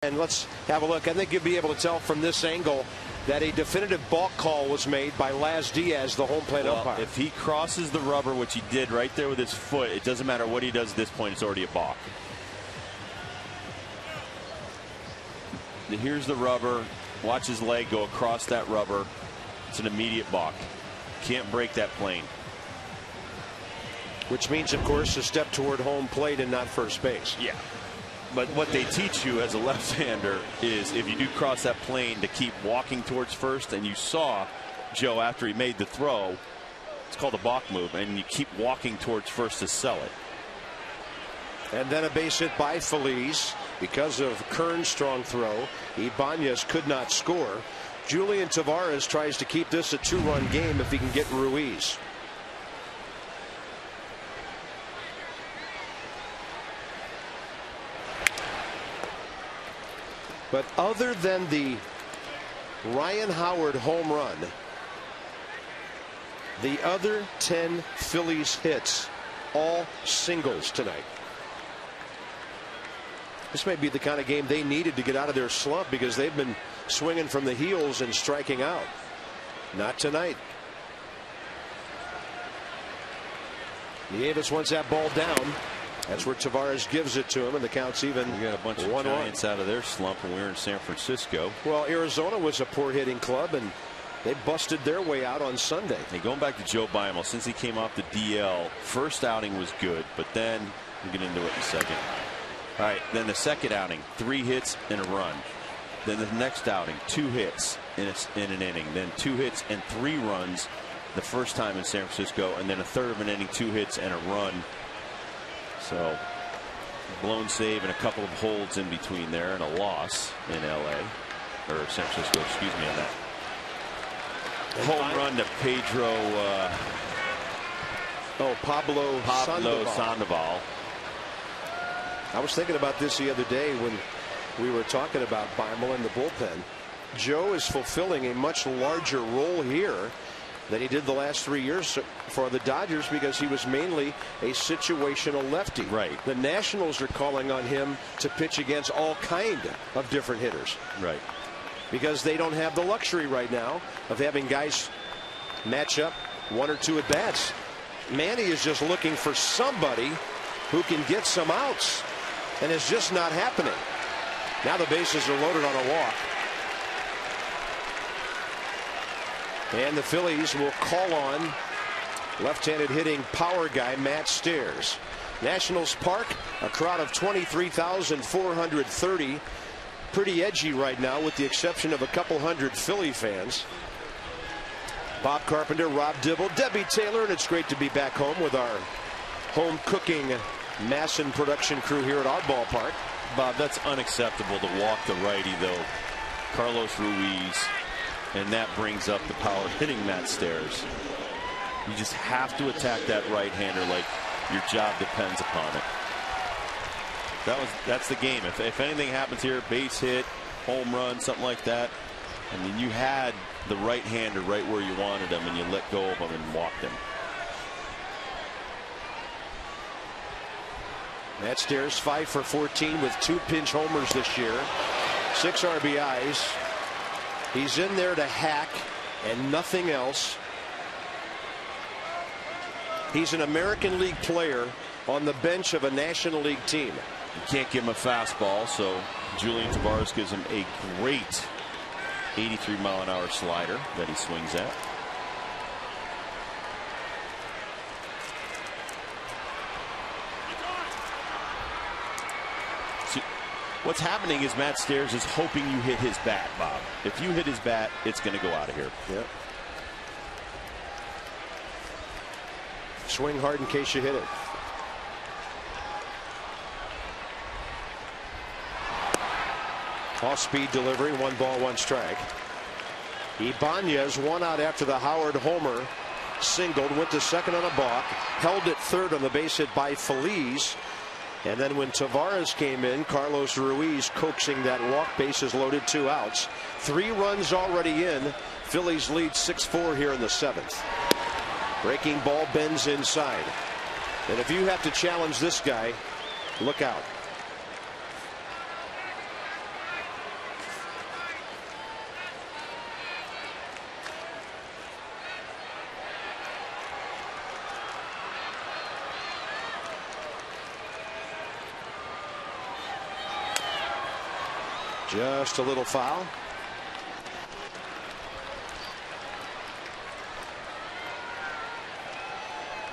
And let's have a look. I think you'll be able to tell from this angle that a definitive balk call was made by Laz Diaz, the home plate umpire. If he crosses the rubber, which he did right there with his foot, it doesn't matter what he does at this point, it's already a balk. Here's the rubber. Watch his leg go across that rubber. It's an immediate balk. Can't break that plane. Which means, of course, a step toward home plate and not first base. Yeah. But what they teach you as a left-hander is if you do cross that plane to keep walking towards first, and you saw Joe after he made the throw, it's called a balk move, and you keep walking towards first to sell it. And then a base hit by Feliz because of Kern's strong throw. Ibanez could not score. Julian Tavares tries to keep this a 2-run game if he can get Ruiz. But other than the Ryan Howard home run, the other 10 Phillies hits, all singles tonight. This may be the kind of game they needed to get out of their slump because they've been swinging from the heels and striking out. Not tonight. Nieves wants that ball down. That's where Tavares gives it to him, and the count's even. We got a bunch of Giants out of their slump when we were in San Francisco. Well, Arizona was a poor hitting club, and they busted their way out on Sunday. Hey, going back to Joe Beimel, since he came off the DL, first outing was good, but then we'll get into it in a second. All right, then the second outing, 3 hits and a run. Then the next outing, 2 hits in an inning. Then 2 hits and 3 runs the first time in San Francisco, and then a third of an inning, 2 hits and a run. So blown save and a couple of holds in between there, and a loss in LA or San Francisco, excuse me, on that. Home run to Pedro Pablo Sandoval. I was thinking about this the other day when we were talking about Beimel in the bullpen. Joe is fulfilling a much larger role here than he did the last 3 years for the Dodgers because he was mainly a situational lefty. Right. The Nationals are calling on him to pitch against all kind of different hitters. Right. Because they don't have the luxury right now of having guys match up 1 or 2 at bats. Manny is just looking for somebody who can get some outs, and it's just not happening. Now the bases are loaded on a walk. And the Phillies will call on left-handed hitting power guy Matt Stairs. Nationals Park, a crowd of 23,430. Pretty edgy right now with the exception of a couple hundred Philly fans. Bob Carpenter, Rob Dibble, Debbie Taylor, and it's great to be back home with our home cooking Masson production crew here at our ballpark. Bob, that's unacceptable to walk the righty though. Carlos Ruiz. And that brings up the power hitting Matt Stairs. You just have to attack that right-hander like your job depends upon it. That's the game. If anything happens here, base hit, home run, something like that, I mean, you had the right-hander right where you wanted him, and you let go of him and walked him. Matt Stairs 5 for 14 with 2 pinch homers this year, 6 RBIs. He's in there to hack and nothing else. He's an American League player on the bench of a National League team. You can't give him a fastball, so Julian Tavares gives him a great 83-mile-an-hour slider that he swings at. What's happening is Matt Stairs is hoping you hit his bat, Bob. If you hit his bat, it's going to go out of here. Yep. Swing hard in case you hit it. Off-speed delivery, 1 ball, 1 strike. Ibanez 1 out after the Howard homer. Singled, went to second on a balk, held it third on the base hit by Feliz. And then when Tavares came in, Carlos Ruiz coaxing that walk, bases loaded, 2 outs. 3 runs already in. Phillies lead 6-4 here in the 7th. Breaking ball bends inside. And if you have to challenge this guy, look out. Just a little foul.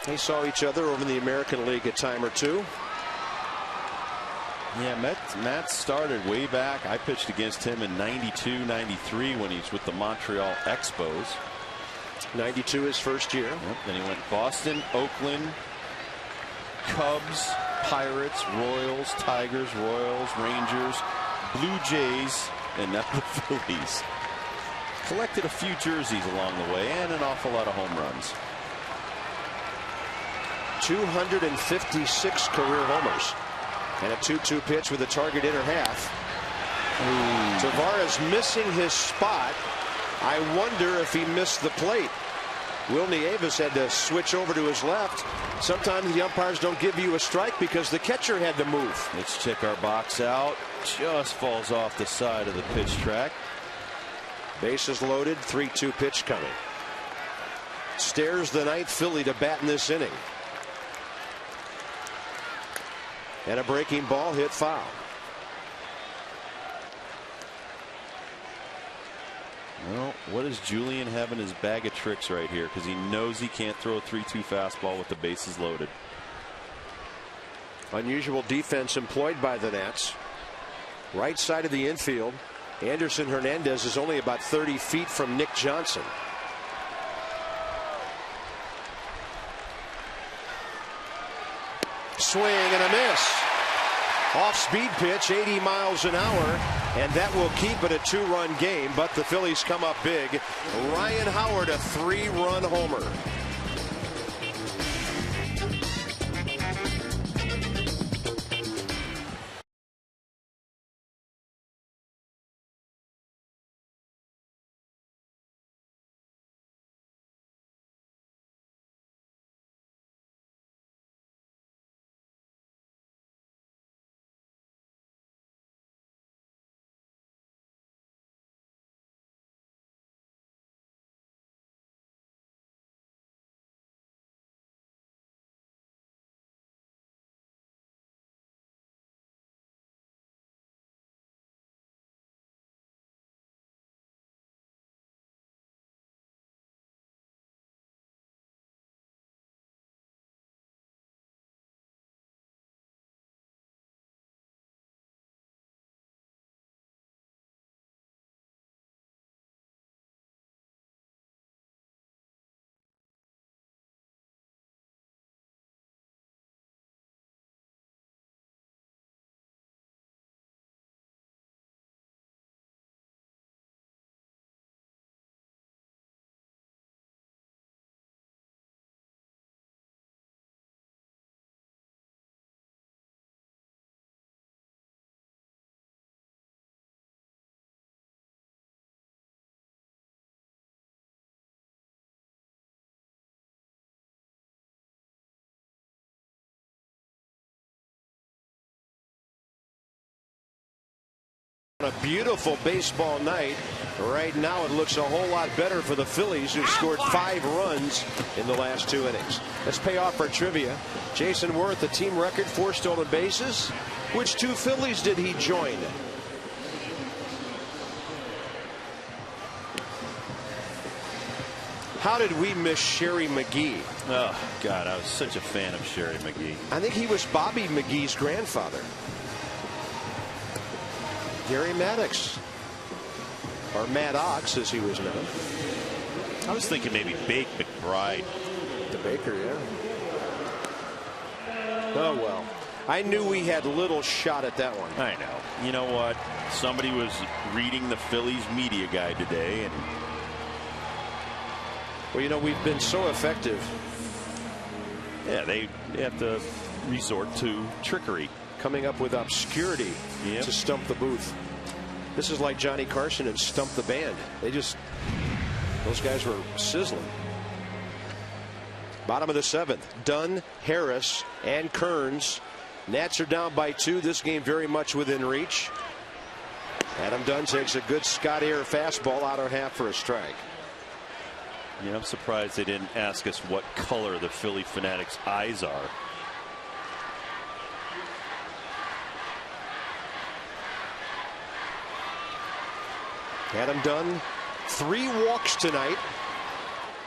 They saw each other over in the American League a time or two. Yeah, Matt started way back. I pitched against him in '92, '93 when he's with the Montreal Expos. '92 his first year. Yep. Then he went Boston, Oakland, Cubs, Pirates, Royals, Tigers, Royals, Rangers, Blue Jays, and now the Phillies. Collected a few jerseys along the way and an awful lot of home runs. 256 career homers. And a 2-2 pitch with a target inner half. Tavares missing his spot. I wonder if he missed the plate. Will Nieves had to switch over to his left. Sometimes the umpires don't give you a strike because the catcher had to move. Let's check our box out. Just falls off the side of the pitch track. Bases loaded. 3-2 pitch coming. Stares the ninth Philly to bat in this inning. And a breaking ball hit foul. Well, what does Julian have in his bag of tricks right here? Because he knows he can't throw a 3-2 fastball with the bases loaded. Unusual defense employed by the Nats. Right side of the infield. Anderson Hernandez is only about 30 feet from Nick Johnson. Swing and a miss. Off-speed pitch, 80 miles an hour, and that will keep it a 2-run game, but the Phillies come up big. Ryan Howard, a 3-run homer. A beautiful baseball night. Right now it looks a whole lot better for the Phillies, who've scored 5 runs in the last 2 innings. Let's pay off our trivia. Jason Worth, a team record 4 stolen bases. Which 2 Phillies did he join? How did we miss Sherry McGee? Oh, God, I was such a fan of Sherry McGee. I think he was Bobby McGee's grandfather. Gary Maddox, or Maddox as he was known. I was thinking maybe Bake McBride. The Baker, yeah. Oh, well. I knew we had little shot at that one. I know. You know what? Somebody was reading the Phillies media guide today, and well, you know, we've been so effective. Yeah, they have to resort to trickery. Coming up with obscurity to stump the booth. This is like Johnny Carson and Stump the Band. Those guys were sizzling. Bottom of the 7th. Dunn, Harris, and Kearns. Nats are down by 2. This game very much within reach. Adam Dunn takes a good Scott Air fastball out of half for a strike. Yeah, I'm surprised they didn't ask us what color the Philly Fanatics' eyes are. Adam Dunn, 3 walks tonight.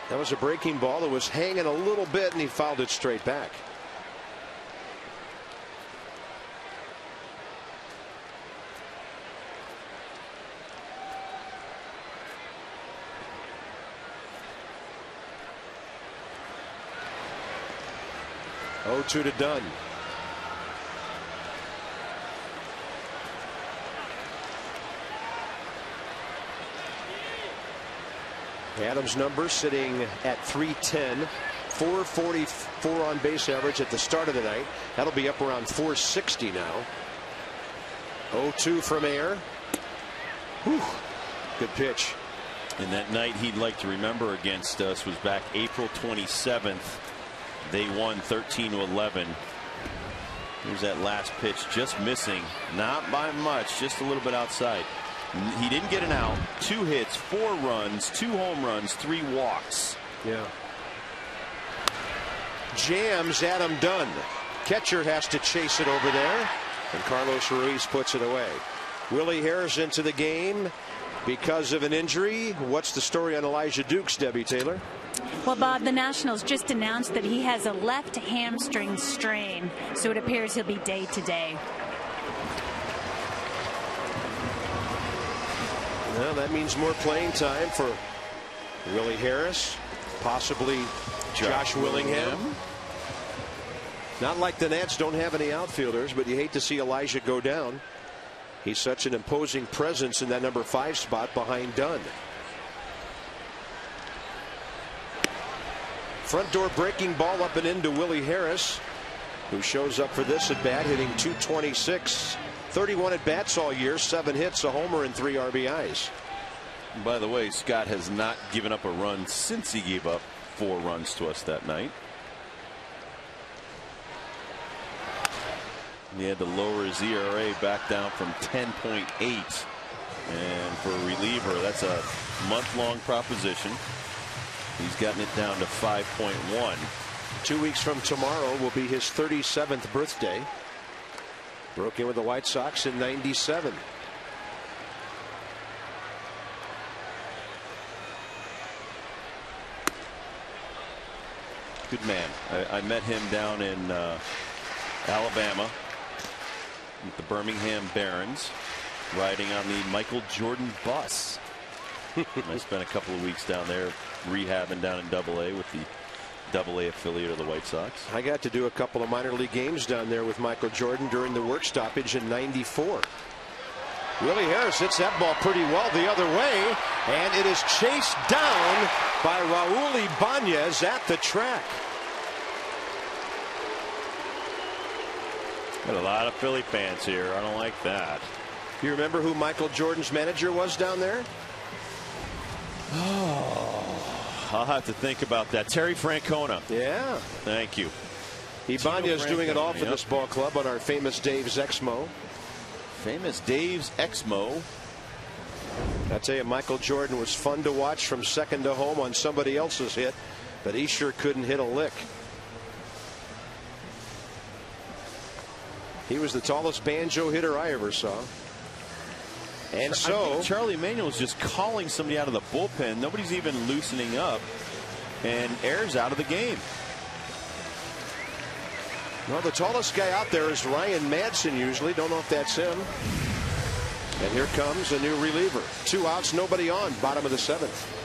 That was a breaking ball that was hanging a little bit, and he fouled it straight back. Oh, 2 to Dunn. Adams' number sitting at 310, 444 on base average at the start of the night. That'll be up around 460 now. 0-2 from Air. Whew. Good pitch. And that night he'd like to remember against us was back April 27th. They won 13-11. Here's that last pitch, just missing, not by much, just a little bit outside. He didn't get an out. 2 hits, 4 runs, 2 home runs, 3 walks. Yeah. Jams Adam Dunn. Catcher has to chase it over there, and Carlos Ruiz puts it away. Willie Harris into the game because of an injury. What's the story on Elijah Dukes, Debbie Taylor? Well, Bob, the Nationals just announced that he has a left hamstring strain, so it appears he'll be day to day. Well, that means more playing time for Willie Harris, possibly Josh Willingham. Not like the Nats don't have any outfielders, but you hate to see Elijah go down. He's such an imposing presence in that number 5 spot behind Dunn. Front door breaking ball up and into Willie Harris, who shows up for this at bat, hitting .226. 31 at bats all year, 7 hits, a homer, and 3 RBIs. By the way, Scott has not given up a run since he gave up 4 runs to us that night. He had to lower his ERA back down from 10.8. And for a reliever, that's a month-long proposition. He's gotten it down to 5.1. 2 weeks from tomorrow will be his 37th birthday. Broke in with the White Sox in '97. Good man. I met him down in Alabama with the Birmingham Barons, riding on the Michael Jordan bus. I spent a couple of weeks down there rehabbing down in AA with the AA affiliate of the White Sox. I got to do a couple of minor league games down there with Michael Jordan during the work stoppage in '94. Willie Harris hits that ball pretty well the other way, and it is chased down by Raul Ibanez at the track. Got a lot of Philly fans here. I don't like that. You remember who Michael Jordan's manager was down there? Oh, I'll have to think about that. Terry Francona. Yeah. Thank you. Ibanez doing it all for this ball club on our famous Dave's Exmo. Famous Dave's Exmo. I tell you, Michael Jordan was fun to watch from second to home on somebody else's hit, but he sure couldn't hit a lick. He was the tallest banjo hitter I ever saw. And so Charlie Manuel is just calling somebody out of the bullpen. Nobody's even loosening up, and Air's out of the game. Well, the tallest guy out there is Ryan Madsen usually. Don't know if that's him. And here comes a new reliever. 2 outs, nobody on, bottom of the 7th.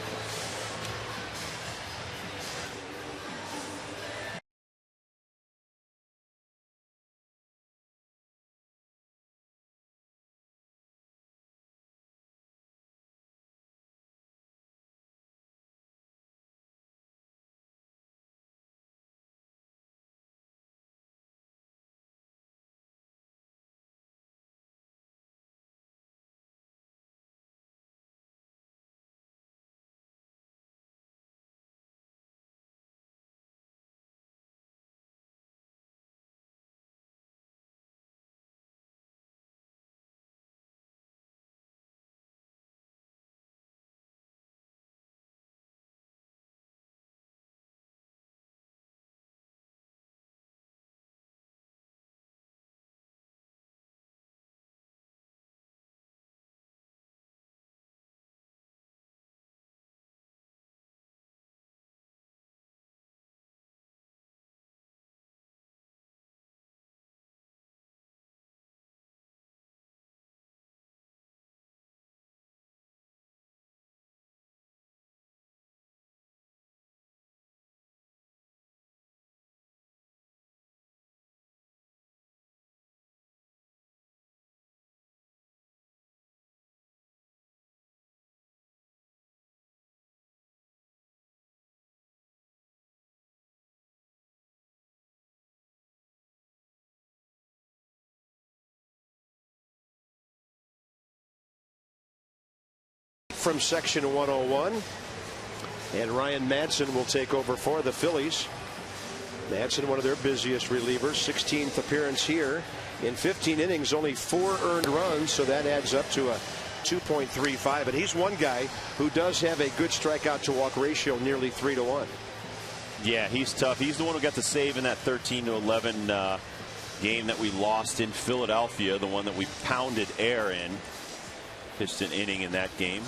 from Section 101. And Ryan Madsen will take over for the Phillies. Madsen, one of their busiest relievers, 16th appearance here. In 15 innings, only 4 earned runs, so that adds up to a 2.35. And he's one guy who does have a good strikeout to walk ratio, nearly 3-1. Yeah, he's tough. He's the one who got the save in that 13-11 game that we lost in Philadelphia, the one that we pounded air in. Pitched an inning in that game.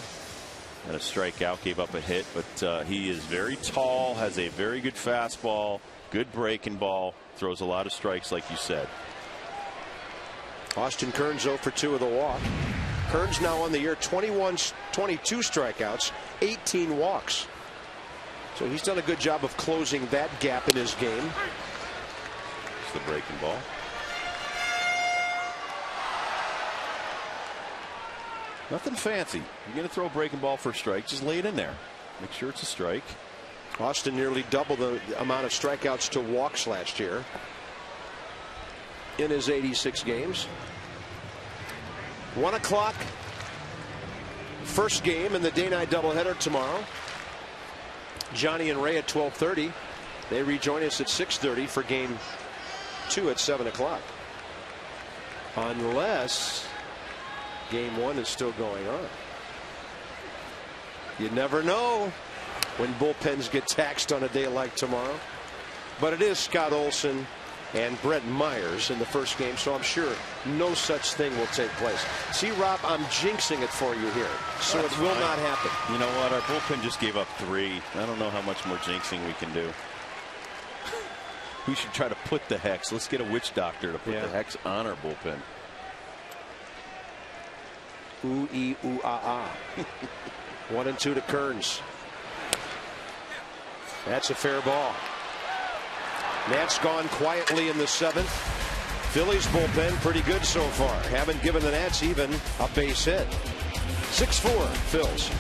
Had a strikeout, gave up a hit, but he is very tall, has a very good fastball, good breaking ball, throws a lot of strikes, like you said. Austin Kearns 0 for 2 with a walk. Kearns now on the year, 22 strikeouts, 18 walks. So he's done a good job of closing that gap in his game. It's the breaking ball. Nothing fancy. You're going to throw a breaking ball for a strike, just lay it in there. Make sure it's a strike. Austin nearly double the amount of strikeouts to walks last year in his 86 games. 1 o'clock. First game in the day-night doubleheader tomorrow. Johnny and Ray at 12:30. They rejoin us at 6:30 for game 2 at 7 o'clock. Unless game 1 is still going on. You never know when bullpens get taxed on a day like tomorrow. But it is Scott Olson and Brett Myers in the first game, so I'm sure no such thing will take place. See, Rob, I'm jinxing it for you here, so it will not happen. You know what? Our bullpen just gave up 3. I don't know how much more jinxing we can do. We should try to put the hex. Let's get a witch doctor to put the hex on our bullpen. Ooh, ee, ooh, ah, ah. 1-2 to Kearns. That's a fair ball. Nats gone quietly in the 7th. Phillies bullpen pretty good so far. Haven't given the Nats even a base hit. 6-4 Phils.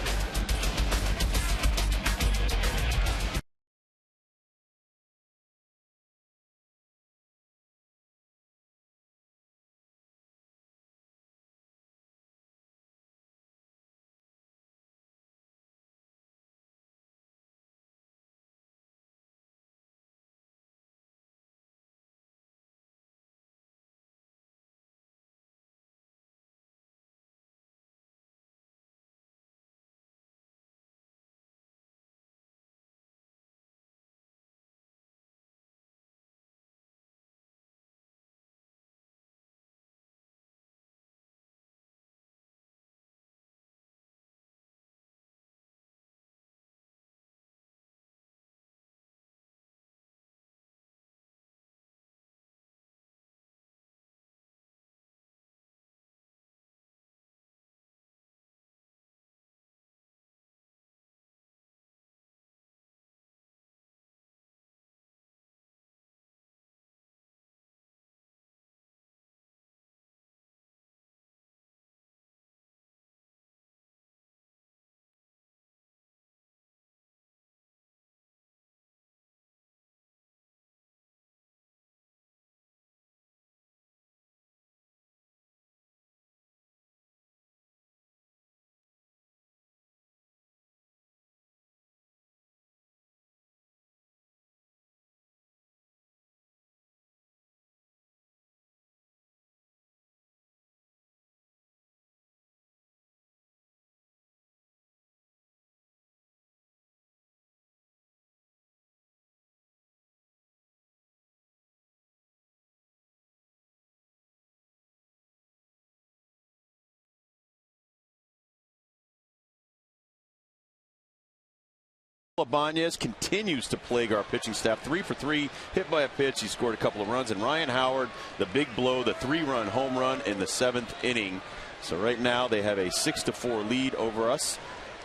Ibanez continues to plague our pitching staff. 3 for 3, hit by a pitch. He scored a couple of runs. And Ryan Howard, the big blow, the 3-run home run in the 7th inning. So right now they have a 6-4 lead over us.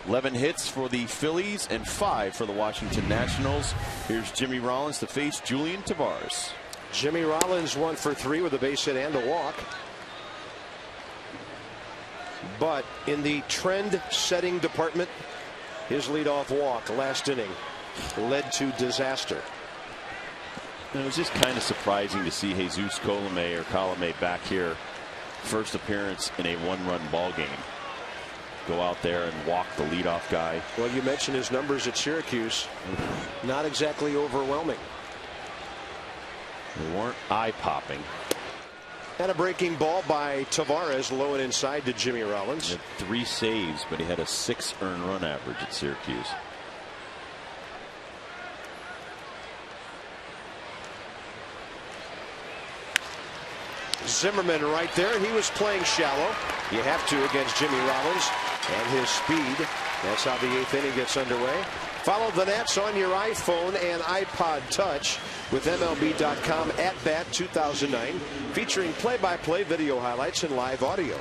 11 hits for the Phillies and 5 for the Washington Nationals. Here's Jimmy Rollins to face Julian Tavares. Jimmy Rollins 1 for 3 with a base hit and a walk. But in the trend setting department, his leadoff walk last inning led to disaster. It was just kind of surprising to see Jesus Colome back here. First appearance in a 1-run ball game. go out there and walk the leadoff guy. Well, you mentioned his numbers at Syracuse. Not exactly overwhelming. They weren't eye-popping. And a breaking ball by Tavares, low and inside to Jimmy Rollins. He had 3 saves, but he had a 6 earned run average at Syracuse. Zimmerman right there. He was playing shallow. You have to against Jimmy Rollins and his speed. That's how the 8th inning gets underway. Follow the Nats on your iPhone and iPod Touch with MLB.com At Bat 2009, featuring play-by-play video highlights and live audio.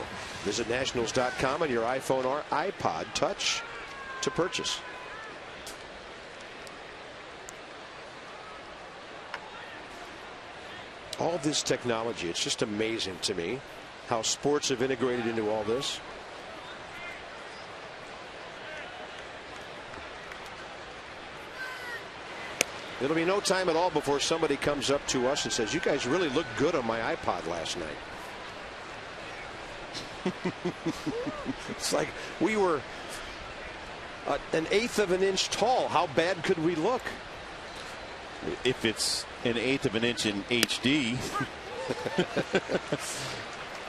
Visit Nationals.com on your iPhone or iPod Touch to purchase. All this technology, it's just amazing to me how sports have integrated into all this. It'll be no time at all before somebody comes up to us and says, you guys really looked good on my iPod last night. It's like we were an 1/8 of an inch tall. How bad could we look? If it's an 1/8 of an inch in HD.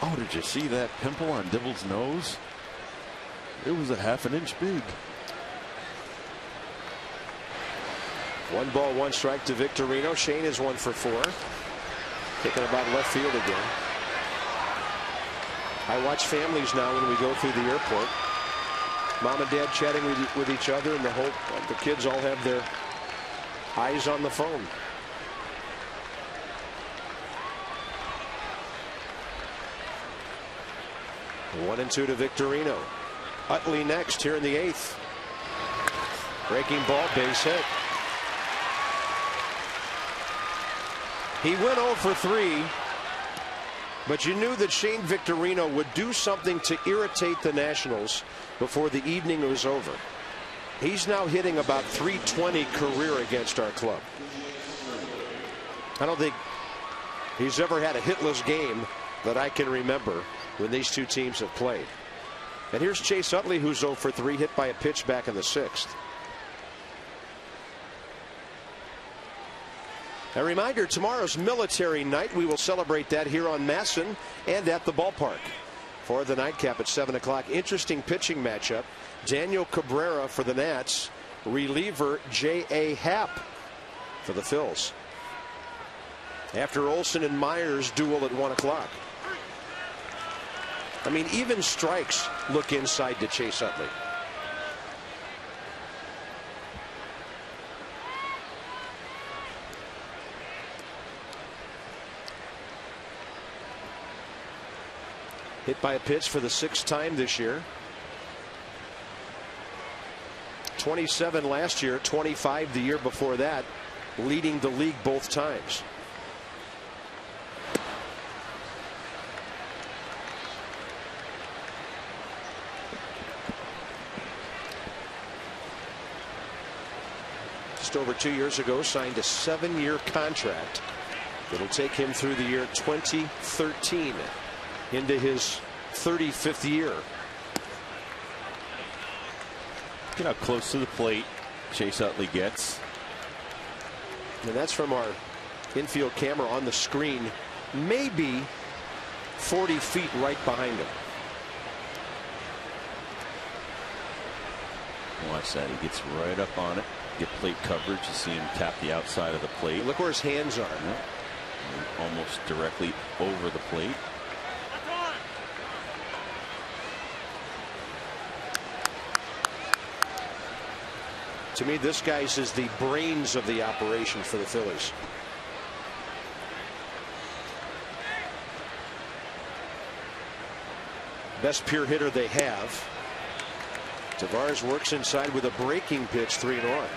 Oh, did you see that pimple on Dibble's nose? It was a 1/2 inch big. 1 ball, 1 strike to Victorino. Shane is 1 for 4. Kicking about left field again. I watch families now when we go through the airport. Mom and dad chatting with each other, and the kids all have their eyes on the phone. One and 2 to Victorino. Utley next here in the 8th. Breaking ball, base hit. He went 0 for 3, but you knew that Shane Victorino would do something to irritate the Nationals before the evening was over. He's now hitting about .320 career against our club. I don't think he's ever had a hitless game that I can remember when these two teams have played. And here's Chase Utley, who's 0 for 3, hit by a pitch back in the 6th. A reminder, tomorrow's military night. We will celebrate that here on Masson and at the ballpark. For the nightcap at 7 o'clock. Interesting pitching matchup. Daniel Cabrera for the Nats. Reliever J.A. Happ for the Phils. After Olson and Myers duel at 1 o'clock. I mean, even strikes look inside to Chase Utley. Hit by a pitch for the 6th time this year. 27 last year, 25 the year before that, leading the league both times. Just over 2 years ago, signed a 7-year contract that'll take him through the year 2013. Into his 35th year. Look how close to the plate Chase Utley gets. And that's from our infield camera on the screen. Maybe 40 feet right behind him. Watch that. He gets right up on it. Get plate coverage. You see him tap the outside of the plate. Look where his hands are. Yep. Almost directly over the plate. To me, this guy is the brains of the operation for the Phillies. Best pure hitter they have. Tavares works inside with a breaking pitch, 3-1.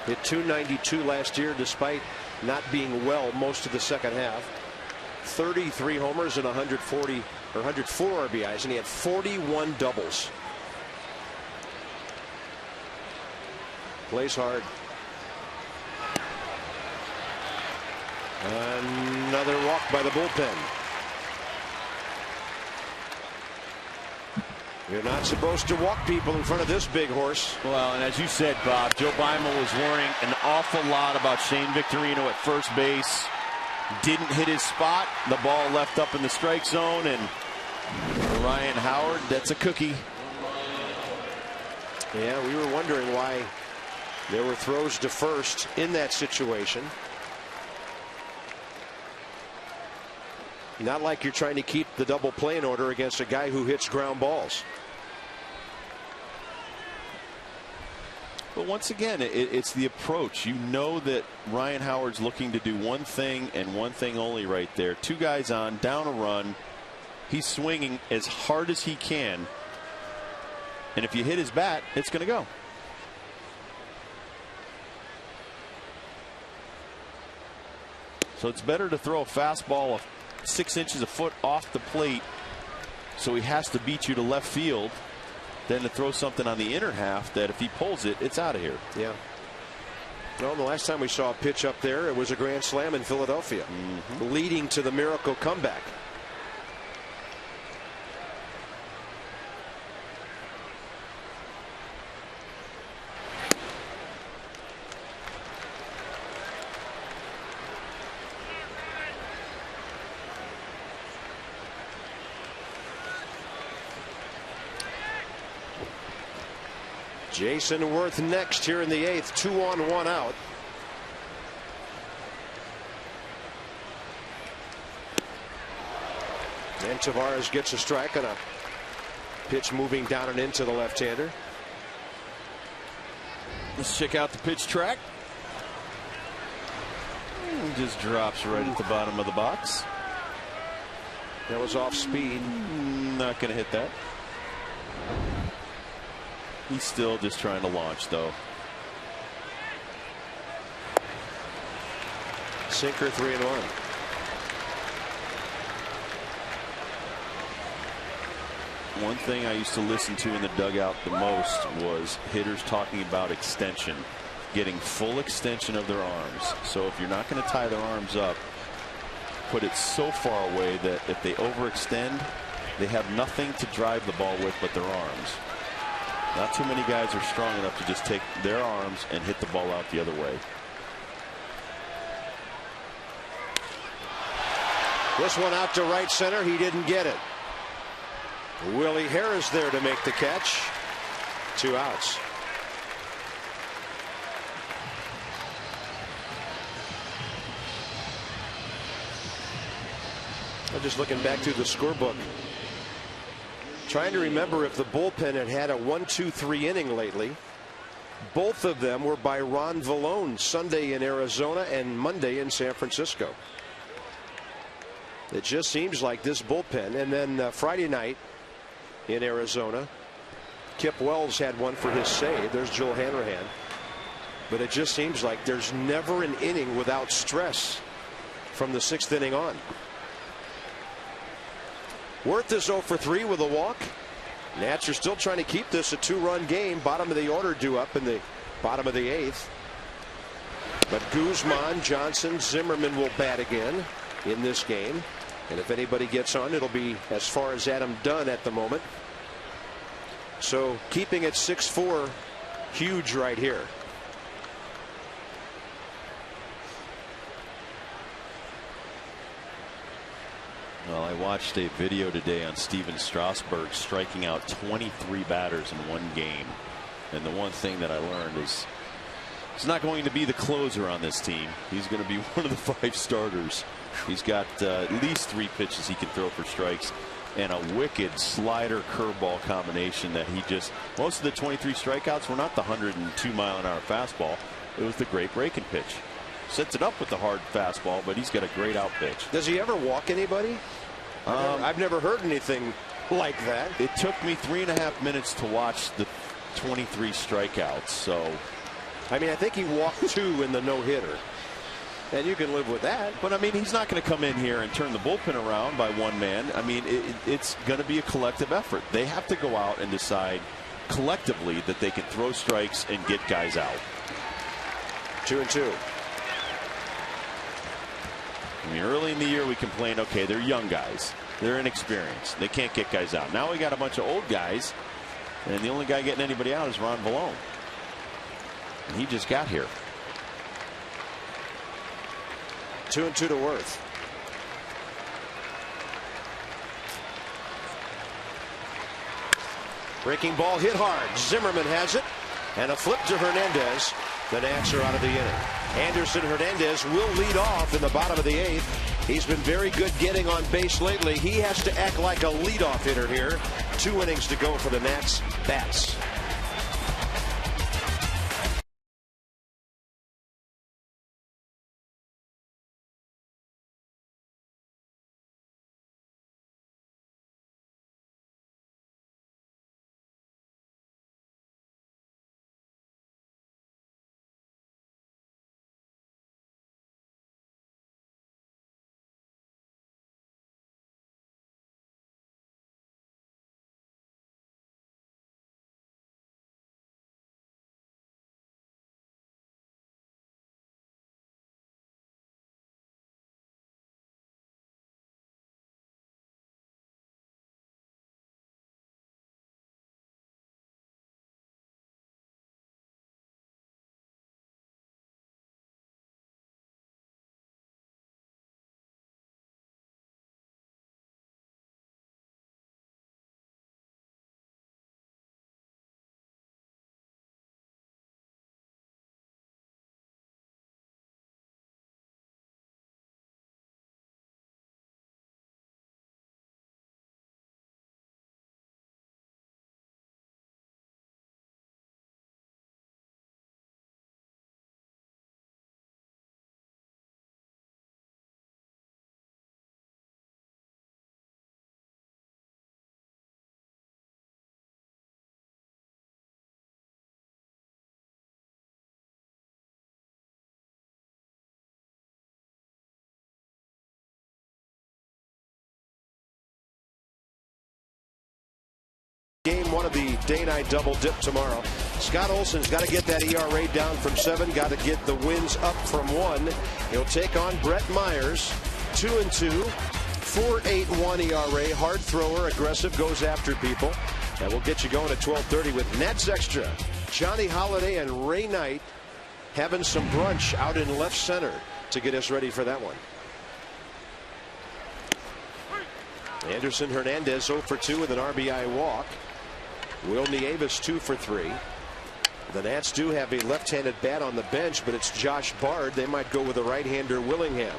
Hit .292 last year despite not being well most of the second half. 33 homers and 104 RBIs, and he had 41 doubles. Plays hard. Another walk by the bullpen. You're not supposed to walk people in front of this big horse. Well, and as you said, Bob, Joe Beimel was worrying an awful lot about Shane Victorino at first base. Didn't hit his spot. The ball left up in the strike zone, and Ryan Howard, that's a cookie. Yeah, we were wondering why there were throws to first in that situation. Not like you're trying to keep the double play in order against a guy who hits ground balls. But once again, it's the approach. You know that Ryan Howard's looking to do one thing and one thing only right there. Two guys on, down a run. He's swinging as hard as he can. And if you hit his bat, it's going to go. So it's better to throw a fastball 6 inches a foot off the plate, so he has to beat you to left field, than to throw something on the inner half that if he pulls it, it's out of here. Yeah. Well, the last time we saw a pitch up there, it was a grand slam in Philadelphia, leading to the miracle comeback. Jason Worth next here in the 8th. 2 on, 1 out. And Tavares gets a strike on a pitch moving down and into the left-hander. Let's check out the pitch track. Just drops right at the bottom of the box. That was off speed. Not going to hit that. He's still just trying to launch, though. Sinker, 3-1. One thing I used to listen to in the dugout the most was hitters talking about extension, getting full extension of their arms. So if you're not going to tie their arms up, put it so far away that if they overextend, they have nothing to drive the ball with but their arms. Not too many guys are strong enough to just take their arms and hit the ball out the other way. This one out to right center. He didn't get it. Willie Harris there to make the catch. 2 outs. I'm just looking back through the scorebook, trying to remember if the bullpen had a 1-2-3 inning lately. Both of them were by Ron Vallone, Sunday in Arizona and Monday in San Francisco. It just seems like this bullpen. And then Friday night in Arizona, Kip Wells had one for his save. There's Joel Hanrahan. But it just seems like there's never an inning without stress from the 6th inning on. Worth is 0 for 3 with a walk. Nats are still trying to keep this a 2-run game. Bottom of the order due up in the bottom of the 8th. But Guzman, Johnson, Zimmerman will bat again in this game. And if anybody gets on, it'll be as far as Adam Dunn at the moment. So keeping it 6-4, huge right here. Well, I watched a video today on Steven Strasburg striking out 23 batters in one game. And the one thing that I learned is he's not going to be the closer on this team. He's going to be one of the 5 starters. He's got at least 3 pitches he can throw for strikes and a wicked slider curveball combination that he just, most of the 23 strikeouts were not the 102-mile-an-hour fastball. It was the great breaking pitch. Sets it up with the hard fastball, but he's got a great out pitch. Does he ever walk anybody? I've never heard anything like that. It took me 3.5 minutes to watch the 23 strikeouts. So, I mean, I think he walked 2 in the no-hitter. And you can live with that. But I mean, he's not going to come in here and turn the bullpen around by one man. I mean, it's going to be a collective effort. They have to go out and decide collectively that they can throw strikes and get guys out. 2-2. I mean, early in the year we complained, okay, they're young guys. They're inexperienced. They can't get guys out. Now we got a bunch of old guys, and the only guy getting anybody out is Ron Valone. And he just got here. 2-2 to Worth. Breaking ball hit hard. Zimmerman has it. And a flip to Hernandez. The Nats are out of the inning. Anderson Hernandez will lead off in the bottom of the 8th. He's been very good getting on base lately. He has to act like a leadoff hitter here. 2 innings to go for the Nats bats. Game 1 of the day-night double dip tomorrow. Scott Olson's got to get that ERA down from 7. Got to get the wins up from 1. He'll take on Brett Myers. 2-2. 4.81 ERA. Hard thrower, aggressive, goes after people. And we'll get you going at 12:30 with Nets Extra. Johnny Holiday and Ray Knight having some brunch out in left center to get us ready for that one. Anderson Hernandez 0 for 2 with an RBI walk. Will Nieves 2 for 3. The Nats do have a left-handed bat on the bench, but it's Josh Bard. They might go with a right-hander, Willingham.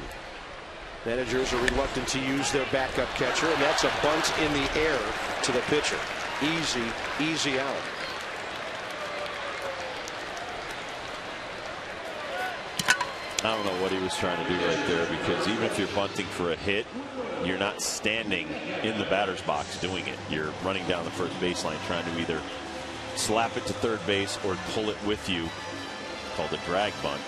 Managers are reluctant to use their backup catcher, and that's a bunt in the air to the pitcher. Easy out. I don't know what he was trying to do right there, because even if you're bunting for a hit, you're not standing in the batter's box doing it. You're running down the first baseline trying to either slap it to third base or pull it with you. Called a drag bunt.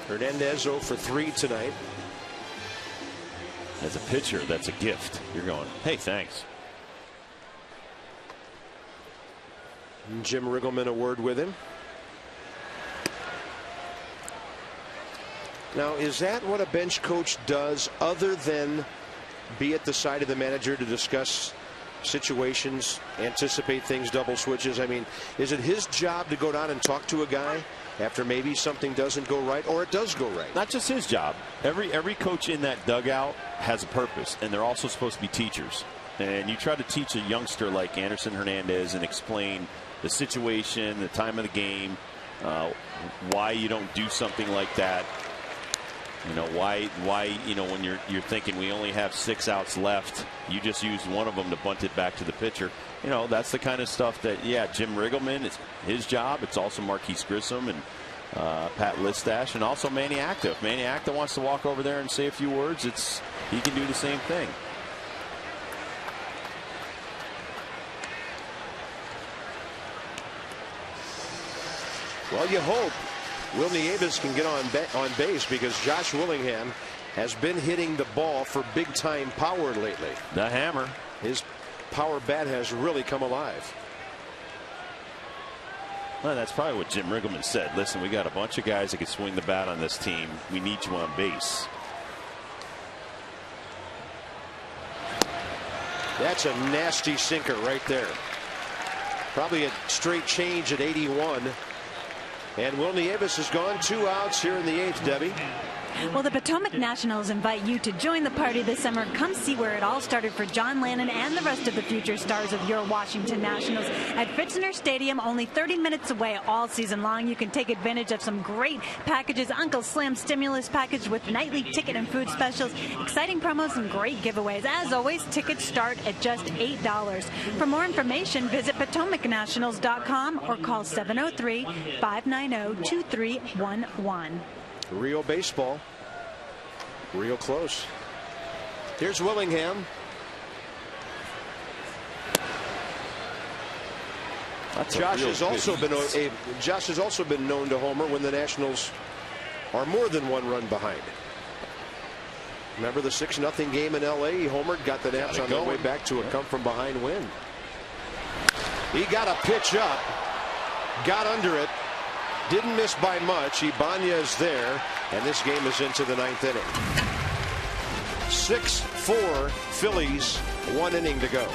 Hernandez 0 for 3 tonight. As a pitcher, that's a gift. You're going, hey, thanks. Jim Riggleman a word with him. Now, is that what a bench coach does other than be at the side of the manager to discuss situations, anticipate things, double switches? I mean, is it his job to go down and talk to a guy after maybe something doesn't go right, or it does go right? Not just his job. Every coach in that dugout has a purpose, and they're also supposed to be teachers. And you try to teach a youngster like Anderson Hernandez and explain the situation, the time of the game, why you don't do something like that. You know, why you know, when you're thinking we only have 6 outs left, you just used one of them to bunt it back to the pitcher. You know, that's the kind of stuff that, yeah, Jim Riggleman, it's his job. It's also Marquise Grissom and Pat Listash, and also Manny Acta. If Manny Acta wants to walk over there and say a few words, he can do the same thing. Well, you hope Will Nieves can get on base, because Josh Willingham has been hitting the ball for big-time power lately. The hammer. His power bat has really come alive. Well, that's probably what Jim Riggleman said. Listen, we got a bunch of guys that can swing the bat on this team. We need you on base. That's a nasty sinker right there. Probably a straight change at 81. And Will Nieves has gone 2 outs here in the 8th, Debbie. Well, the Potomac Nationals invite you to join the party this summer. Come see where it all started for John Lannon and the rest of the future stars of your Washington Nationals at Pfitzner Stadium, only 30 minutes away all season long. You can take advantage of some great packages. Uncle Slim stimulus package with nightly ticket and food specials, exciting promos, and great giveaways. As always, tickets start at just $8. For more information, visit PotomacNationals.com or call 703-590-2311. Real baseball. Real close. Here's Willingham. Josh has also been known to homer when the Nationals are more than 1 run behind. Remember the 6-0 game in LA? He homered, got the Nats on their way back to a come from behind win. He got a pitch up, got under it. Didn't miss by much. Ibanez there, and this game is into the 9th inning. 6-4 Phillies, 1 inning to go.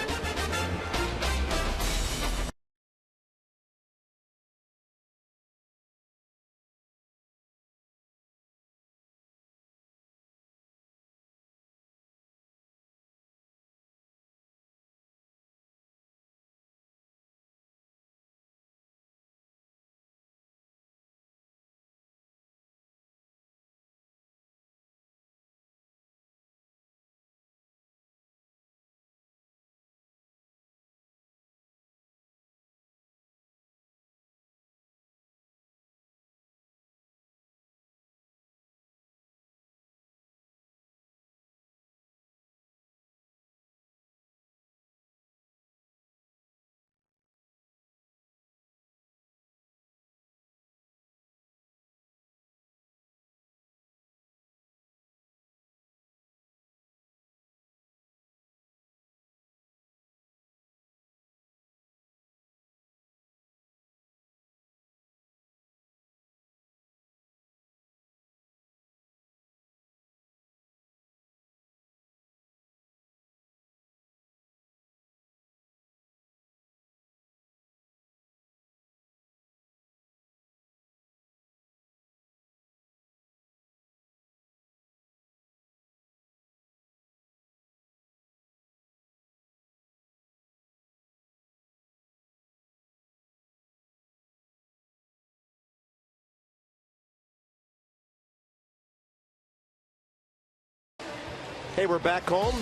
Hey, we're back home.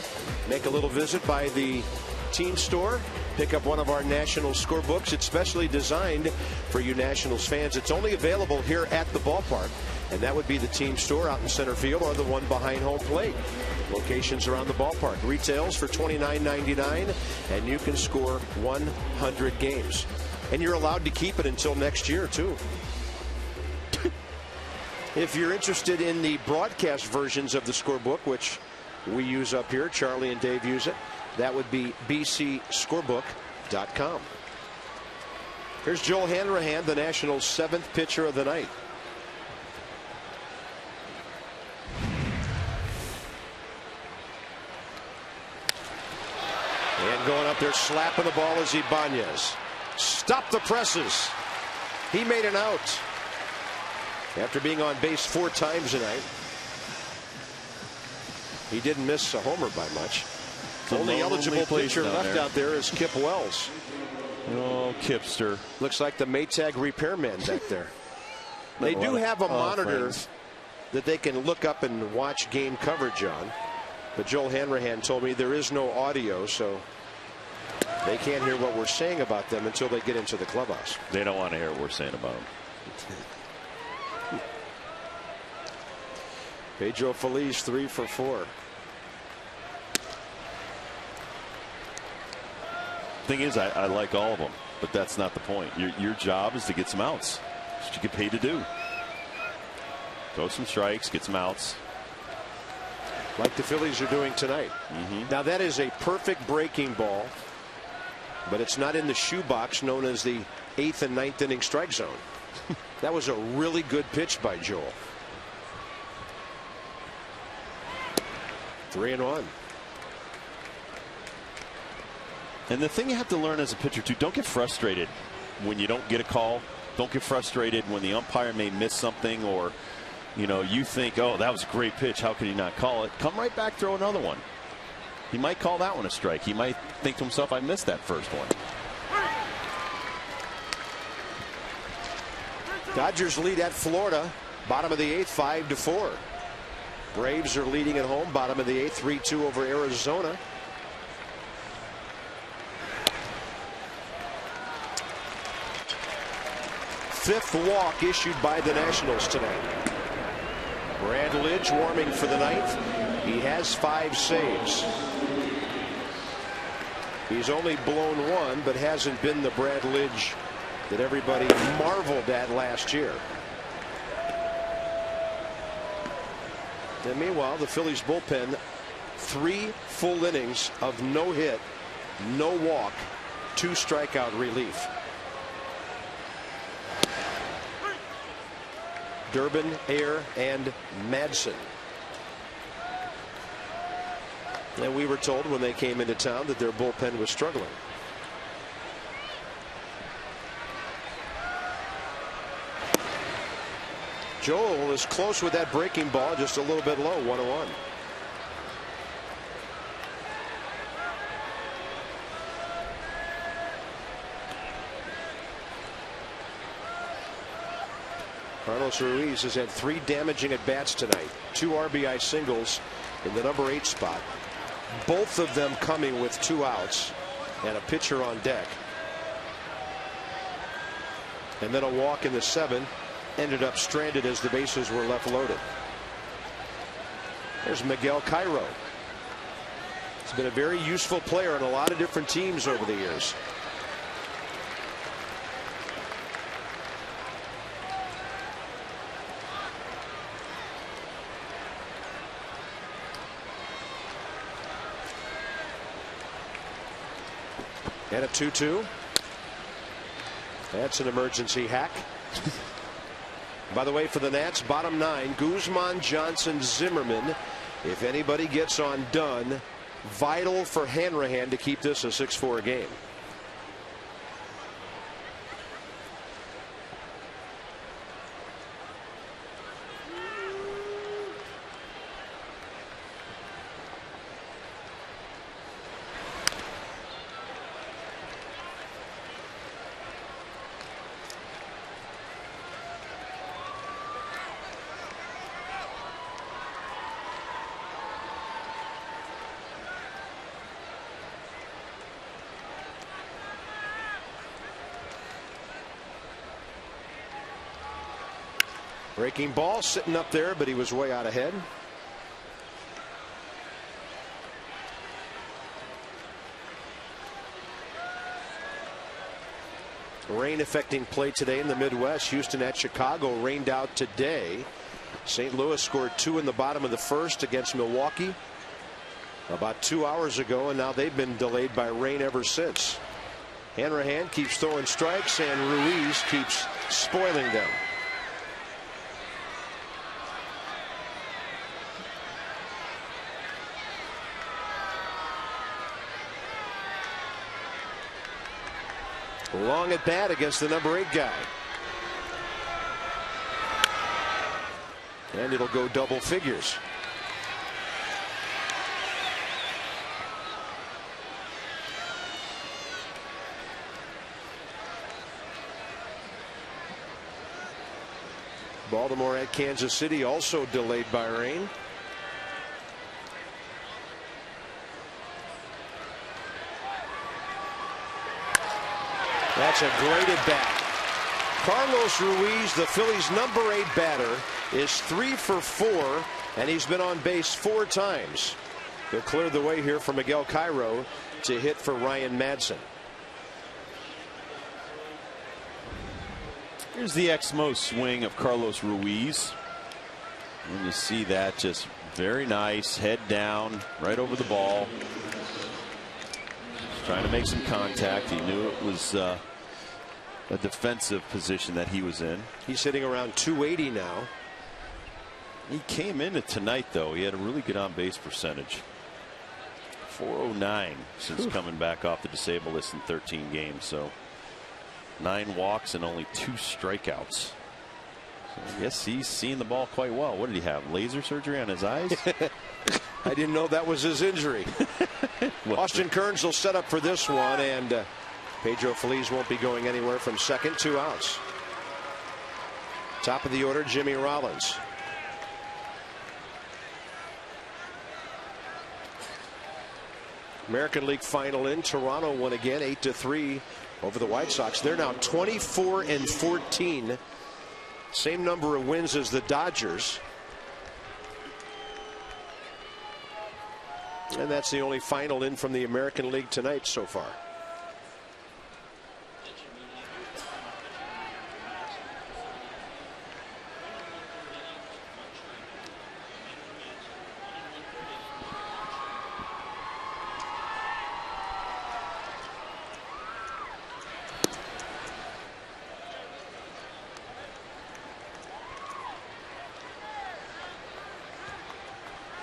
Make a little visit by the team store. Pick up one of our National scorebooks. It's specially designed for you Nationals fans. It's only available here at the ballpark. And that would be the team store out in center field or the one behind home plate. Locations around the ballpark. Retails for $29.99, and you can score 100 games. And you're allowed to keep it until next year, too. If you're interested in the broadcast versions of the scorebook, which we use up here, Charlie and Dave use it, that would be bcscorebook.com. Here's Joel Hanrahan, the Nationals' 7th pitcher of the night. And going up there, slapping the ball is Ibanez. Stop the presses. He made an out after being on base 4 times tonight. He didn't miss a homer by much. The only eligible pitcher left out there is Kip Wells. Oh, Kipster. Looks like the Maytag repairman back there. They do have a monitor that they can look up and watch game coverage on. But Joel Hanrahan told me there is no audio, so they can't hear what we're saying about them until they get into the clubhouse. They don't want to hear what we're saying about them. Pedro Feliz 3 for 4. Thing is, I like all of them, but that's not the point. Your job is to get some outs. That's what you get paid to do. Throw some strikes, get some outs. Like the Phillies are doing tonight. Now that is a perfect breaking ball. but it's not in the shoebox known as the 8th and 9th inning strike zone. That was a really good pitch by Joel. 3-1. And the thing you have to learn as a pitcher too, don't get frustrated when you don't get a call. Don't get frustrated when the umpire may miss something, or you think, oh, that was a great pitch, how could he not call it? Come right back, throw another one. He might call that one a strike. He might think to himself, I missed that first one. Dodgers lead at Florida, bottom of the 8th, 5-4. Braves are leading at home, bottom of the 8th, 3-2 over Arizona. Fifth walk issued by the Nationals tonight. Brad Lidge warming for the 9th. He has 5 saves. He's only blown 1, but hasn't been the Brad Lidge that everybody marveled at last year. And meanwhile, the Phillies bullpen, 3 full innings of no hit, no walk, 2 strikeout relief. Durbin, Ayer, and Madsen. And we were told when they came into town that their bullpen was struggling. Joel is close with that breaking ball, just a little bit low, 1-1. Carlos Ruiz has had 3 damaging at bats tonight. 2 RBI singles in the number 8 spot. Both of them coming with 2 outs and a pitcher on deck. And then a walk in the 7th. Ended up stranded as the bases were left loaded. There's Miguel Cairo. He's been a very useful player on a lot of different teams over the years. And a 2-2. That's an emergency hack. By the way, for the Nats, bottom 9, Guzman, Johnson, Zimmerman. If anybody gets on Dunn, vital for Hanrahan to keep this a 6-4 game. Breaking ball sitting up there, but he was way out ahead. Rain affecting play today in the Midwest. Houston at Chicago rained out today. St. Louis scored 2 in the bottom of the 1st against Milwaukee about 2 hours ago, and now they've been delayed by rain ever since. Hanrahan keeps throwing strikes, and Ruiz keeps spoiling them. Long at bat against the number 8 guy. And it'll go double figures. Baltimore at Kansas City also delayed by rain. That's a great at bat. Carlos Ruiz, the Phillies' number 8 batter, is 3 for 4, and he's been on base 4 times. He'll clear the way here for Miguel Cairo to hit for Ryan Madsen. Here's the Exmo swing of Carlos Ruiz. And you see that, just very nice, head down, right over the ball. trying to make some contact. He knew it was a defensive position that he was in. He's hitting around 280 now. He came into tonight, though. He had a really good on-base percentage. 409 since coming back off the disabled list in 13 games. So 9 walks and only 2 strikeouts. So I guess he's seeing the ball quite well. What did he have? Laser surgery on his eyes? I didn't know that was his injury. Austin Kearns will set up for this one, and Pedro Feliz won't be going anywhere from second. 2 outs. Top of the order, Jimmy Rollins. American League final in Toronto won again 8-3 over the White Sox. They're now 24-14. Same number of wins as the Dodgers. And that's the only final in from the American League tonight so far.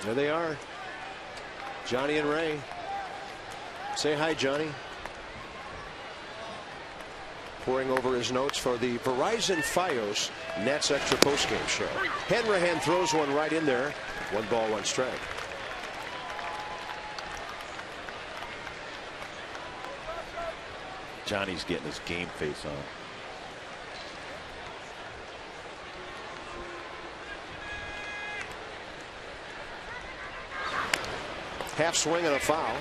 There they are. Johnny and Ray. Say hi, Johnny. Poring over his notes for the Verizon Fios Nats Extra postgame show. Hanrahan throws one right in there. 1 ball, 1 strike. Johnny's getting his game face on. Half swing and a foul.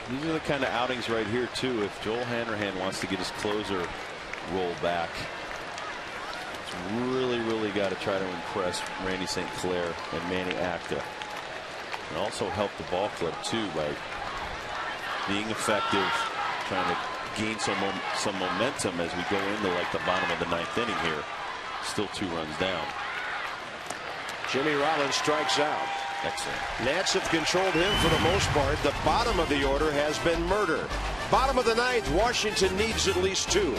These are the kind of outings right here, too. If Joel Hanrahan wants to get his closer roll back, it's really got to try to impress Randy St. Clair and Manny Acta. And also help the ball club, too, by being effective, trying to gain some momentum as we go into like the bottom of the 9th inning here. Still 2 runs down. Jimmy Rollins strikes out. Excellent. Nats have controlled him for the most part. The bottom of the order has been murder. Bottom of the 9th, Washington needs at least 2.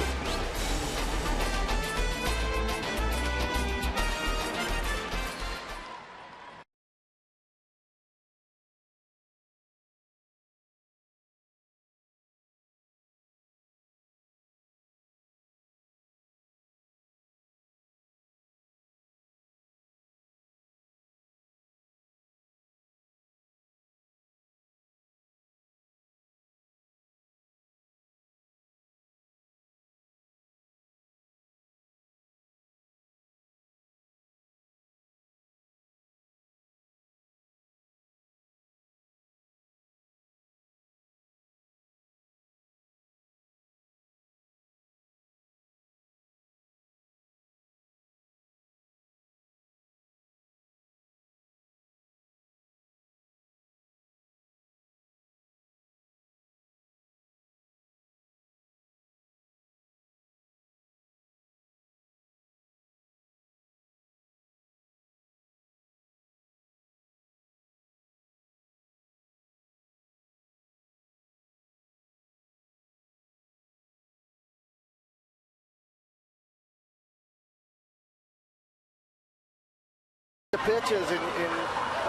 The pitches,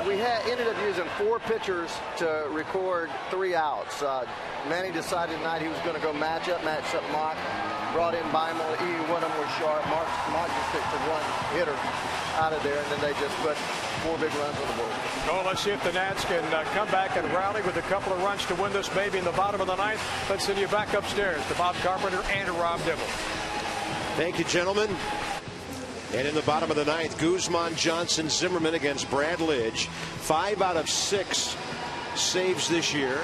we ended up using 4 pitchers to record 3 outs. Manny decided tonight he was going to go match up Mock. Brought in Beimel, E. Woodham was sharp. Mark just picked the 1 hitter out of there, and then they just put 4 big runs on the board. Well, let's see if the Nats can come back and rally with a couple of runs to win this baby in the bottom of the 9th. Let's send you back upstairs to Bob Carpenter and Rob Dibble. Thank you, gentlemen. And in the bottom of the 9th, Guzman, Johnson, Zimmerman against Brad Lidge. 5 out of 6 saves this year.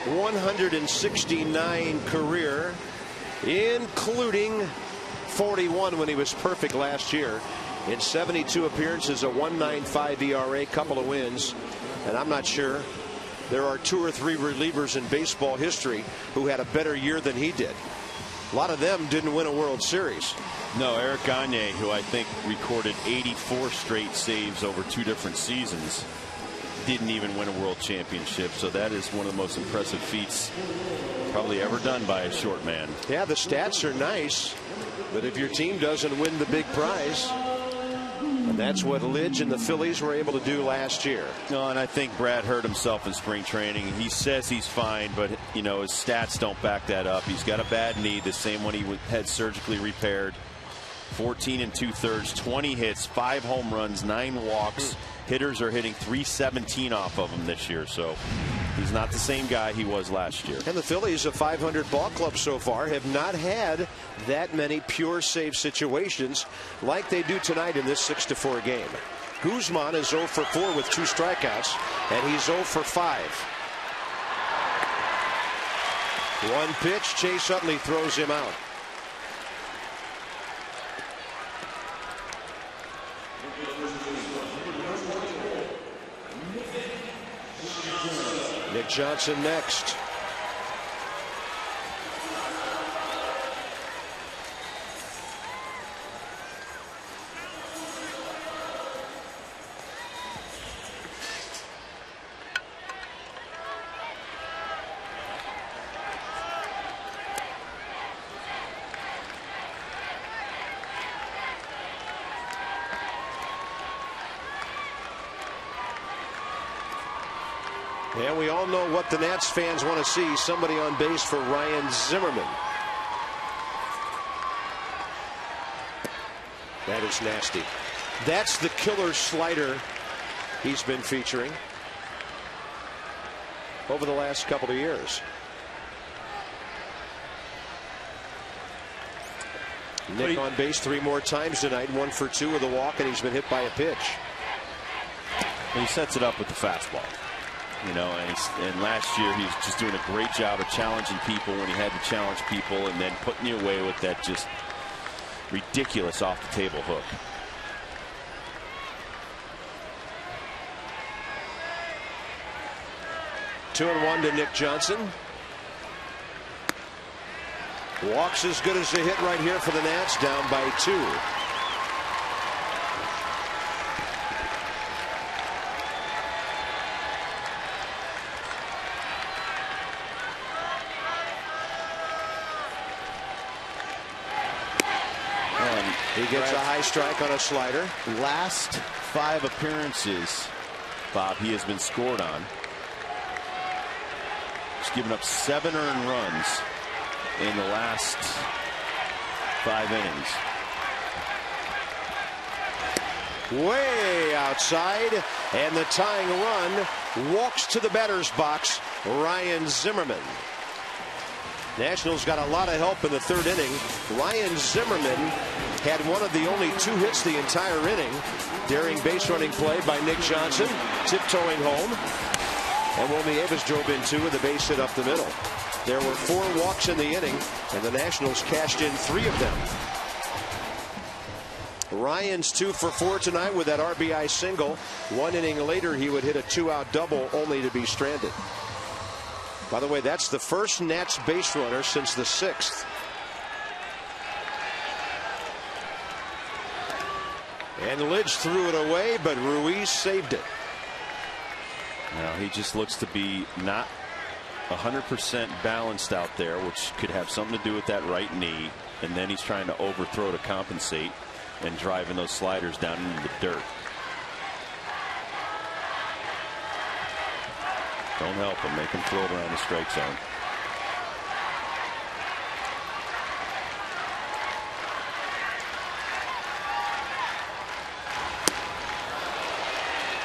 169 career, including 41 when he was perfect last year. In 72 appearances, a 1.95 ERA, couple of wins. And I'm not sure there are 2 or 3 relievers in baseball history who had a better year than he did. A lot of them didn't win a World Series. No, Eric Gagne, who I think recorded 84 straight saves over 2 different seasons. didn't even win a world championship. So that is one of the most impressive feats probably ever done by a short man. Yeah, the stats are nice, but if your team doesn't win the big prize, and that's what Lidge and the Phillies were able to do last year. No, and I think Brad hurt himself in spring training. He says he's fine, but you know, his stats don't back that up. He's got a bad knee, the same one he had surgically repaired. 14 2/3, 20 hits, 5 home runs, 9 walks. Hitters are hitting .317 off of him this year, so he's not the same guy he was last year. And the Phillies, a .500 ball club so far, have not had that many pure save situations like they do tonight in this 6-4 game. Guzman is 0 for 4 with 2 strikeouts, and he's 0 for 5. One pitch, Chase Utley throws him out. Nick Johnson next. And we all know what the Nats fans want to see. Somebody on base for Ryan Zimmerman. That is nasty. That's the killer slider he's been featuring over the last couple of years. Nick on base 3 more times tonight. 1 for 2 with a walk, and he's been hit by a pitch. He sets it up with the fastball. You know, and last year he was just doing a great job of challenging people when he had to challenge people, and then putting you away with that just ridiculous off the table hook. Two and 1 to Nick Johnson. Walks as good as a hit right here for the Nats, down by 2. He gets a high strike on a slider. Last 5 appearances, Bob, he has been scored on. He's given up 7 earned runs in the last 5 innings. Way outside, and the tying run walks to the batter's box, Ryan Zimmerman. Nationals got a lot of help in the 3rd inning. Ryan Zimmerman had one of the only 2 hits the entire inning during base running play by Nick Johnson, tiptoeing home. And Wilmy Avis drove in 2 with a base hit up the middle. There were 4 walks in the inning, and the Nationals cashed in 3 of them. Ryan's 2 for 4 tonight with that RBI single. 1 inning later, he would hit a 2-out double, only to be stranded. By the way, that's the first Nats base runner since the 6th. And Lidge threw it away, but Ruiz saved it. Now he just looks to be not 100% balanced out there, which could have something to do with that right knee. And then he's trying to overthrow to compensate and driving those sliders down into the dirt. Don't help him. Make him throw it around the strike zone.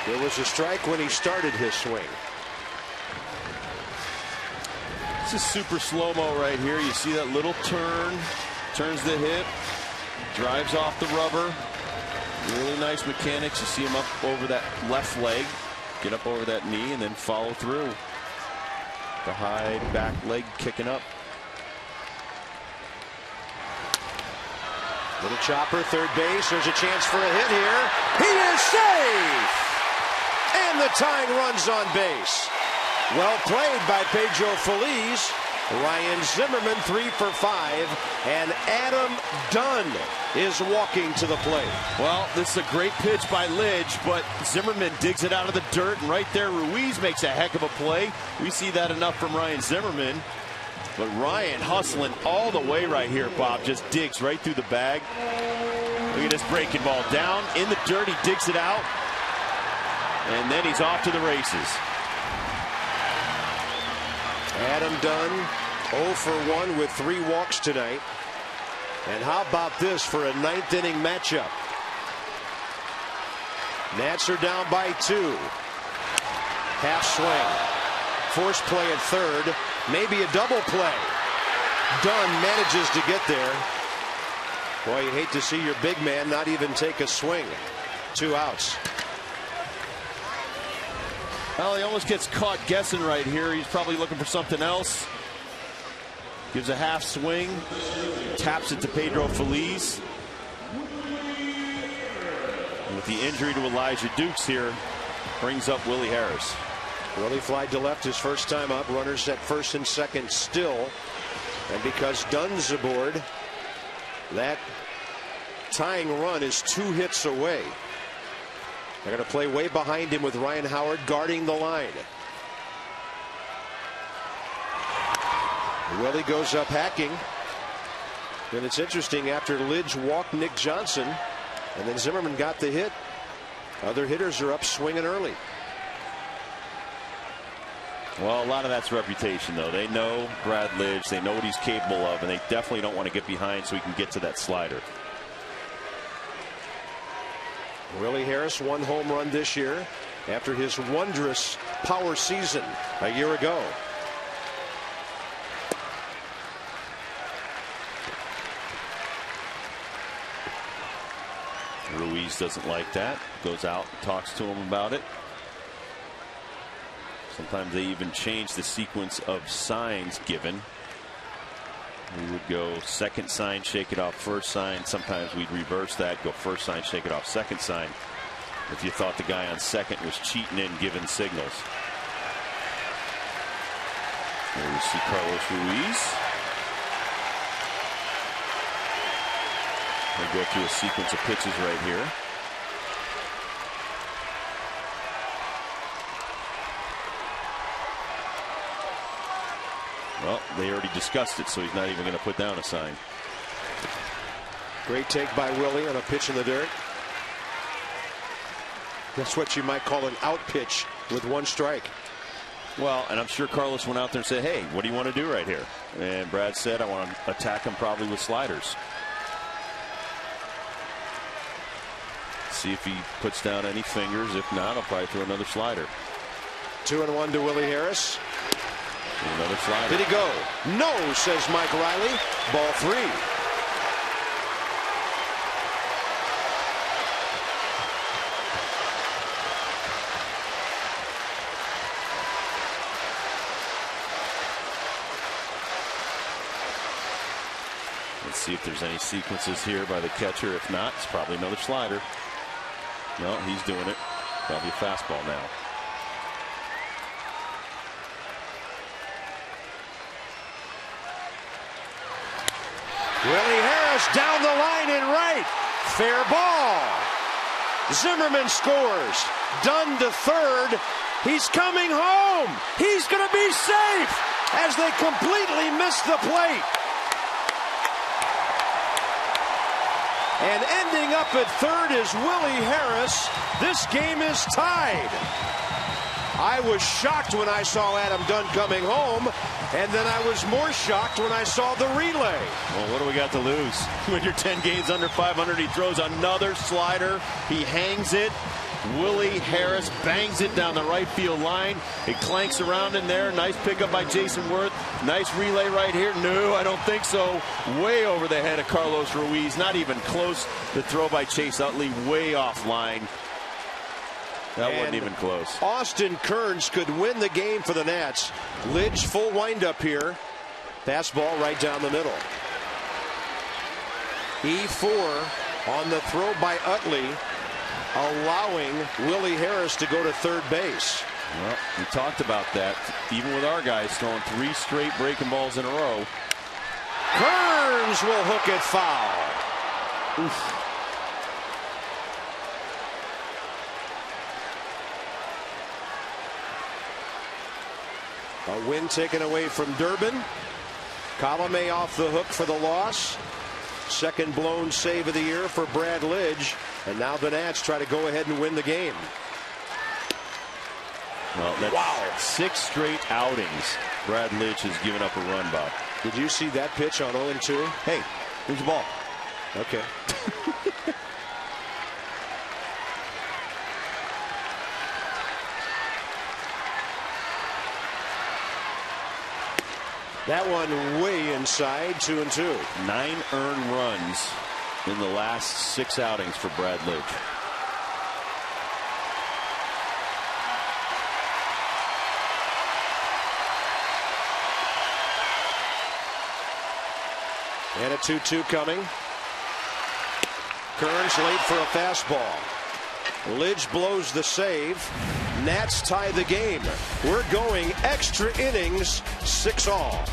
There was a strike when he started his swing. This is super slow-mo right here. You see that little turn, turns the hip, drives off the rubber. Really nice mechanics. You see him up over that left leg, get up over that knee, and then follow through. The high back leg kicking up. Little chopper, third base. There's a chance for a hit here. He is safe! And the tying run's on base. Well played by Pedro Feliz. Ryan Zimmerman 3 for 5, and Adam Dunn is walking to the plate. Well, this is a great pitch by Lidge, but Zimmerman digs it out of the dirt, and right there Ruiz makes a heck of a play. We see that enough from Ryan Zimmerman. But Ryan hustling all the way right here, Bob, just digs right through the bag. Look at this breaking ball down in the dirt. He digs it out, and then he's off to the races. Adam Dunn 0 for 1 with 3 walks tonight. And how about this for a 9th inning matchup? Nats are down by 2. Half swing. Force play at third. Maybe a double play. Dunn manages to get there. Boy, you hate to see your big man not even take a swing. 2 outs. Well, he almost gets caught guessing right here. He's probably looking for something else. Gives a half swing. Taps it to Pedro Feliz. And with the injury to Elijah Dukes here, brings up Willie Harris. Willie flied to left his first time up. Runners at first and second still. And because Dunn's aboard, that tying run is 2 hits away. They're going to play way behind him with Ryan Howard guarding the line. Willie goes up hacking. And it's interesting, after Lidge walked Nick Johnson and then Zimmerman got the hit, other hitters are up swinging early. Well, a lot of that's reputation, though. They know Brad Lidge. They know what he's capable of, and they definitely don't want to get behind so he can get to that slider. Willie Harris, 1 home run this year after his wondrous power season a year ago. Ruiz doesn't like that. Goes out and talks to him about it. Sometimes they even change the sequence of signs given. We would go second sign, shake it off, first sign. Sometimes we'd reverse that, go first sign, shake it off, second sign, if you thought the guy on second was cheating in giving signals. There we see Carlos Ruiz. We'll go through a sequence of pitches right here. Well, they already discussed it, so he's not even going to put down a sign. Great take by Willie on a pitch in the dirt. That's what you might call an out pitch with 1 strike. Well, and I'm sure Carlos went out there and said, hey, what do you want to do right here? And Brad said, I want to attack him probably with sliders. See if he puts down any fingers. If not, I'll probably throw another slider. 2-1 to Willie Harris. Another slider. Did he go? No, says Mike Riley. Ball 3. Let's see if there's any sequences here by the catcher. If not, it's probably another slider. No, he's doing it. Probably a fastball now. Willie Harris down the line in right. Fair ball. Zimmerman scores. Dunn to third. He's coming home. He's going to be safe as they completely miss the plate. And ending up at third is Willie Harris. This game is tied. I was shocked when I saw Adam Dunn coming home, and then I was more shocked when I saw the relay. Well, what do we got to lose? When you're 10 games under 500, he throws another slider. He hangs it. Willie Harris bangs it down the right field line. It clanks around in there. Nice pickup by Jason Worth. Nice relay right here. No, I don't think so. Way over the head of Carlos Ruiz. Not even close. The throw by Chase Utley way offline. That wasn't even close. Austin Kearns could win the game for the Nats. Lidge full windup here. Fastball right down the middle. E4 on the throw by Utley, allowing Willie Harris to go to third base. Well, we talked about that. Even with our guys throwing 3 straight breaking balls in a row. Kearns will hook it foul. Oof. A win taken away from Durbin. Colomé off the hook for the loss. Second blown save of the year for Brad Lidge. And now the Nats try to go ahead and win the game. Well, that's 6 straight outings Brad Lidge has given up a run, Bob. Did you see that pitch on 0-2? Hey, here's the ball. Okay. That one way inside, 2-2. 9 earned runs in the last 6 outings for Brad Lidge. And a 2-2 coming. Kearns late for a fastball. Lidge blows the save. Nats tie the game. We're going extra innings, 6-all.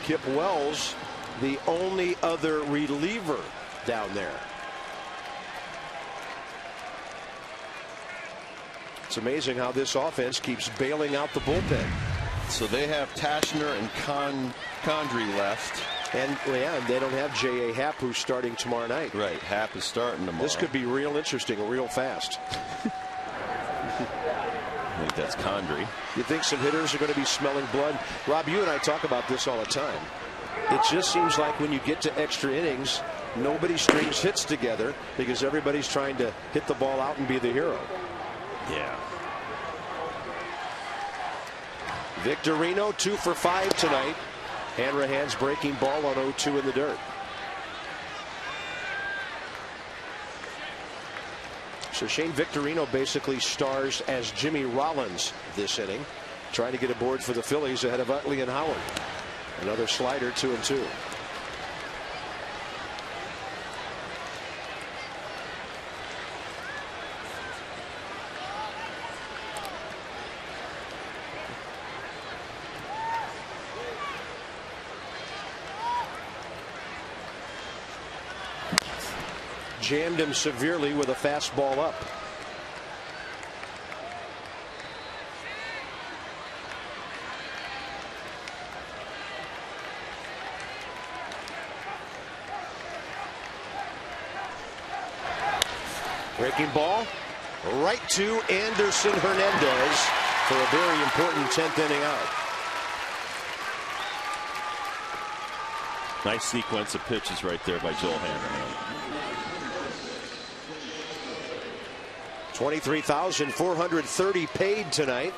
Kip Wells, the only other reliever down there. It's amazing how this offense keeps bailing out the bullpen. So they have Tashner and Condry left. And yeah, they don't have J.A. Happ, who's starting tomorrow night. Right, Happ is starting tomorrow. This could be real interesting, real fast. I think that's Condry. You think some hitters are going to be smelling blood? Rob, you and I talk about this all the time. It just seems like when you get to extra innings, nobody strings hits together because everybody's trying to hit the ball out and be the hero. Yeah. Victorino 2 for 5 tonight. Hanrahan's breaking ball on 0-2 in the dirt. So Shane Victorino basically stars as Jimmy Rollins this inning, trying to get aboard for the Phillies ahead of Utley and Howard. Another slider, 2-2. Jammed him severely with a fastball up. Breaking ball right to Anderson Hernandez for a very important 10th inning out. Nice sequence of pitches right there by Joel Hanrahan. 23,430 paid tonight.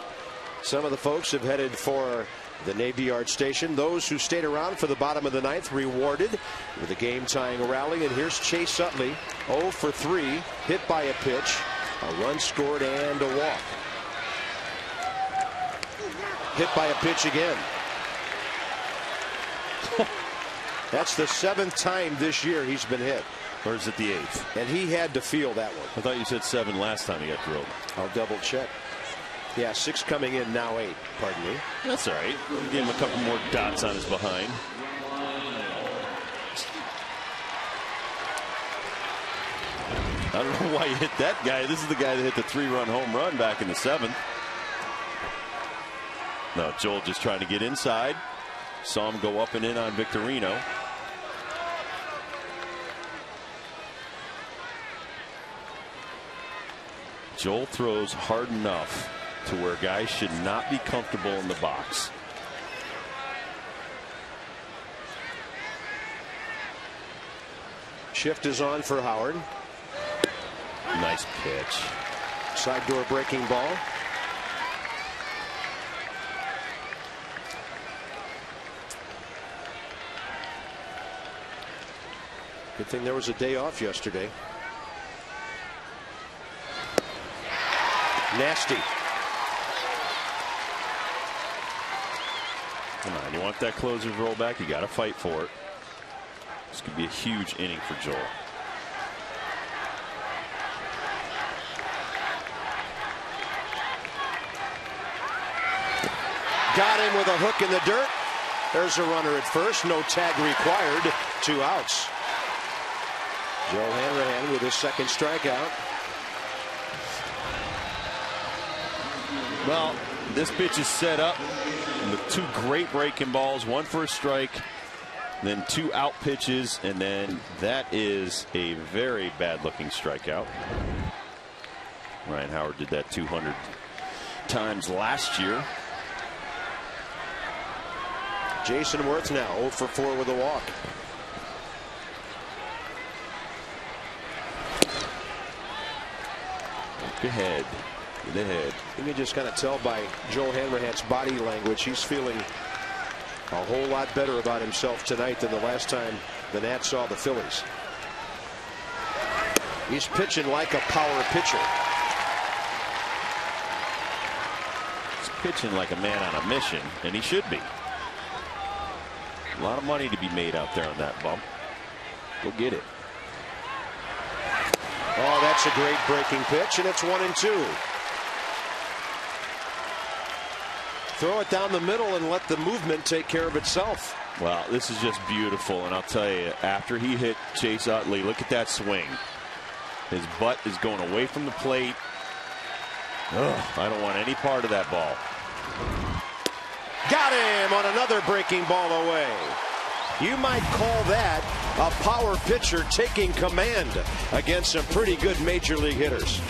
Some of the folks have headed for the Navy Yard station. Those who stayed around for the bottom of the ninth rewarded with a game-tying rally. And here's Chase Utley, 0 for 3, hit by a pitch, a run scored, and a walk. Hit by a pitch again. That's the 7th time this year he's been hit. Or is it the 8th? And he had to feel that one. I thought you said 7 last time he got drilled. I'll double check. Yeah, 6 coming in, now 8. Pardon me. That's all right. Give him a couple more dots on his behind. I don't know why you hit that guy. This is the guy that hit the 3-run home run back in the 7th. No, Joel just trying to get inside. Saw him go up and in on Victorino. Joel throws hard enough to where guys should not be comfortable in the box. Shift is on for Howard. Nice pitch. Side door breaking ball. Good thing there was a day off yesterday. Nasty. Come on, you want that closer's roll back, you got to fight for it. This could be a huge inning for Joel. Got him with a hook in the dirt. There's a runner at first. No tag required. 2 outs. Joel Hanrahan with his 2nd strikeout. Well, this pitch is set up with 2 great breaking balls, 1 for a strike, then 2 out pitches, and then that is a very bad looking strikeout. Ryan Howard did that 200 times last year. Jason Worth now 0 for 4 with a walk. Look ahead. Get ahead. You can just kind of tell by Joel Hanrahan's body language he's feeling a whole lot better about himself tonight than the last time the Nats saw the Phillies. He's pitching like a power pitcher. He's pitching like a man on a mission, and he should be. A lot of money to be made out there on that bump. Go get it. Oh, that's a great breaking pitch, and it's 1-2. Throw it down the middle and let the movement take care of itself. Well, this is just beautiful, and I'll tell you, after he hit Chase Utley, look at that swing. His butt is going away from the plate. Ugh, I don't want any part of that ball. Got him on another breaking ball away. You might call that a power pitcher taking command against some pretty good major league hitters.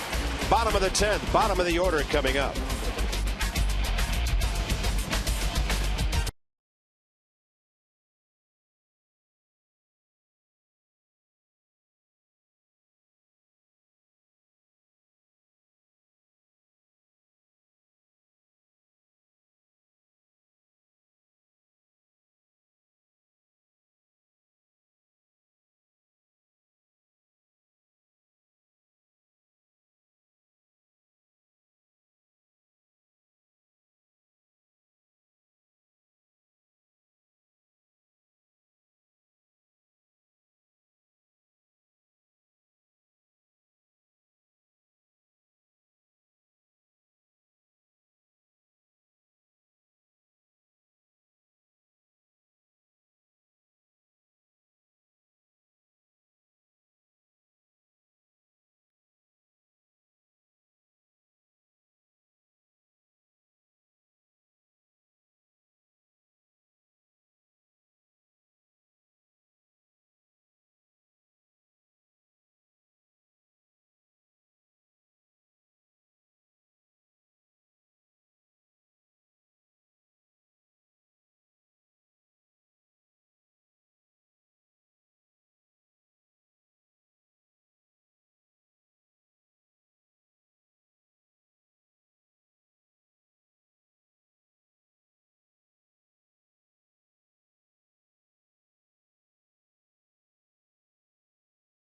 Bottom of the 10th, bottom of the order coming up.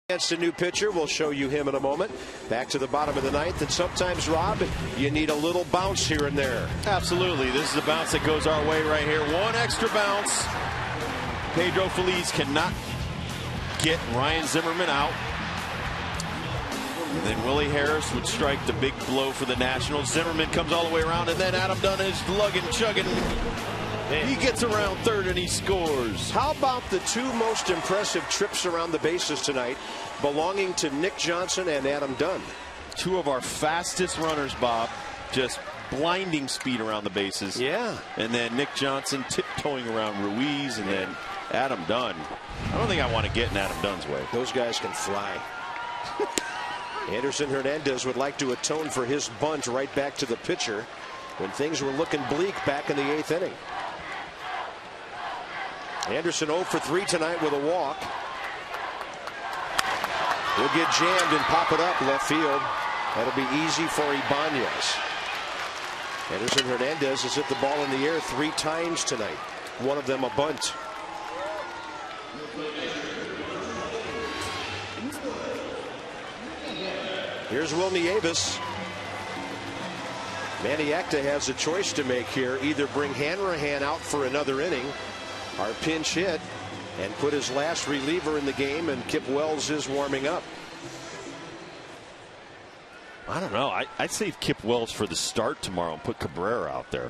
Against a new pitcher. We'll show you him in a moment. Back to the bottom of the ninth. And sometimes, Rob, you need a little bounce here and there. Absolutely. This is a bounce that goes our way right here. One extra bounce. Pedro Feliz cannot get Ryan Zimmerman out. And then Willie Harris would strike the big blow for the Nationals. Zimmerman comes all the way around, and then Adam Dunn is lugging, chugging. He gets around third and he scores. How about the two most impressive trips around the bases tonight belonging to Nick Johnson and Adam Dunn? Two of our fastest runners, Bob. Just blinding speed around the bases. Yeah. And then Nick Johnson tiptoeing around Ruiz, and then Adam Dunn. I don't think I want to get in Adam Dunn's way. Those guys can fly. Anderson Hernandez would like to atone for his bunt right back to the pitcher when things were looking bleak back in the 8th inning. Anderson 0 for 3 tonight with a walk. He'll get jammed and pop it up left field. That'll be easy for Ibanez. Anderson Hernandez has hit the ball in the air 3 times tonight. One of them a bunt. Here's Will Nieves. Maniacta has a choice to make here. Either bring Hanrahan out for another inning or pinch hit and put his last reliever in the game, and Kip Wells is warming up. I don't know. I'd save Kip Wells for the start tomorrow and put Cabrera out there.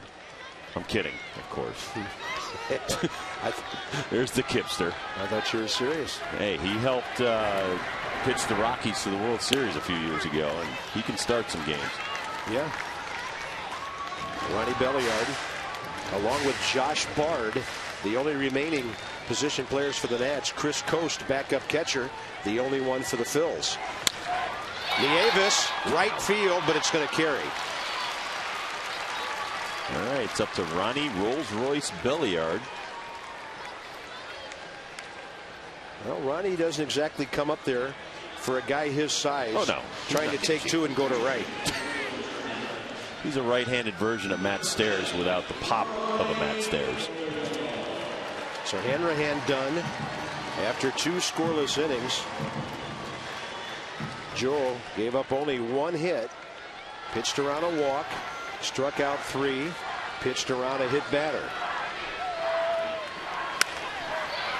I'm kidding, of course. There's the Kipster. I thought you were serious. Hey, he helped pitch the Rockies to the World Series a few years ago, and he can start some games. Yeah. Ronnie Belliard, along with Josh Bard, the only remaining position players for the Nats. Chris Coast, backup catcher, the only one for the Phils. Nieves, right field, but it's going to carry. All right, it's up to Ronnie Rolls-Royce Belliard. Well, Ronnie doesn't exactly come up there for a guy his size. Oh, no. Trying to take 2 and go to right. He's a right-handed version of Matt Stairs without the pop of a Matt Stairs. So Hanrahan done after 2 scoreless innings. Joel gave up only 1 hit, pitched around a walk, struck out 3, pitched around a hit batter.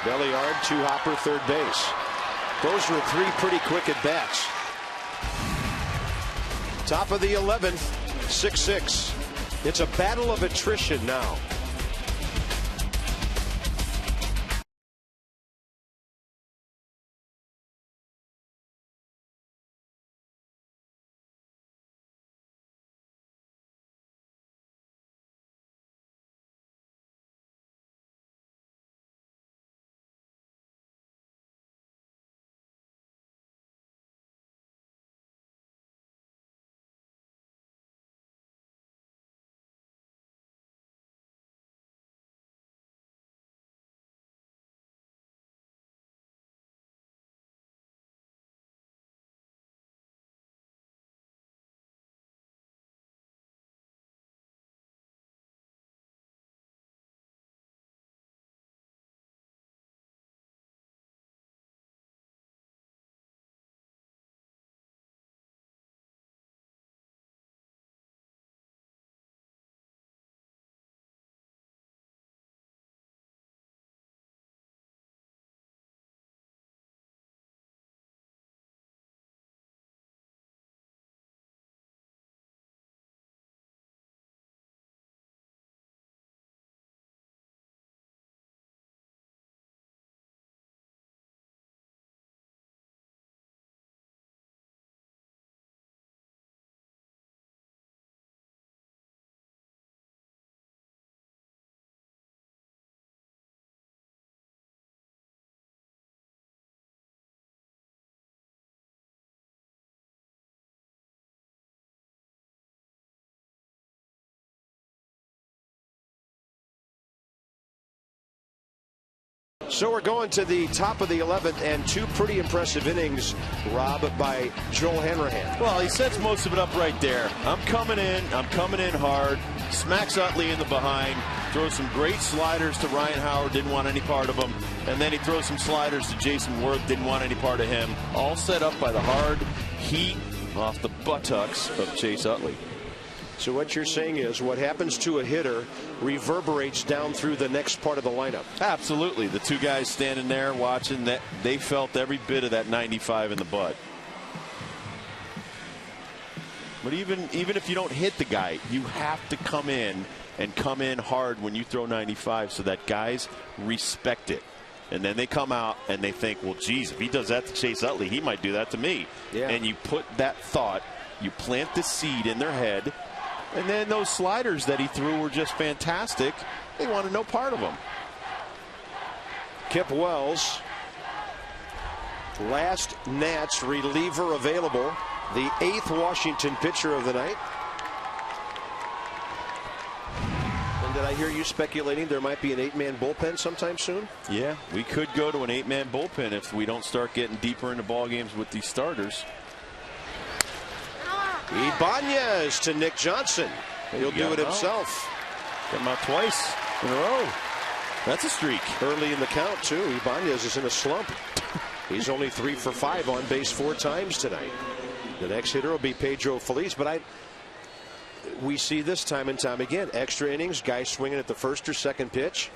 Belliard, 2-hopper, third base. Those were 3 pretty quick at bats. Top of the 11th, 6-6. It's a battle of attrition now. So we're going to the top of the 11th, and 2 pretty impressive innings, Rob, by Joel Hanrahan. Well, he sets most of it up right there. I'm coming in hard. smacks Utley in the behind, throws some great sliders to Ryan Howard, didn't want any part of them, and then he throws some sliders to Jason Worth, didn't want any part of him. All set up by the hard heat off the buttocks of Chase Utley. So what you're saying is what happens to a hitter reverberates down through the next part of the lineup. Absolutely. The two guys standing there watching, that they felt every bit of that 95 in the butt. But even if you don't hit the guy, you have to come in and come in hard when you throw 95 so that guys respect it. And then they come out and they think, well, geez, if he does that to Chase Utley, he might do that to me. Yeah. And you put that thought, you plant the seed in their head. And then those sliders that he threw were just fantastic. They wanted no part of them. Kip Wells, last Nats reliever available, the 8th Washington pitcher of the night. And did I hear you speculating there might be an 8-man bullpen sometime soon? Yeah, we could go to an 8-man bullpen if we don't start getting deeper into ball games with these starters. Ibanez to Nick Johnson. He'll do it himself. Got him out twice in a row. That's a streak. Early in the count, too. Ibanez is in a slump. He's only 3 for 5 on base 4 times tonight. The next hitter will be Pedro Feliz, but we see this time and time again. Extra innings, guys swinging at the first or second pitch.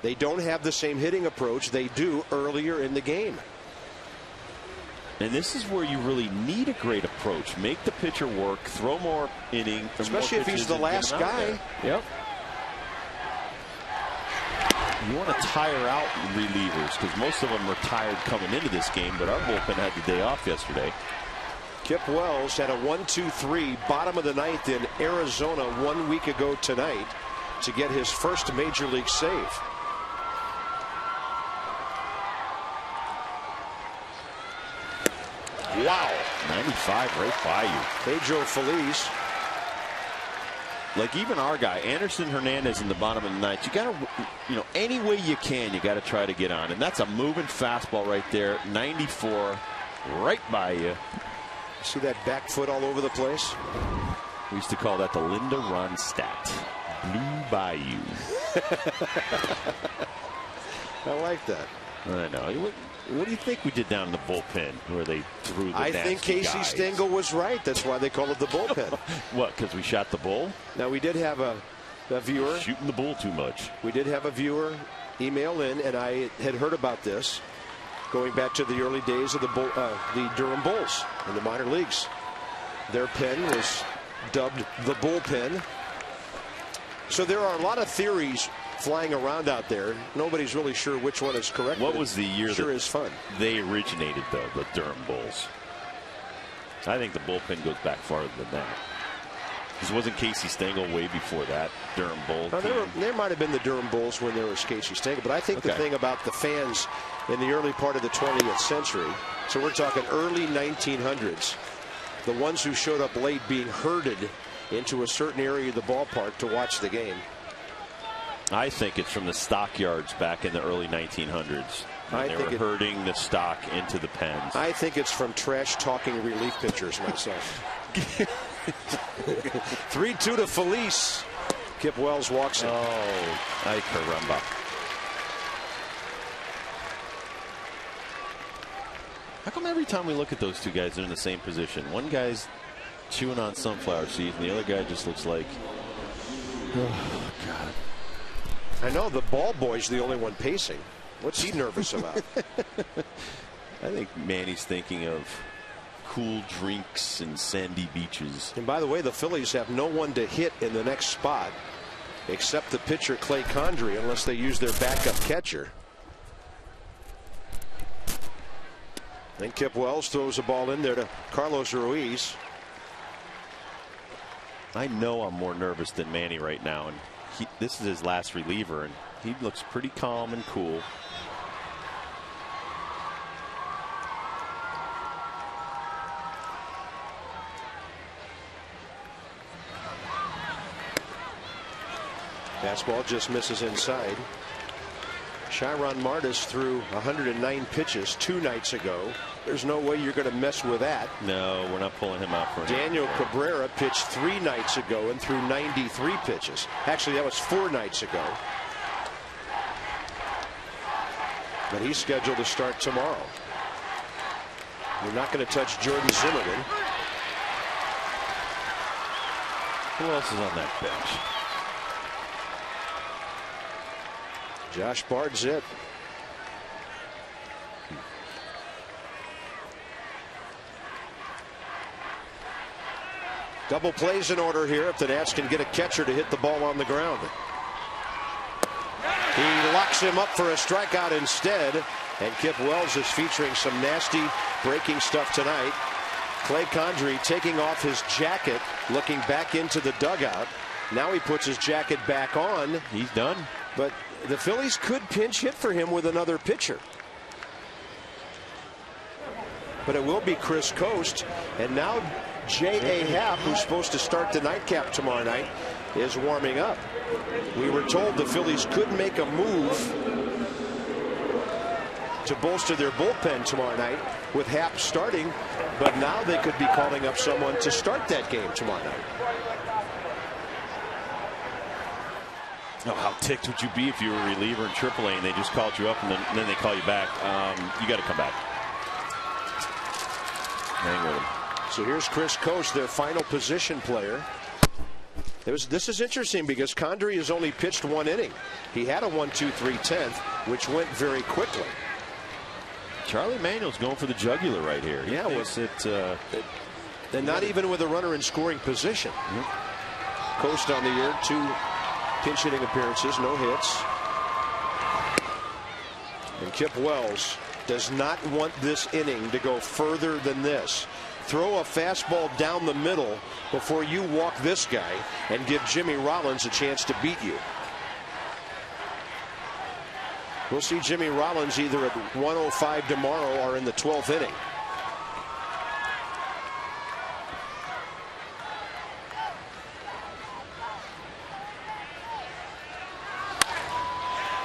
They don't have the same hitting approach they do earlier in the game. And this is where you really need a great approach. Make the pitcher work, throw more innings. Especially if he's the last guy. Yep. You want to tire out relievers because most of them were tired coming into this game, but our bullpen had the day off yesterday. Kip Wells had a 1-2-3 bottom of the 9th in Arizona 1 week ago tonight to get his first major league save. Wow. 95 right by you. Pedro Feliz. Like even our guy, Anderson Hernandez in the bottom of the 9th, you got to, any way you can, you got to try to get on. And that's a moving fastball right there. 94 right by you. See that back foot all over the place? We used to call that the Linda Ronstadt. Blue Bayou. I like that. I know. What do you think we did down in the bullpen where they threw the I think Casey guys? Stengel was right. That's why they call it the bullpen. What, because we shot the bull? Now, we did have a viewer. Shooting the bull too much. We did have a viewer email in, and I had heard about this going back to the early days of the Durham Bulls in the minor leagues. Their pen was dubbed the bullpen. So there are a lot of theories flying around out there. Nobody's really sure which one is correct. What was the year sure is fun. They originated, though, the Durham Bulls? I think the bullpen goes back farther than that. Because wasn't Casey Stengel way before that Durham Bulls? There might have been the Durham Bulls when there was Casey Stengel, but I think the thing about the fans in the early part of the 20th century, so we're talking early 1900s, the ones who showed up late being herded into a certain area of the ballpark to watch the game. I think it's from the stockyards back in the early 1900s. They were herding the stock into the pens. I think it's from trash-talking relief pitchers myself. 3-2 to Feliz. Kip Wells walks in. Oh, ay caramba. How come every time we look at those two guys, they're in the same position? One guy's chewing on sunflower seeds, and the other guy just looks like, oh, God. I know the ball boy's the only one pacing. What's he nervous about? I think Manny's thinking of cool drinks and sandy beaches. And by the way, the Phillies have no one to hit in the next spot except the pitcher Clay Condrey, unless they use their backup catcher. Then Kip Wells throws a ball in there to Carlos Ruiz. I know I'm more nervous than Manny right now, and this is his last reliever, and he looks pretty calm and cool. Fastball just misses inside. Chiron Martis threw 109 pitches 2 nights ago. There's no way you're going to mess with that. No, we're not pulling him out for it. Daniel Cabrera pitched 3 nights ago and threw 93 pitches. Actually, that was 4 nights ago. But he's scheduled to start tomorrow. We're not going to touch Jordan Zimmerman. Who else is on that bench? Josh Bard's it. Double plays in order here if the Nats can get a catcher to hit the ball on the ground. He locks him up for a strikeout instead, and Kip Wells is featuring some nasty breaking stuff tonight. Clay Condrey taking off his jacket, looking back into the dugout. Now he puts his jacket back on. He's done. But the Phillies could pinch hit for him with another pitcher. But it will be Chris Coast, and now J.A. Happ, who's supposed to start the nightcap tomorrow night, is warming up. We were told the Phillies could make a move to bolster their bullpen tomorrow night with Happ starting, but now they could be calling up someone to start that game tomorrow night. Oh, how ticked would you be if you were a reliever in AAA and they just called you up and then they call you back? You got to come back. Hang with him. So here's Chris Coast, their final position player. This is interesting because Condrey has only pitched 1 inning. He had a 1-2-3-10th, which went very quickly. Charlie Manuel's going for the jugular right here. He thinks and not even with a runner in scoring position. Coast on the year, 2 pinch hitting appearances, no hits. And Kip Wells does not want this inning to go further than this. Throw a fastball down the middle before you walk this guy and give Jimmy Rollins a chance to beat you. We'll see Jimmy Rollins either at 105 tomorrow or in the 12th inning.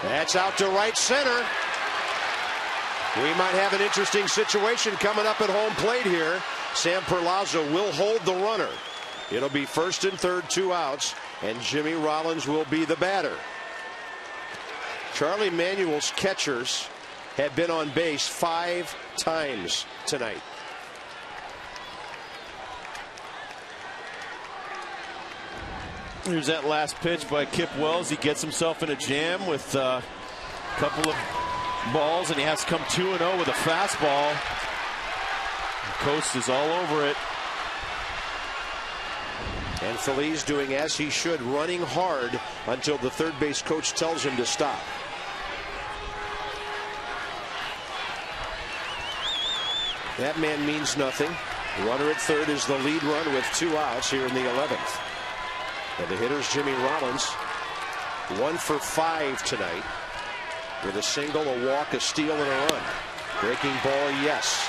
That's out to right center. We might have an interesting situation coming up at home plate here. Sam Perlaza will hold the runner. It'll be 1st and 3rd, 2 outs, and Jimmy Rollins will be the batter. Charlie Manuel's catchers have been on base 5 times tonight. Here's that last pitch by Kip Wells. He gets himself in a jam with a couple of balls, and he has to come 2-0 with a fastball. Coast is all over it. And Feliz doing as he should, running hard until the third base coach tells him to stop. That man means nothing. Runner at third is the lead run with 2 outs here in the 11th. And the hitter's Jimmy Rollins, 1 for 5 tonight, with a single, a walk, a steal, and a run. Breaking ball, yes.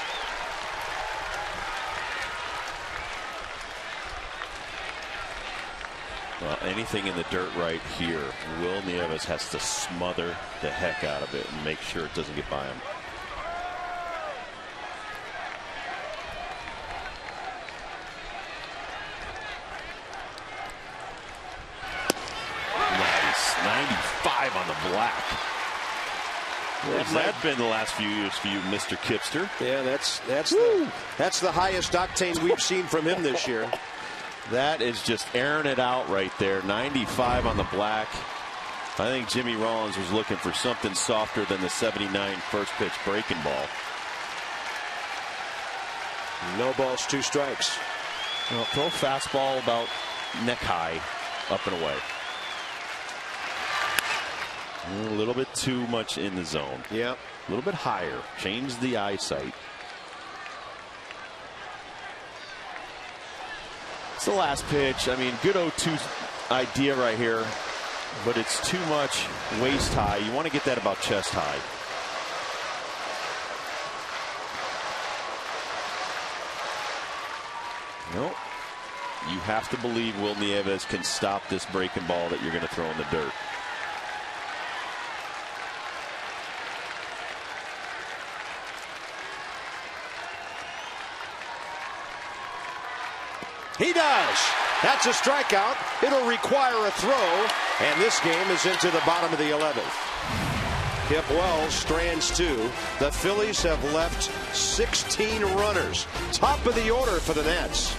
Well, anything in the dirt right here, Will Nieves has to smother the heck out of it and make sure it doesn't get by him. Nice. 95 on the black. What's that been the last few years for you, Mr. Kipster? Yeah, that's the highest octane we've seen from him this year. That is just airing it out right there. 95 on the black. I think Jimmy Rollins was looking for something softer than the 79 first pitch breaking ball. No balls, 2 strikes. Well, throw fastball about neck high, up and away. A little bit too much in the zone. Yeah. A little bit higher. Change the eyesight. It's the last pitch. I mean, good 0-2 idea right here, but it's too much waist high. You want to get that about chest high. Nope. You have to believe Will Nieves can stop this breaking ball that you're going to throw in the dirt. He does. That's a strikeout. It'll require a throw, and this game is into the bottom of the 11th. Kip Wells strands 2. The Phillies have left 16 runners. Top of the order for the Nats.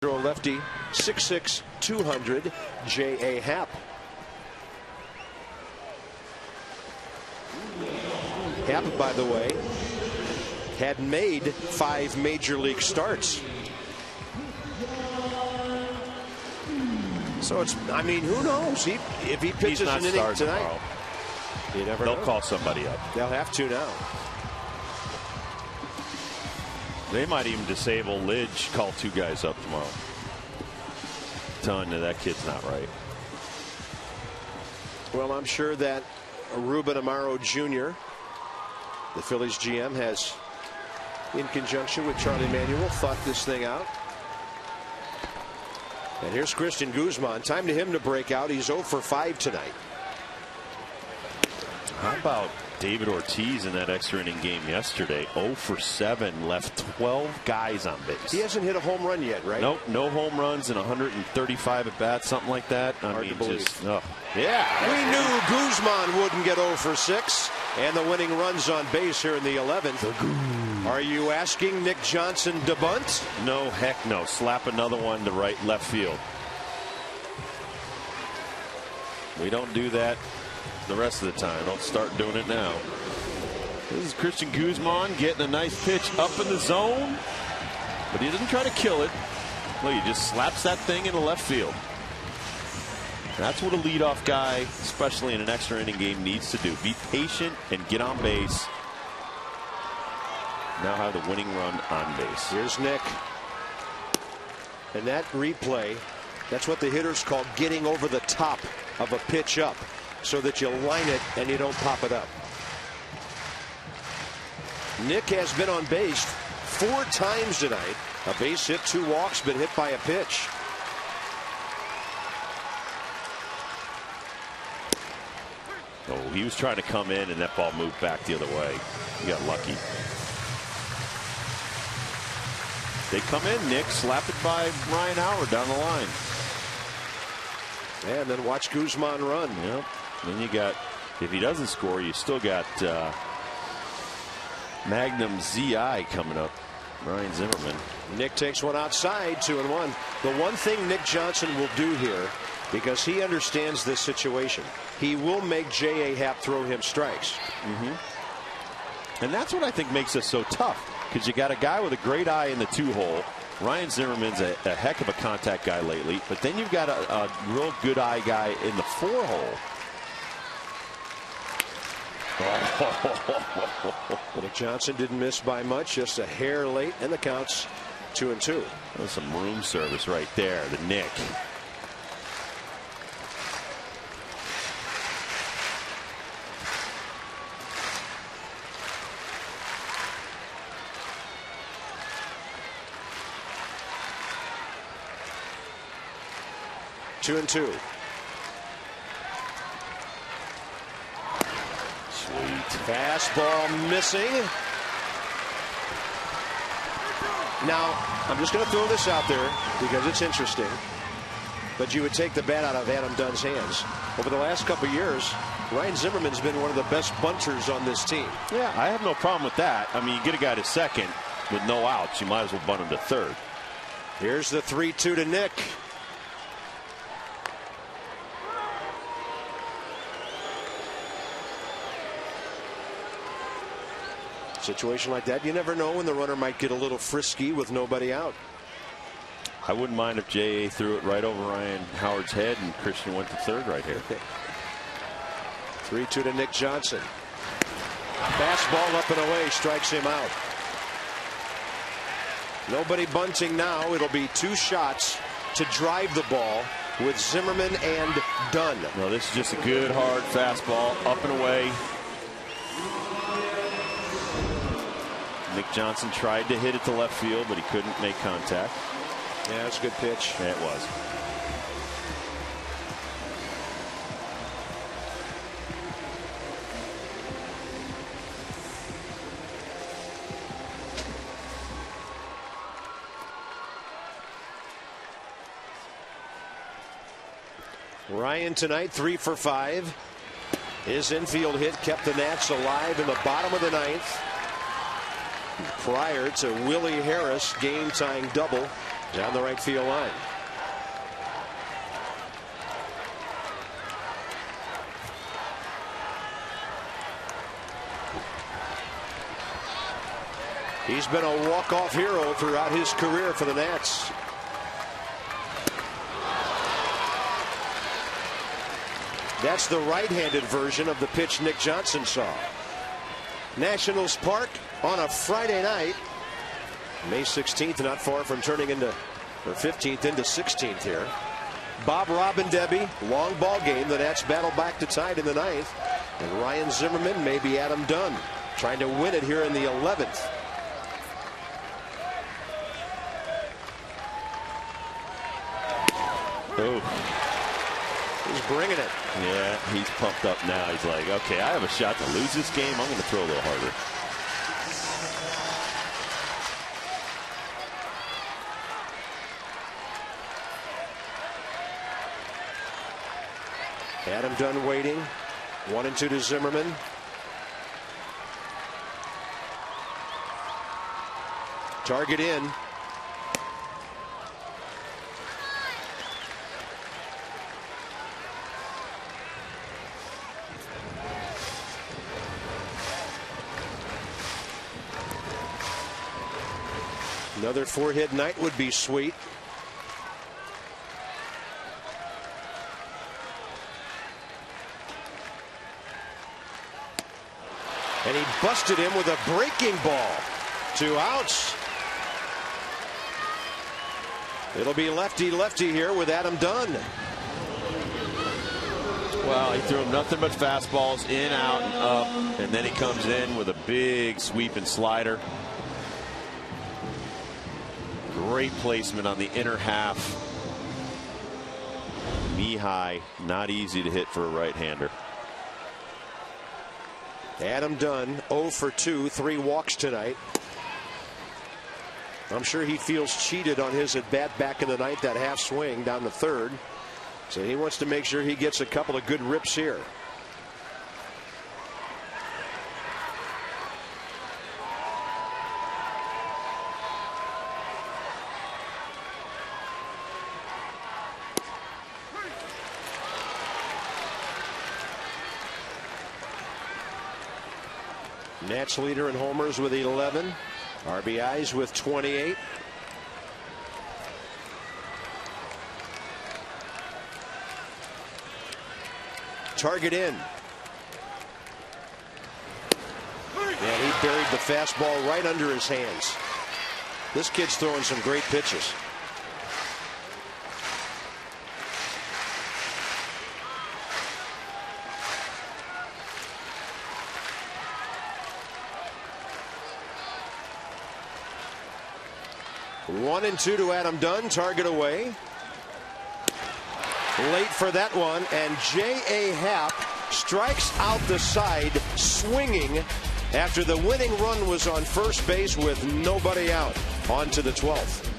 Lefty, 6'6", 200, J.A. Happ. Happ, by the way, had made 5 major league starts. So it's, I mean, who knows? If he pitches an inning tonight, tomorrow. You never They'll know. call somebody up. They'll have to now. They might even disable Lidge, call 2 guys up tomorrow. Telling you that kid's not right. Well, I'm sure that Ruben Amaro Jr., the Phillies GM, has, in conjunction with Charlie Manuel, thought this thing out. And here's Christian Guzman. Time to him to break out. He's 0 for 5 tonight. How about David Ortiz in that extra inning game yesterday? 0 for 7, left 12 guys on base. He hasn't hit a home run yet, right? Nope, no home runs in 135 at bats, something like that. Hard to believe. Yeah. We knew Guzman wouldn't get 0 for 6, and the winning runs on base here in the 11th. Are you asking Nick Johnson to bunt? No, heck no. Slap another one to left field. We don't do that the rest of the time. Don't start doing it now. This is Christian Guzman getting a nice pitch up in the zone, but he doesn't try to kill it. Look, he just slaps that thing into left field. That's what a leadoff guy, especially in an extra inning game, needs to do. Be patient and get on base. Now have the winning run on base. Here's Nick. And that replay, that's what the hitters call getting over the top of a pitch up, so that you line it and you don't pop it up. Nick has been on base 4 times tonight. A base hit, 2 walks, been hit by a pitch. Oh, he was trying to come in and that ball moved back the other way. He got lucky. They come in, Nick, slap it by Ryan Howard down the line. And then watch Guzman run. Yep. Then you got, if he doesn't score, you still got Magnum ZI coming up. Ryan Zimmerman. Nick takes one outside, 2-1. The one thing Nick Johnson will do here, because he understands this situation, he will make J.A. Happ throw him strikes. And that's what I think makes us so tough, because you got a guy with a great eye in the 2-hole. Ryan Zimmerman's a heck of a contact guy lately, but then you've got a real good eye guy in the 4-hole. Nick Johnson didn't miss by much, just a hair late, and the count's 2-2. That was some room service right there, the Nick. Two and two. Sweet. Fastball missing. Now, I'm just going to throw this out there because it's interesting. But you would take the bat out of Adam Dunn's hands. Over the last couple of years, Ryan Zimmerman's been one of the best bunters on this team. Yeah, I have no problem with that. I mean, you get a guy to second with no outs, you might as well bunt him to third. Here's the 3-2 to Nick. Situation like that, you never know when the runner might get a little frisky with nobody out. I wouldn't mind if J.A. threw it right over Ryan Howard's head and Christian went to third right here. 3-2 to Nick Johnson. Fastball up and away, strikes him out. Nobody bunting now. It'll be 2 shots to drive the ball with Zimmerman and Dunn. No, this is just a good hard fastball up and away. Nick Johnson tried to hit it to left field, but he couldn't make contact. Yeah, that's a good pitch. Yeah, it was. Ryan tonight 3 for 5. His infield hit kept the Nats alive in the bottom of the 9th. Prior to Willie Harris game-tying double down the right field line. He's been a walk-off hero throughout his career for the Nats. That's the right-handed version of the pitch Nick Johnson saw. Nationals Park on a Friday night. May 16th, not far from turning into, or 15th into 16th here. Bob Robin-Debbie, long ball game. The Nats battle back to tie it in the 9th. And Ryan Zimmerman, maybe Adam Dunn, trying to win it here in the 11th. Oh. He's bringing it. Yeah, he's pumped up now. He's like, okay, I have a shot to lose this game. I'm going to throw a little harder. Adam Dunn waiting. 1-2 to Zimmerman. Target in. Another 4-hit night would be sweet. And he busted him with a breaking ball. 2 outs. It'll be lefty-lefty here with Adam Dunn. Well, he threw him nothing but fastballs in, out, and up. And then he comes in with a big sweeping slider. Great placement on the inner half. Knee-high, not easy to hit for a right-hander. Adam Dunn 0 for 2, 3 walks tonight. I'm sure he feels cheated on his at bat back in the 9th, that half swing down the 3rd. So he wants to make sure he gets a couple of good rips here. Nats leader in homers with 11. RBIs with 28. Target in. And he buried the fastball right under his hands. This kid's throwing some great pitches. One and two to Adam Dunn. Target away. Late for that one, and J.A. Happ strikes out the side swinging after the winning run was on first base with nobody out. On to the 12th.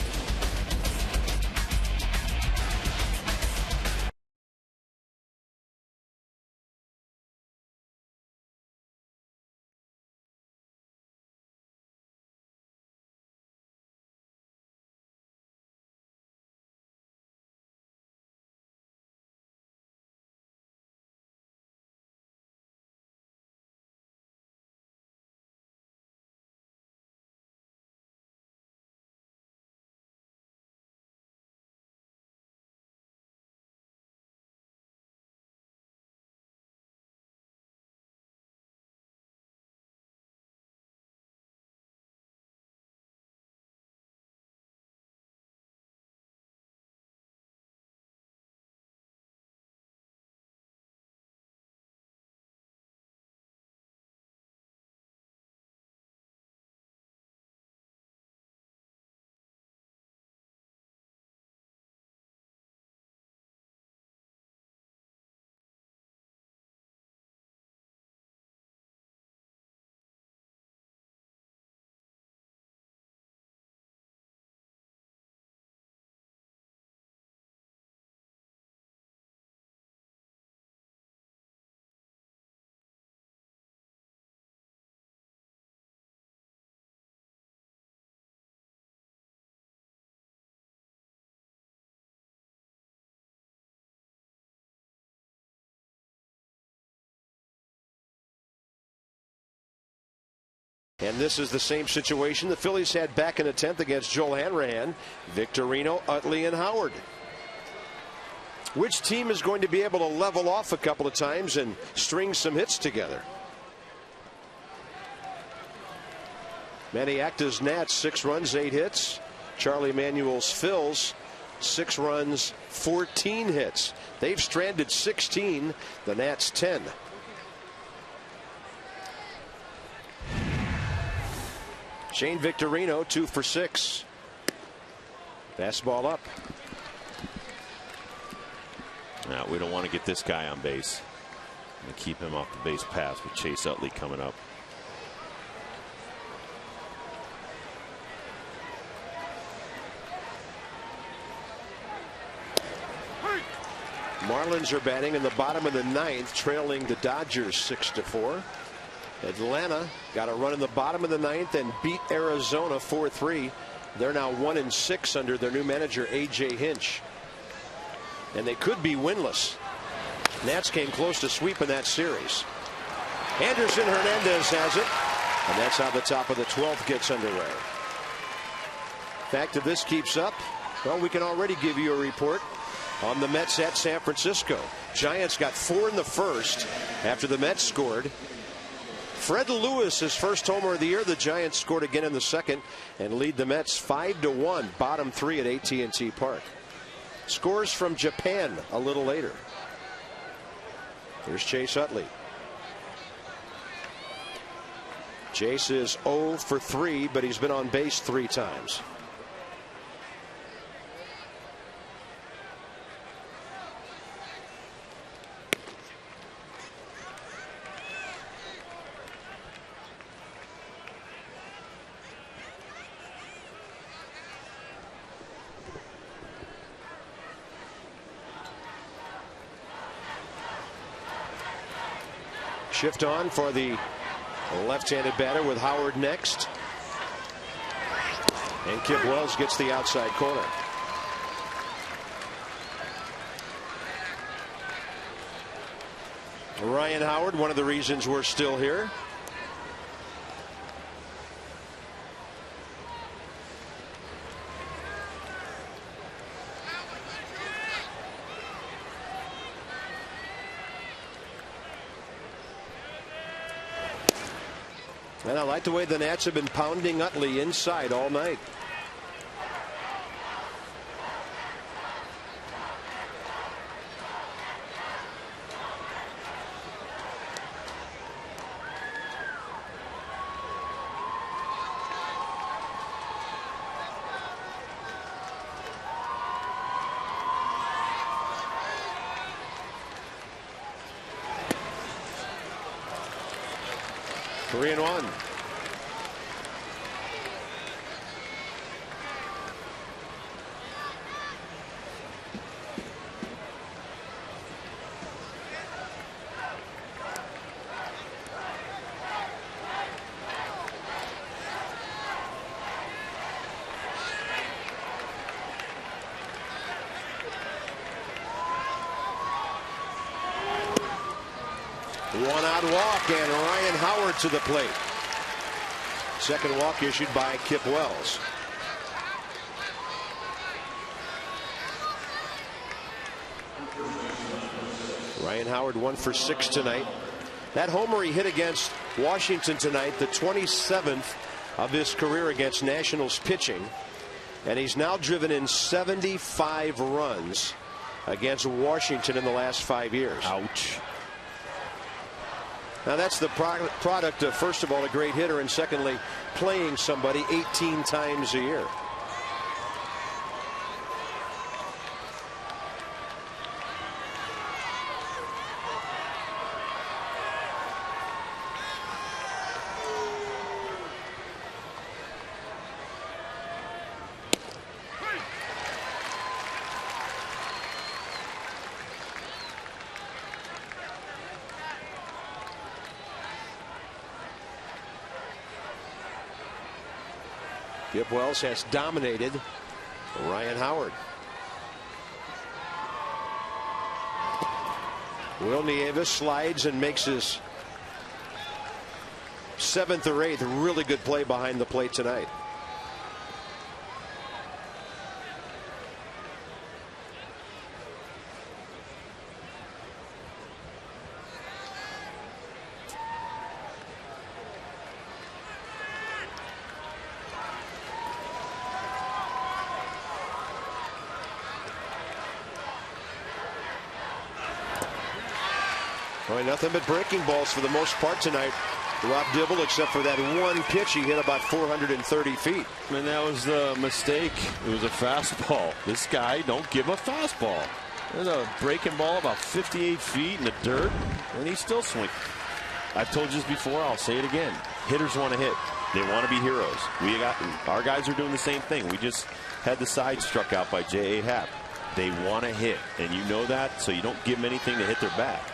And this is the same situation the Phillies had back in the 10th against Joel Hanrahan, Victorino, Utley, and Howard. Which team is going to be able to level off a couple of times and string some hits together? Maniacta's Nats, 6 runs, 8 hits. Charlie Manuel's Phils, 6 runs, 14 hits. They've stranded 16, the Nats 10. Shane Victorino, 2 for 6. Fastball up. Now, we don't want to get this guy on base. And keep him off the base paths with Chase Utley coming up. Marlins are batting in the bottom of the 9th, trailing the Dodgers 6-4. Atlanta got a run in the bottom of the 9th and beat Arizona 4-3. They're now 1-6 under their new manager A.J. Hinch. And they could be winless. Nats came close to sweeping that series. Anderson Hernandez has it. And that's how the top of the 12th gets underway. Fact, if this keeps up, well, we can already give you a report on the Mets at San Francisco. Giants got 4 in the first after the Mets scored. Fred Lewis, his first homer of the year. The Giants scored again in the second and lead the Mets 5-1, bottom 3 at AT&T Park. Scores from Japan a little later. Here's Chase Utley. Chase is 0 for 3, but he's been on base 3 times. Shift on for the left-handed batter with Howard next. And Kip Wells gets the outside corner. Ryan Howard, one of the reasons we're still here. And I like the way the Nats have been pounding Utley inside all night. 3-1. One-out walk, and Ryan Howard to the plate. Second walk issued by Kip Wells. Ryan Howard 1 for 6 tonight. That homer he hit against Washington tonight, the 27th of his career against Nationals pitching. And he's now driven in 75 runs against Washington in the last 5 years. Ouch. Now that's the product of, first of all, a great hitter, and secondly, playing somebody 18 times a year. Kip Wells has dominated Ryan Howard. Will Nieves slides and makes his 7th or 8th really good play behind the plate tonight. Boy, nothing but breaking balls for the most part tonight. Rob Dibble, except for that one pitch he hit about 430 feet. And that was the mistake. It was a fastball. This guy, don't give him a fastball. There's a breaking ball about 58 feet in the dirt, and he's still swinging. I've told you this before, I'll say it again. Hitters want to hit. They want to be heroes. Our guys are doing the same thing. We just had the side struck out by J.A. Happ. They want to hit, and you know that, so you don't give them anything to hit their bat.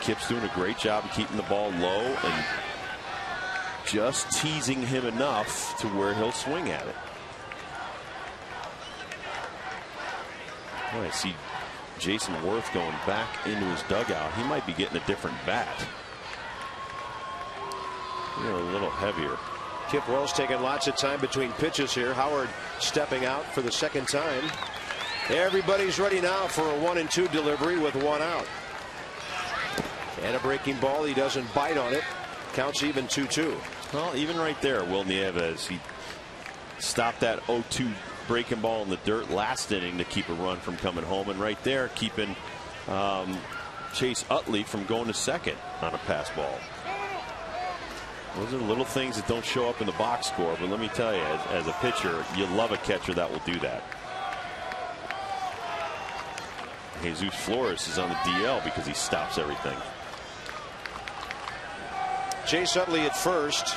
Kip's doing a great job of keeping the ball low and just teasing him enough to where he'll swing at it. Oh, I see Jason Worth going back into his dugout. He might be getting a different bat. A little heavier. Kip Wells taking lots of time between pitches here. Howard stepping out for the second time. Everybody's ready now for a 1-2 delivery with 1 out. And a breaking ball. He doesn't bite on it. Counts even 2-2. Well, even right there, Will Nieves, he stopped that 0-2 breaking ball in the dirt last inning to keep a run from coming home. And right there, keeping Chase Utley from going to second on a pass ball. Those are little things that don't show up in the box score. But let me tell you, as a pitcher, you love a catcher that will do that. Jesus Flores is on the DL because he stops everything. Chase Utley at first.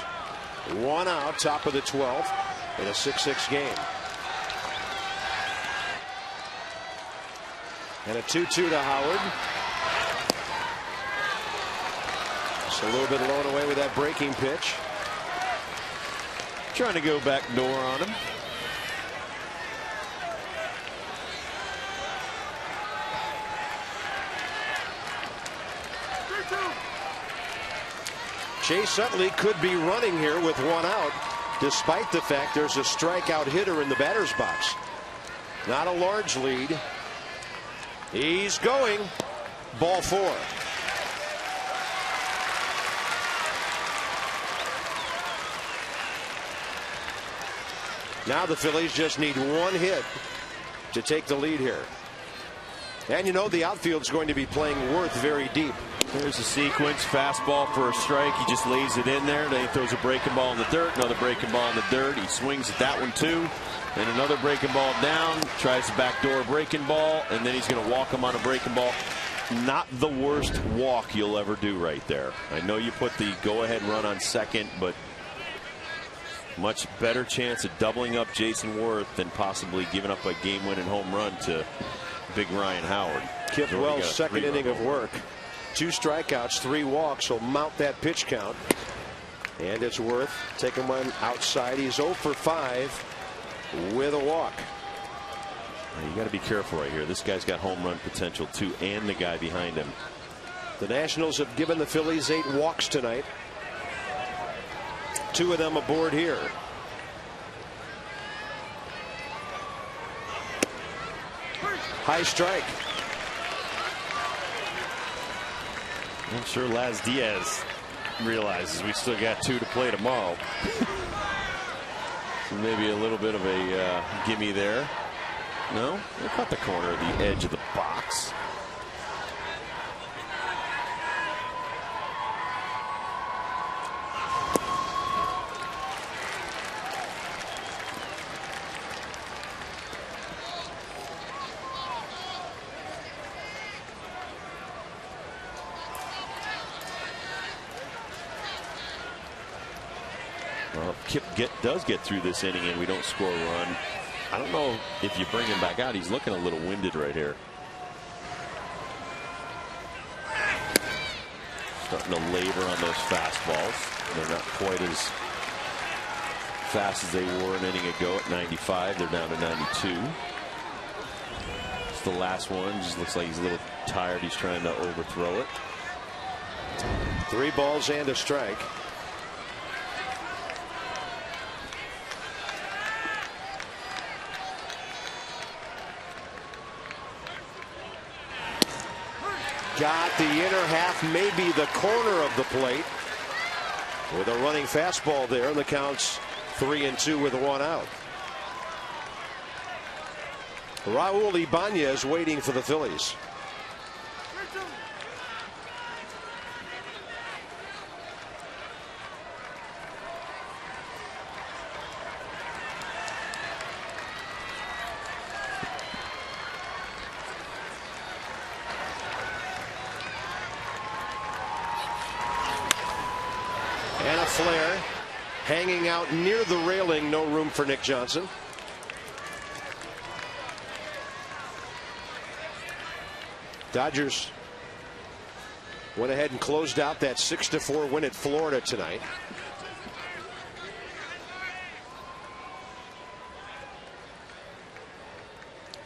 1 out, top of the 12th in a 6-6 game. And a 2-2 to Howard. Just a little bit low and away with that breaking pitch. Trying to go back door on him. Chase Utley could be running here with 1 out, despite the fact there's a strikeout hitter in the batter's box. Not a large lead. He's going. Ball 4. Now the Phillies just need 1 hit to take the lead here. And you know the outfield's going to be playing Worth very deep. There's a sequence. Fastball for a strike. He just lays it in there. Then he throws a breaking ball in the dirt. Another breaking ball in the dirt. He swings at that one too. And another breaking ball down. Tries the backdoor breaking ball. And then he's going to walk him on a breaking ball. not the worst walk you'll ever do right there. I know you put the go-ahead run on second, but much better chance of doubling up Jason Worth than possibly giving up a game-winning home run to Big Ryan Howard. Kip Wells' second inning of work. 2 strikeouts, 3 walks. Will mount that pitch count. And it's Worth taking one outside. He's 0 for 5 with a walk. You got to be careful right here. This guy's got home run potential too, and the guy behind him. The Nationals have given the Phillies 8 walks tonight. 2 of them aboard here. High strike. I'm sure Laz Diaz realizes we still got 2 to play tomorrow. So maybe a little bit of a gimme there. No, they caught the corner of the edge of the box. Well, if Kip does get through this inning and we don't score a run, I don't know if you bring him back out. He's looking a little winded right here. Starting to labor on those fastballs. They're not quite as fast as they were an inning ago at 95. They're down to 92. It's the last one. Just looks like he's a little tired. He's trying to overthrow it. 3 balls and a strike. Got the inner half, maybe the corner of the plate, with a running fastball there, and the count's 3-2 with 1 out. Raul Ibanez waiting for the Phillies. And a flare hanging out near the railing. No room for Nick Johnson. Dodgers went ahead and closed out that 6-4 win at Florida tonight.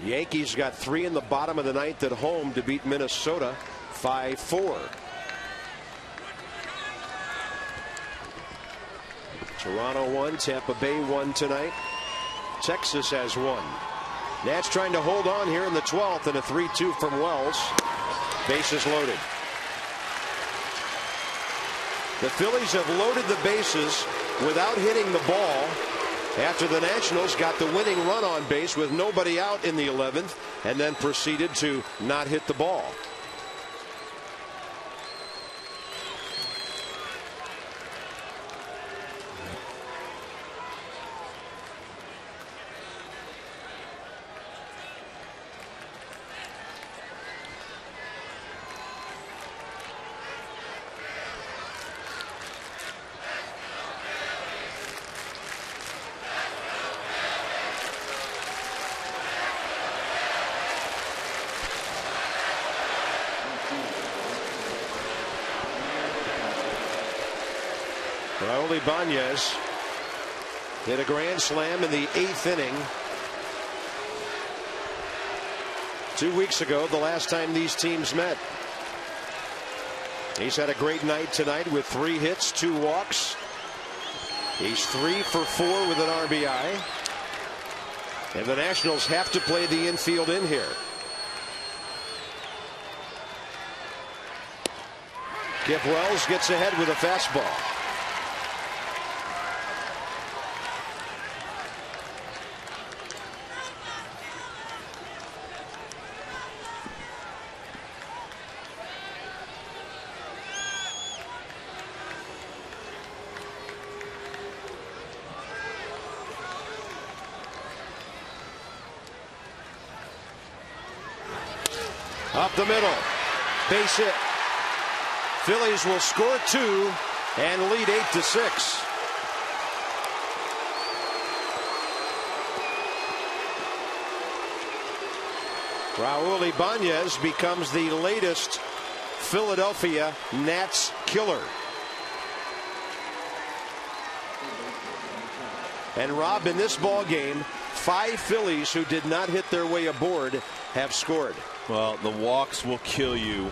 Yankees got 3 in the bottom of the 9th at home to beat Minnesota 5-4. Toronto won, Tampa Bay won tonight. Texas has won. Nats trying to hold on here in the 12th, and a 3-2 from Wells. Bases loaded. The Phillies have loaded the bases without hitting the ball after the Nationals got the winning run on base with nobody out in the 11th and then proceeded to not hit the ball. Raul Ibanez hit a grand slam in the 8th inning 2 weeks ago, the last time these teams met. He's had a great night tonight with 3 hits, 2 walks. He's 3 for 4 with an RBI. And the Nationals have to play the infield in here. Kip Wells gets ahead with a fastball. Up the middle. Base hit. Phillies will score 2 and lead 8-6. Raul Ibanez becomes the latest Philadelphia Nats killer. And Rob, in this ball game, 5 Phillies who did not hit their way aboard have scored. Well, the walks will kill you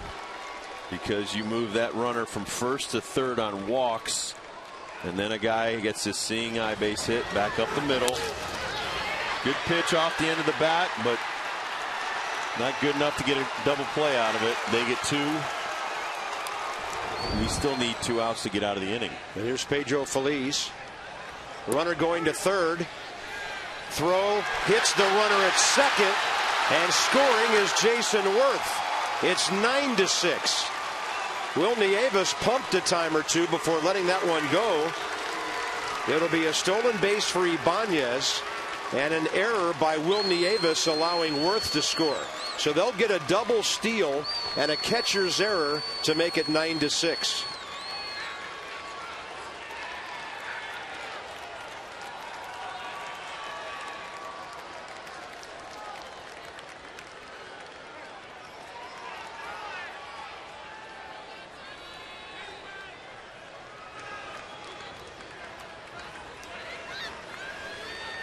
because you move that runner from first to third on walks, and then a guy gets his seeing eye base hit back up the middle. Good pitch off the end of the bat, but not good enough to get a double play out of it. They get 2. We still need 2 outs to get out of the inning. And here's Pedro Feliz. Runner going to third. Throw hits the runner at second, and scoring is Jason Worth. It's 9-6. Will Nieves pumped a time or two before letting that one go. It'll be a stolen base for Ibanez and an error by Will Nieves allowing Worth to score. So they'll get a double steal and a catcher's error to make it 9-6.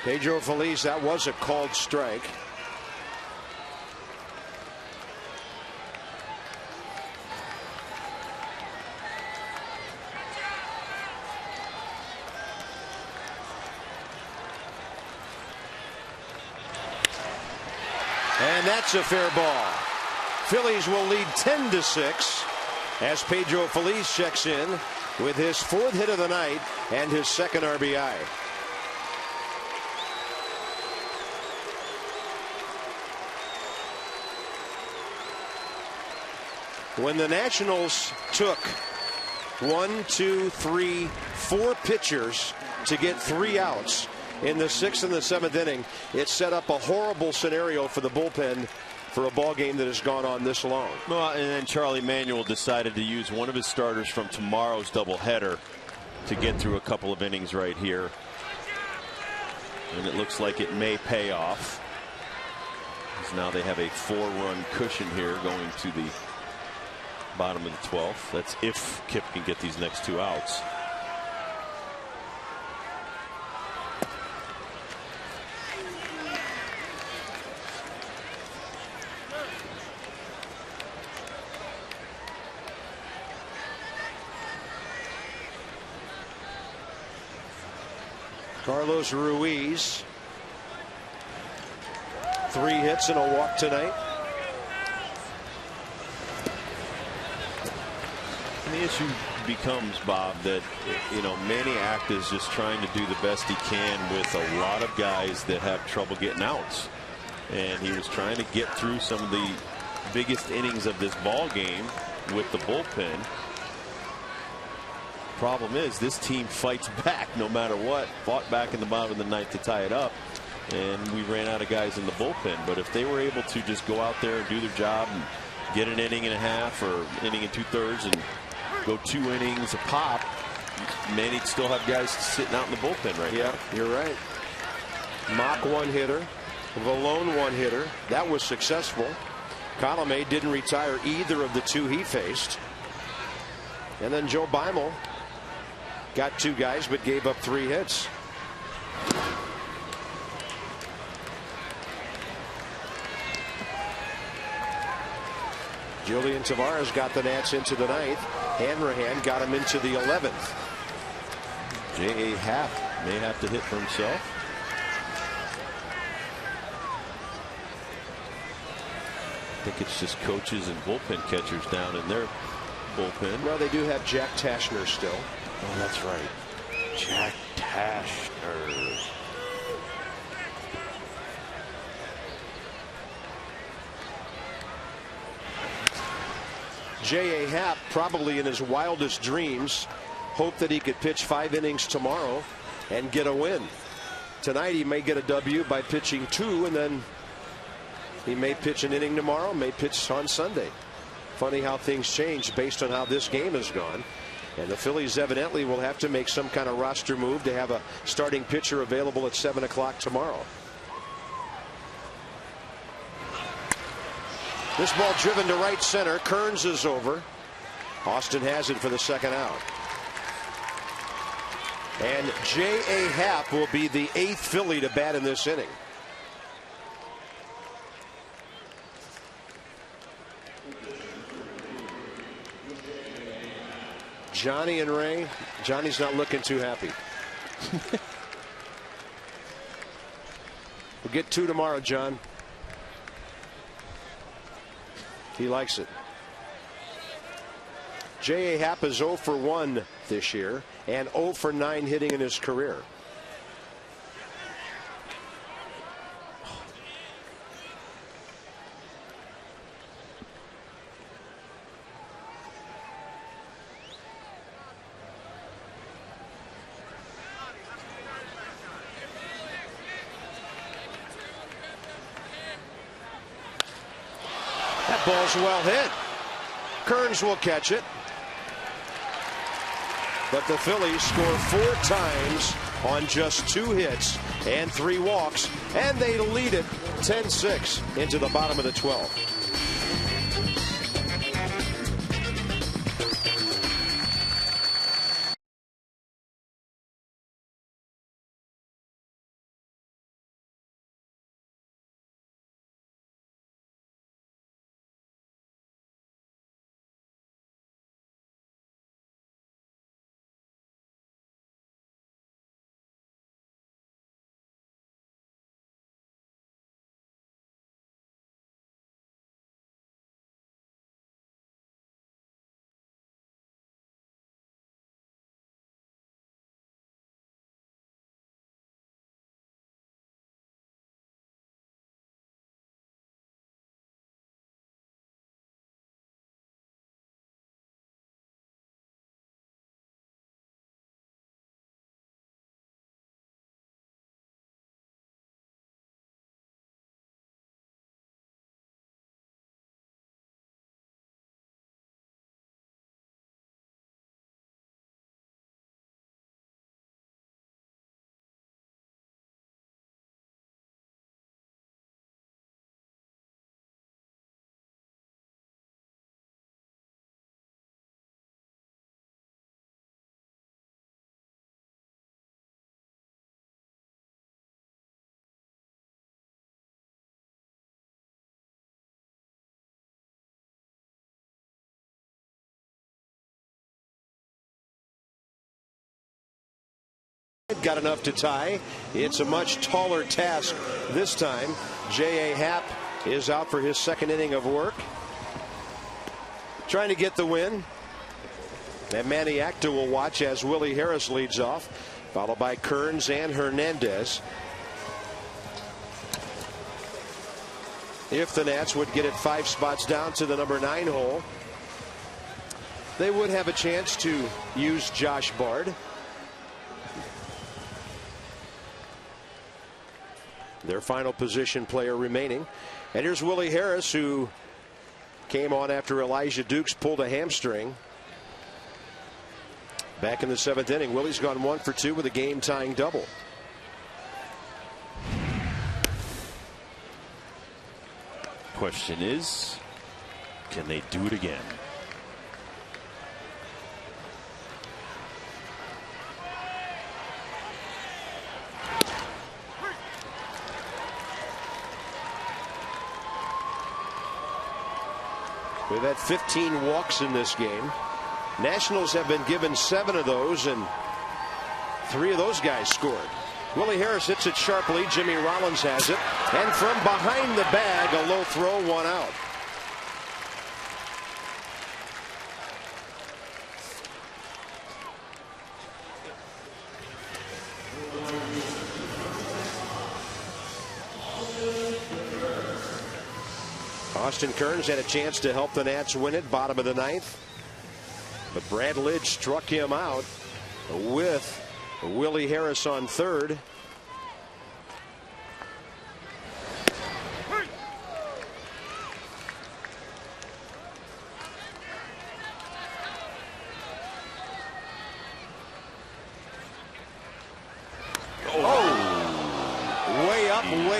Pedro Feliz, that was a called strike. And that's a fair ball. Phillies will lead 10-6 as Pedro Feliz checks in with his 4th hit of the night and his 2nd RBI. When the Nationals took 1, 2, 3, 4 pitchers to get 3 outs in the 6th and the 7th inning, it set up a horrible scenario for the bullpen for a ball game that has gone on this long. Well, and then Charlie Manuel decided to use one of his starters from tomorrow's doubleheader to get through a couple of innings right here. And it looks like it may pay off. Because now they have a 4-run cushion here going to the bottom of the 12th. That's if Kip can get these next 2 outs. Carlos Ruiz, 3 hits and a walk tonight. And the issue becomes, Bob, that, you know, Maniac is just trying to do the best he can with a lot of guys that have trouble getting outs. And he was trying to get through some of the biggest innings of this ball game with the bullpen. Problem is, this team fights back no matter what. Fought back in the bottom of the 9th to tie it up, and we ran out of guys in the bullpen. But if they were able to just go out there and do their job and get an inning and a half or inning and 2/3 and go 2 innings a pop, Manny'd still have guys sitting out in the bullpen right now. Yeah, you're right. Mock 1-hitter, Valone 1-hitter. That was successful. Colomé didn't retire either of the 2 he faced. And then Joe Beimel got 2 guys but gave up 3 hits. Julian Tavares got the Nats into the 9th. Hanrahan got him into the 11th. J.A. Happ may have to hit for himself. I think it's just coaches and bullpen catchers down in their bullpen. Well, they do have Jack Tashner still. Oh, that's right. Jack Tashner. J.A. Happ, probably in his wildest dreams, hoped that he could pitch 5 innings tomorrow and get a win. Tonight he may get a W by pitching 2, and then he may pitch an inning tomorrow, may pitch on Sunday. Funny how things change based on how this game has gone. And the Phillies evidently will have to make some kind of roster move to have a starting pitcher available at 7 o'clock tomorrow. This ball driven to right center. Kearns is over. Austin has it for the second out. And J.A. Happ will be the 8th Philly to bat in this inning. Johnny and Ray. Johnny's not looking too happy. We'll get 2 tomorrow, John. He likes it. J.A. Happ is 0 for 1 this year and 0 for 9 hitting in his career. That ball's well hit. Kearns will catch it. But the Phillies score 4 times on just 2 hits and 3 walks, and they lead it 10-6 into the bottom of the 12th. Got enough to tie. It's a much taller task this time. J.A. Happ is out for his 2nd inning of work, trying to get the win. And Manny Acta will watch as Willie Harris leads off, followed by Kearns and Hernandez. If the Nats would get it 5 spots down to the number 9 hole, they would have a chance to use Josh Bard. Their final position player remaining. And here's Willie Harris, who came on after Elijah Dukes pulled a hamstring back in the 7th inning. Willie's gone 1 for 2 with a game-tying double. Question is, can they do it again? We've had 15 walks in this game. Nationals have been given 7 of those, and 3 of those guys scored. Willie Harris hits it sharply. Jimmy Rollins has it. And from behind the bag, a low throw, 1 out. Austin Kearns had a chance to help the Nats win it, bottom of the 9th. But Brad Lidge struck him out with Willie Harris on 3rd.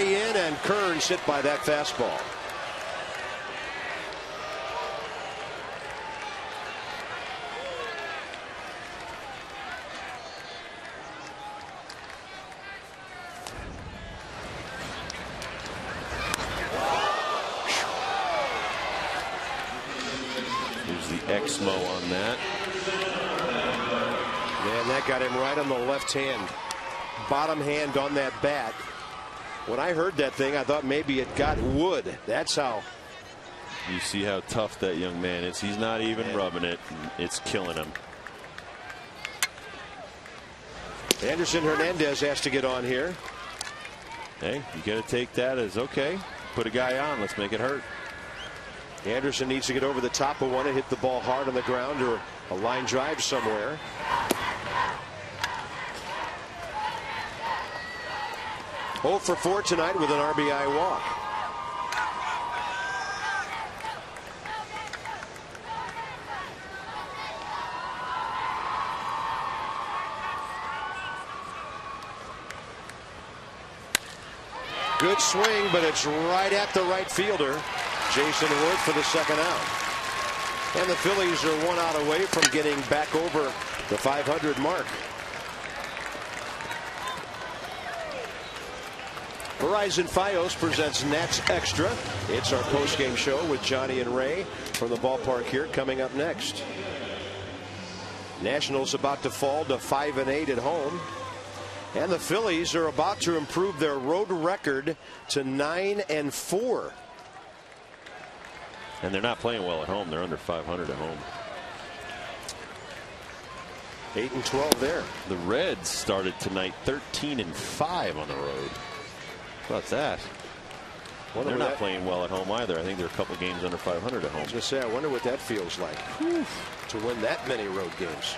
High in, and Kearns hit by that fastball. Exmo on that. Man, that got him right on the left hand. Bottom hand on that bat. When I heard that thing, I thought maybe it got wood. That's how. You see how tough that young man is. He's not even rubbing it. It's killing him. Anderson Hernandez has to get on here. Hey, you got to take that as okay. Put a guy on. Let's make it hurt. Anderson needs to get over the top of one and hit the ball hard on the ground or a line drive somewhere. Oh for 4 tonight with an RBI walk. Good swing, but it's right at the right fielder. Jason Wood for the second out. And the Phillies are 1 out away from getting back over the 500 mark. Verizon Fios presents Nats Extra. It's our post-game show with Johnny and Ray from the ballpark here. Coming up next, Nationals about to fall to 5-8 at home. And the Phillies are about to improve their road record to 9-4. And they're not playing well at home. They're under 500 at home. 8-12 there. The Reds started tonight 13-5 on the road. How about that? Well, they're not playing well at home either. I think they're a couple games under 500 at home. I was going to say, I wonder what that feels like to win that many road games.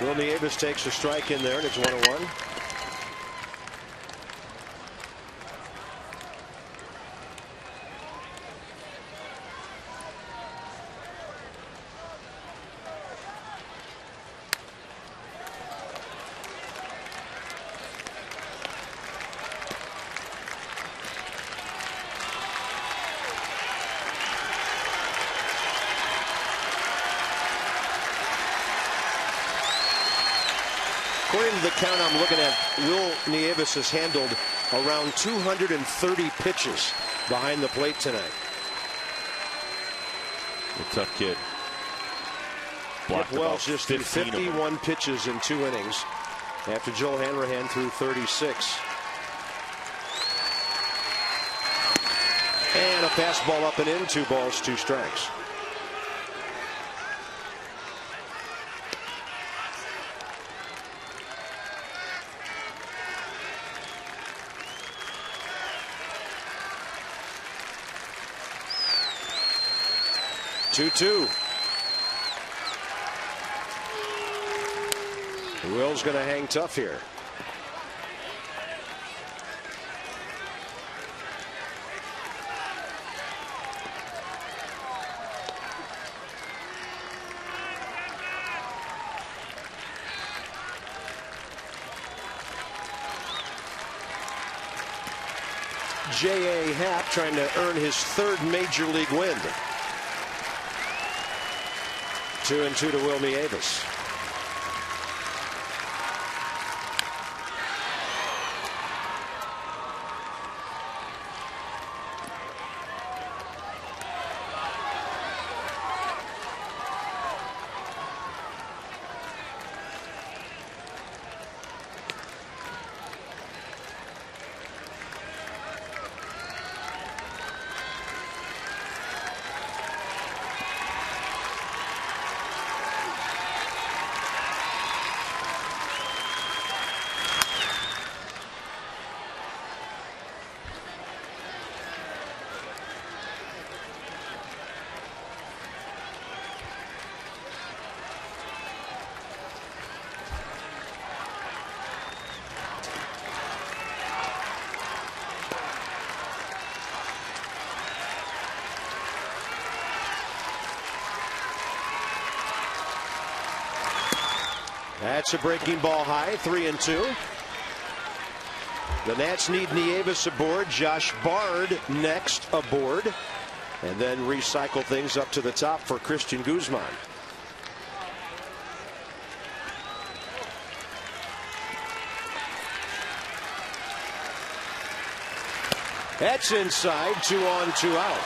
Will Nieves takes a strike in there, and it's 1-1. According to the count I'm looking at, Will Nieves has handled around 230 pitches behind the plate tonight. A tough kid. Kip Wells just threw 51 pitches in 2 innings after Joel Hanrahan threw 36. And a fastball up and in, 2 balls, 2 strikes. Will's going to hang tough here. J.A. Happ trying to earn his 3rd major league win. 2-2 to Will Nieves. That's a breaking ball high, 3-2. The Nats need Nieves aboard. Josh Bard next aboard. And then recycle things up to the top for Christian Guzman. That's inside. 2 on, 2 out.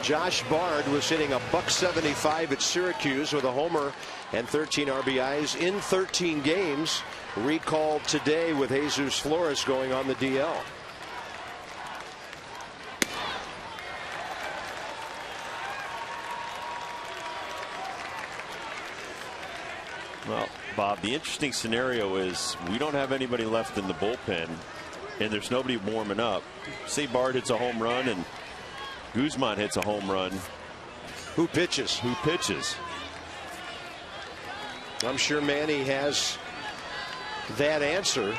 Josh Bard was hitting a .175 at Syracuse with a homer and 13 RBIs in 13 games. Recalled today with Jesus Flores going on the DL. Well, Bob, the interesting scenario is we don't have anybody left in the bullpen, and there's nobody warming up. Say Bard hits a home run and Guzman hits a home run. Who pitches? Who pitches? I'm sure Manny has that answer.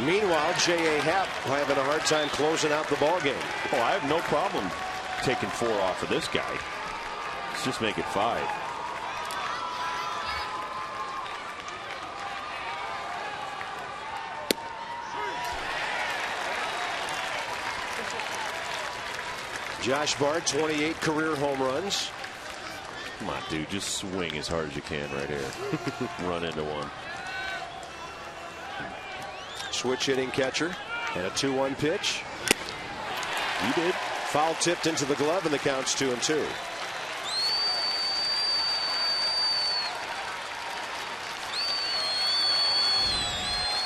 Meanwhile, J.A. Happ having a hard time closing out the ball game. Oh, I have no problem taking 4 off of this guy. Let's just make it 5. Josh Bard, 28 career home runs. Come on, dude, just swing as hard as you can right here. Run into one. Switch hitting catcher and a 2-1 pitch. He did. Foul tipped into the glove, and the count's 2-2.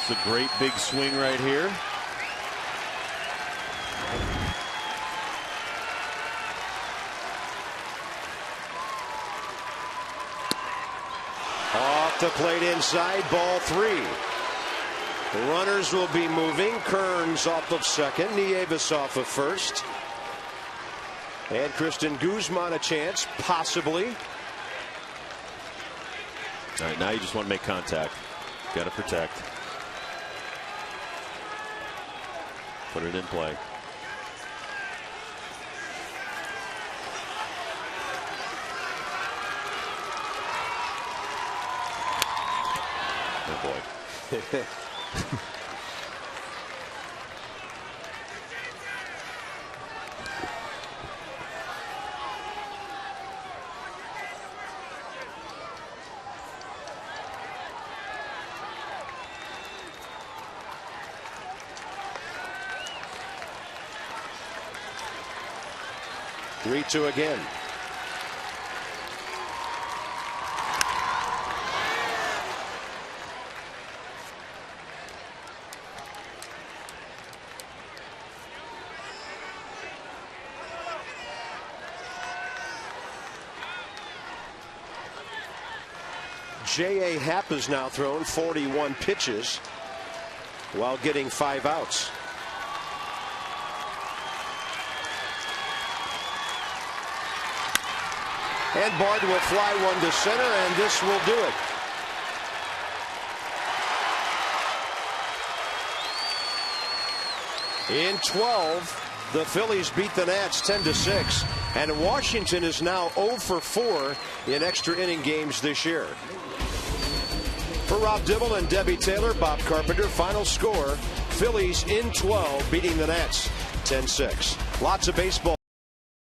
It's a great big swing right here. Off the plate inside, ball 3. The runners will be moving. Kearns off of second, Nieves off of first. And Christian Guzman a chance, possibly. All right, now you just want to make contact. Got to protect. Put it in play. Oh boy. 3-2 again. J.A. Happ has now thrown 41 pitches while getting 5 outs. And Bard will fly one to center, and this will do it. In 12, the Phillies beat the Nats 10-6, and Washington is now 0 for 4 in extra inning games this year. For Rob Dibble and Debbie Taylor, Bob Carpenter, final score, Phillies in 12 beating the Nats 10-6. Lots of baseball.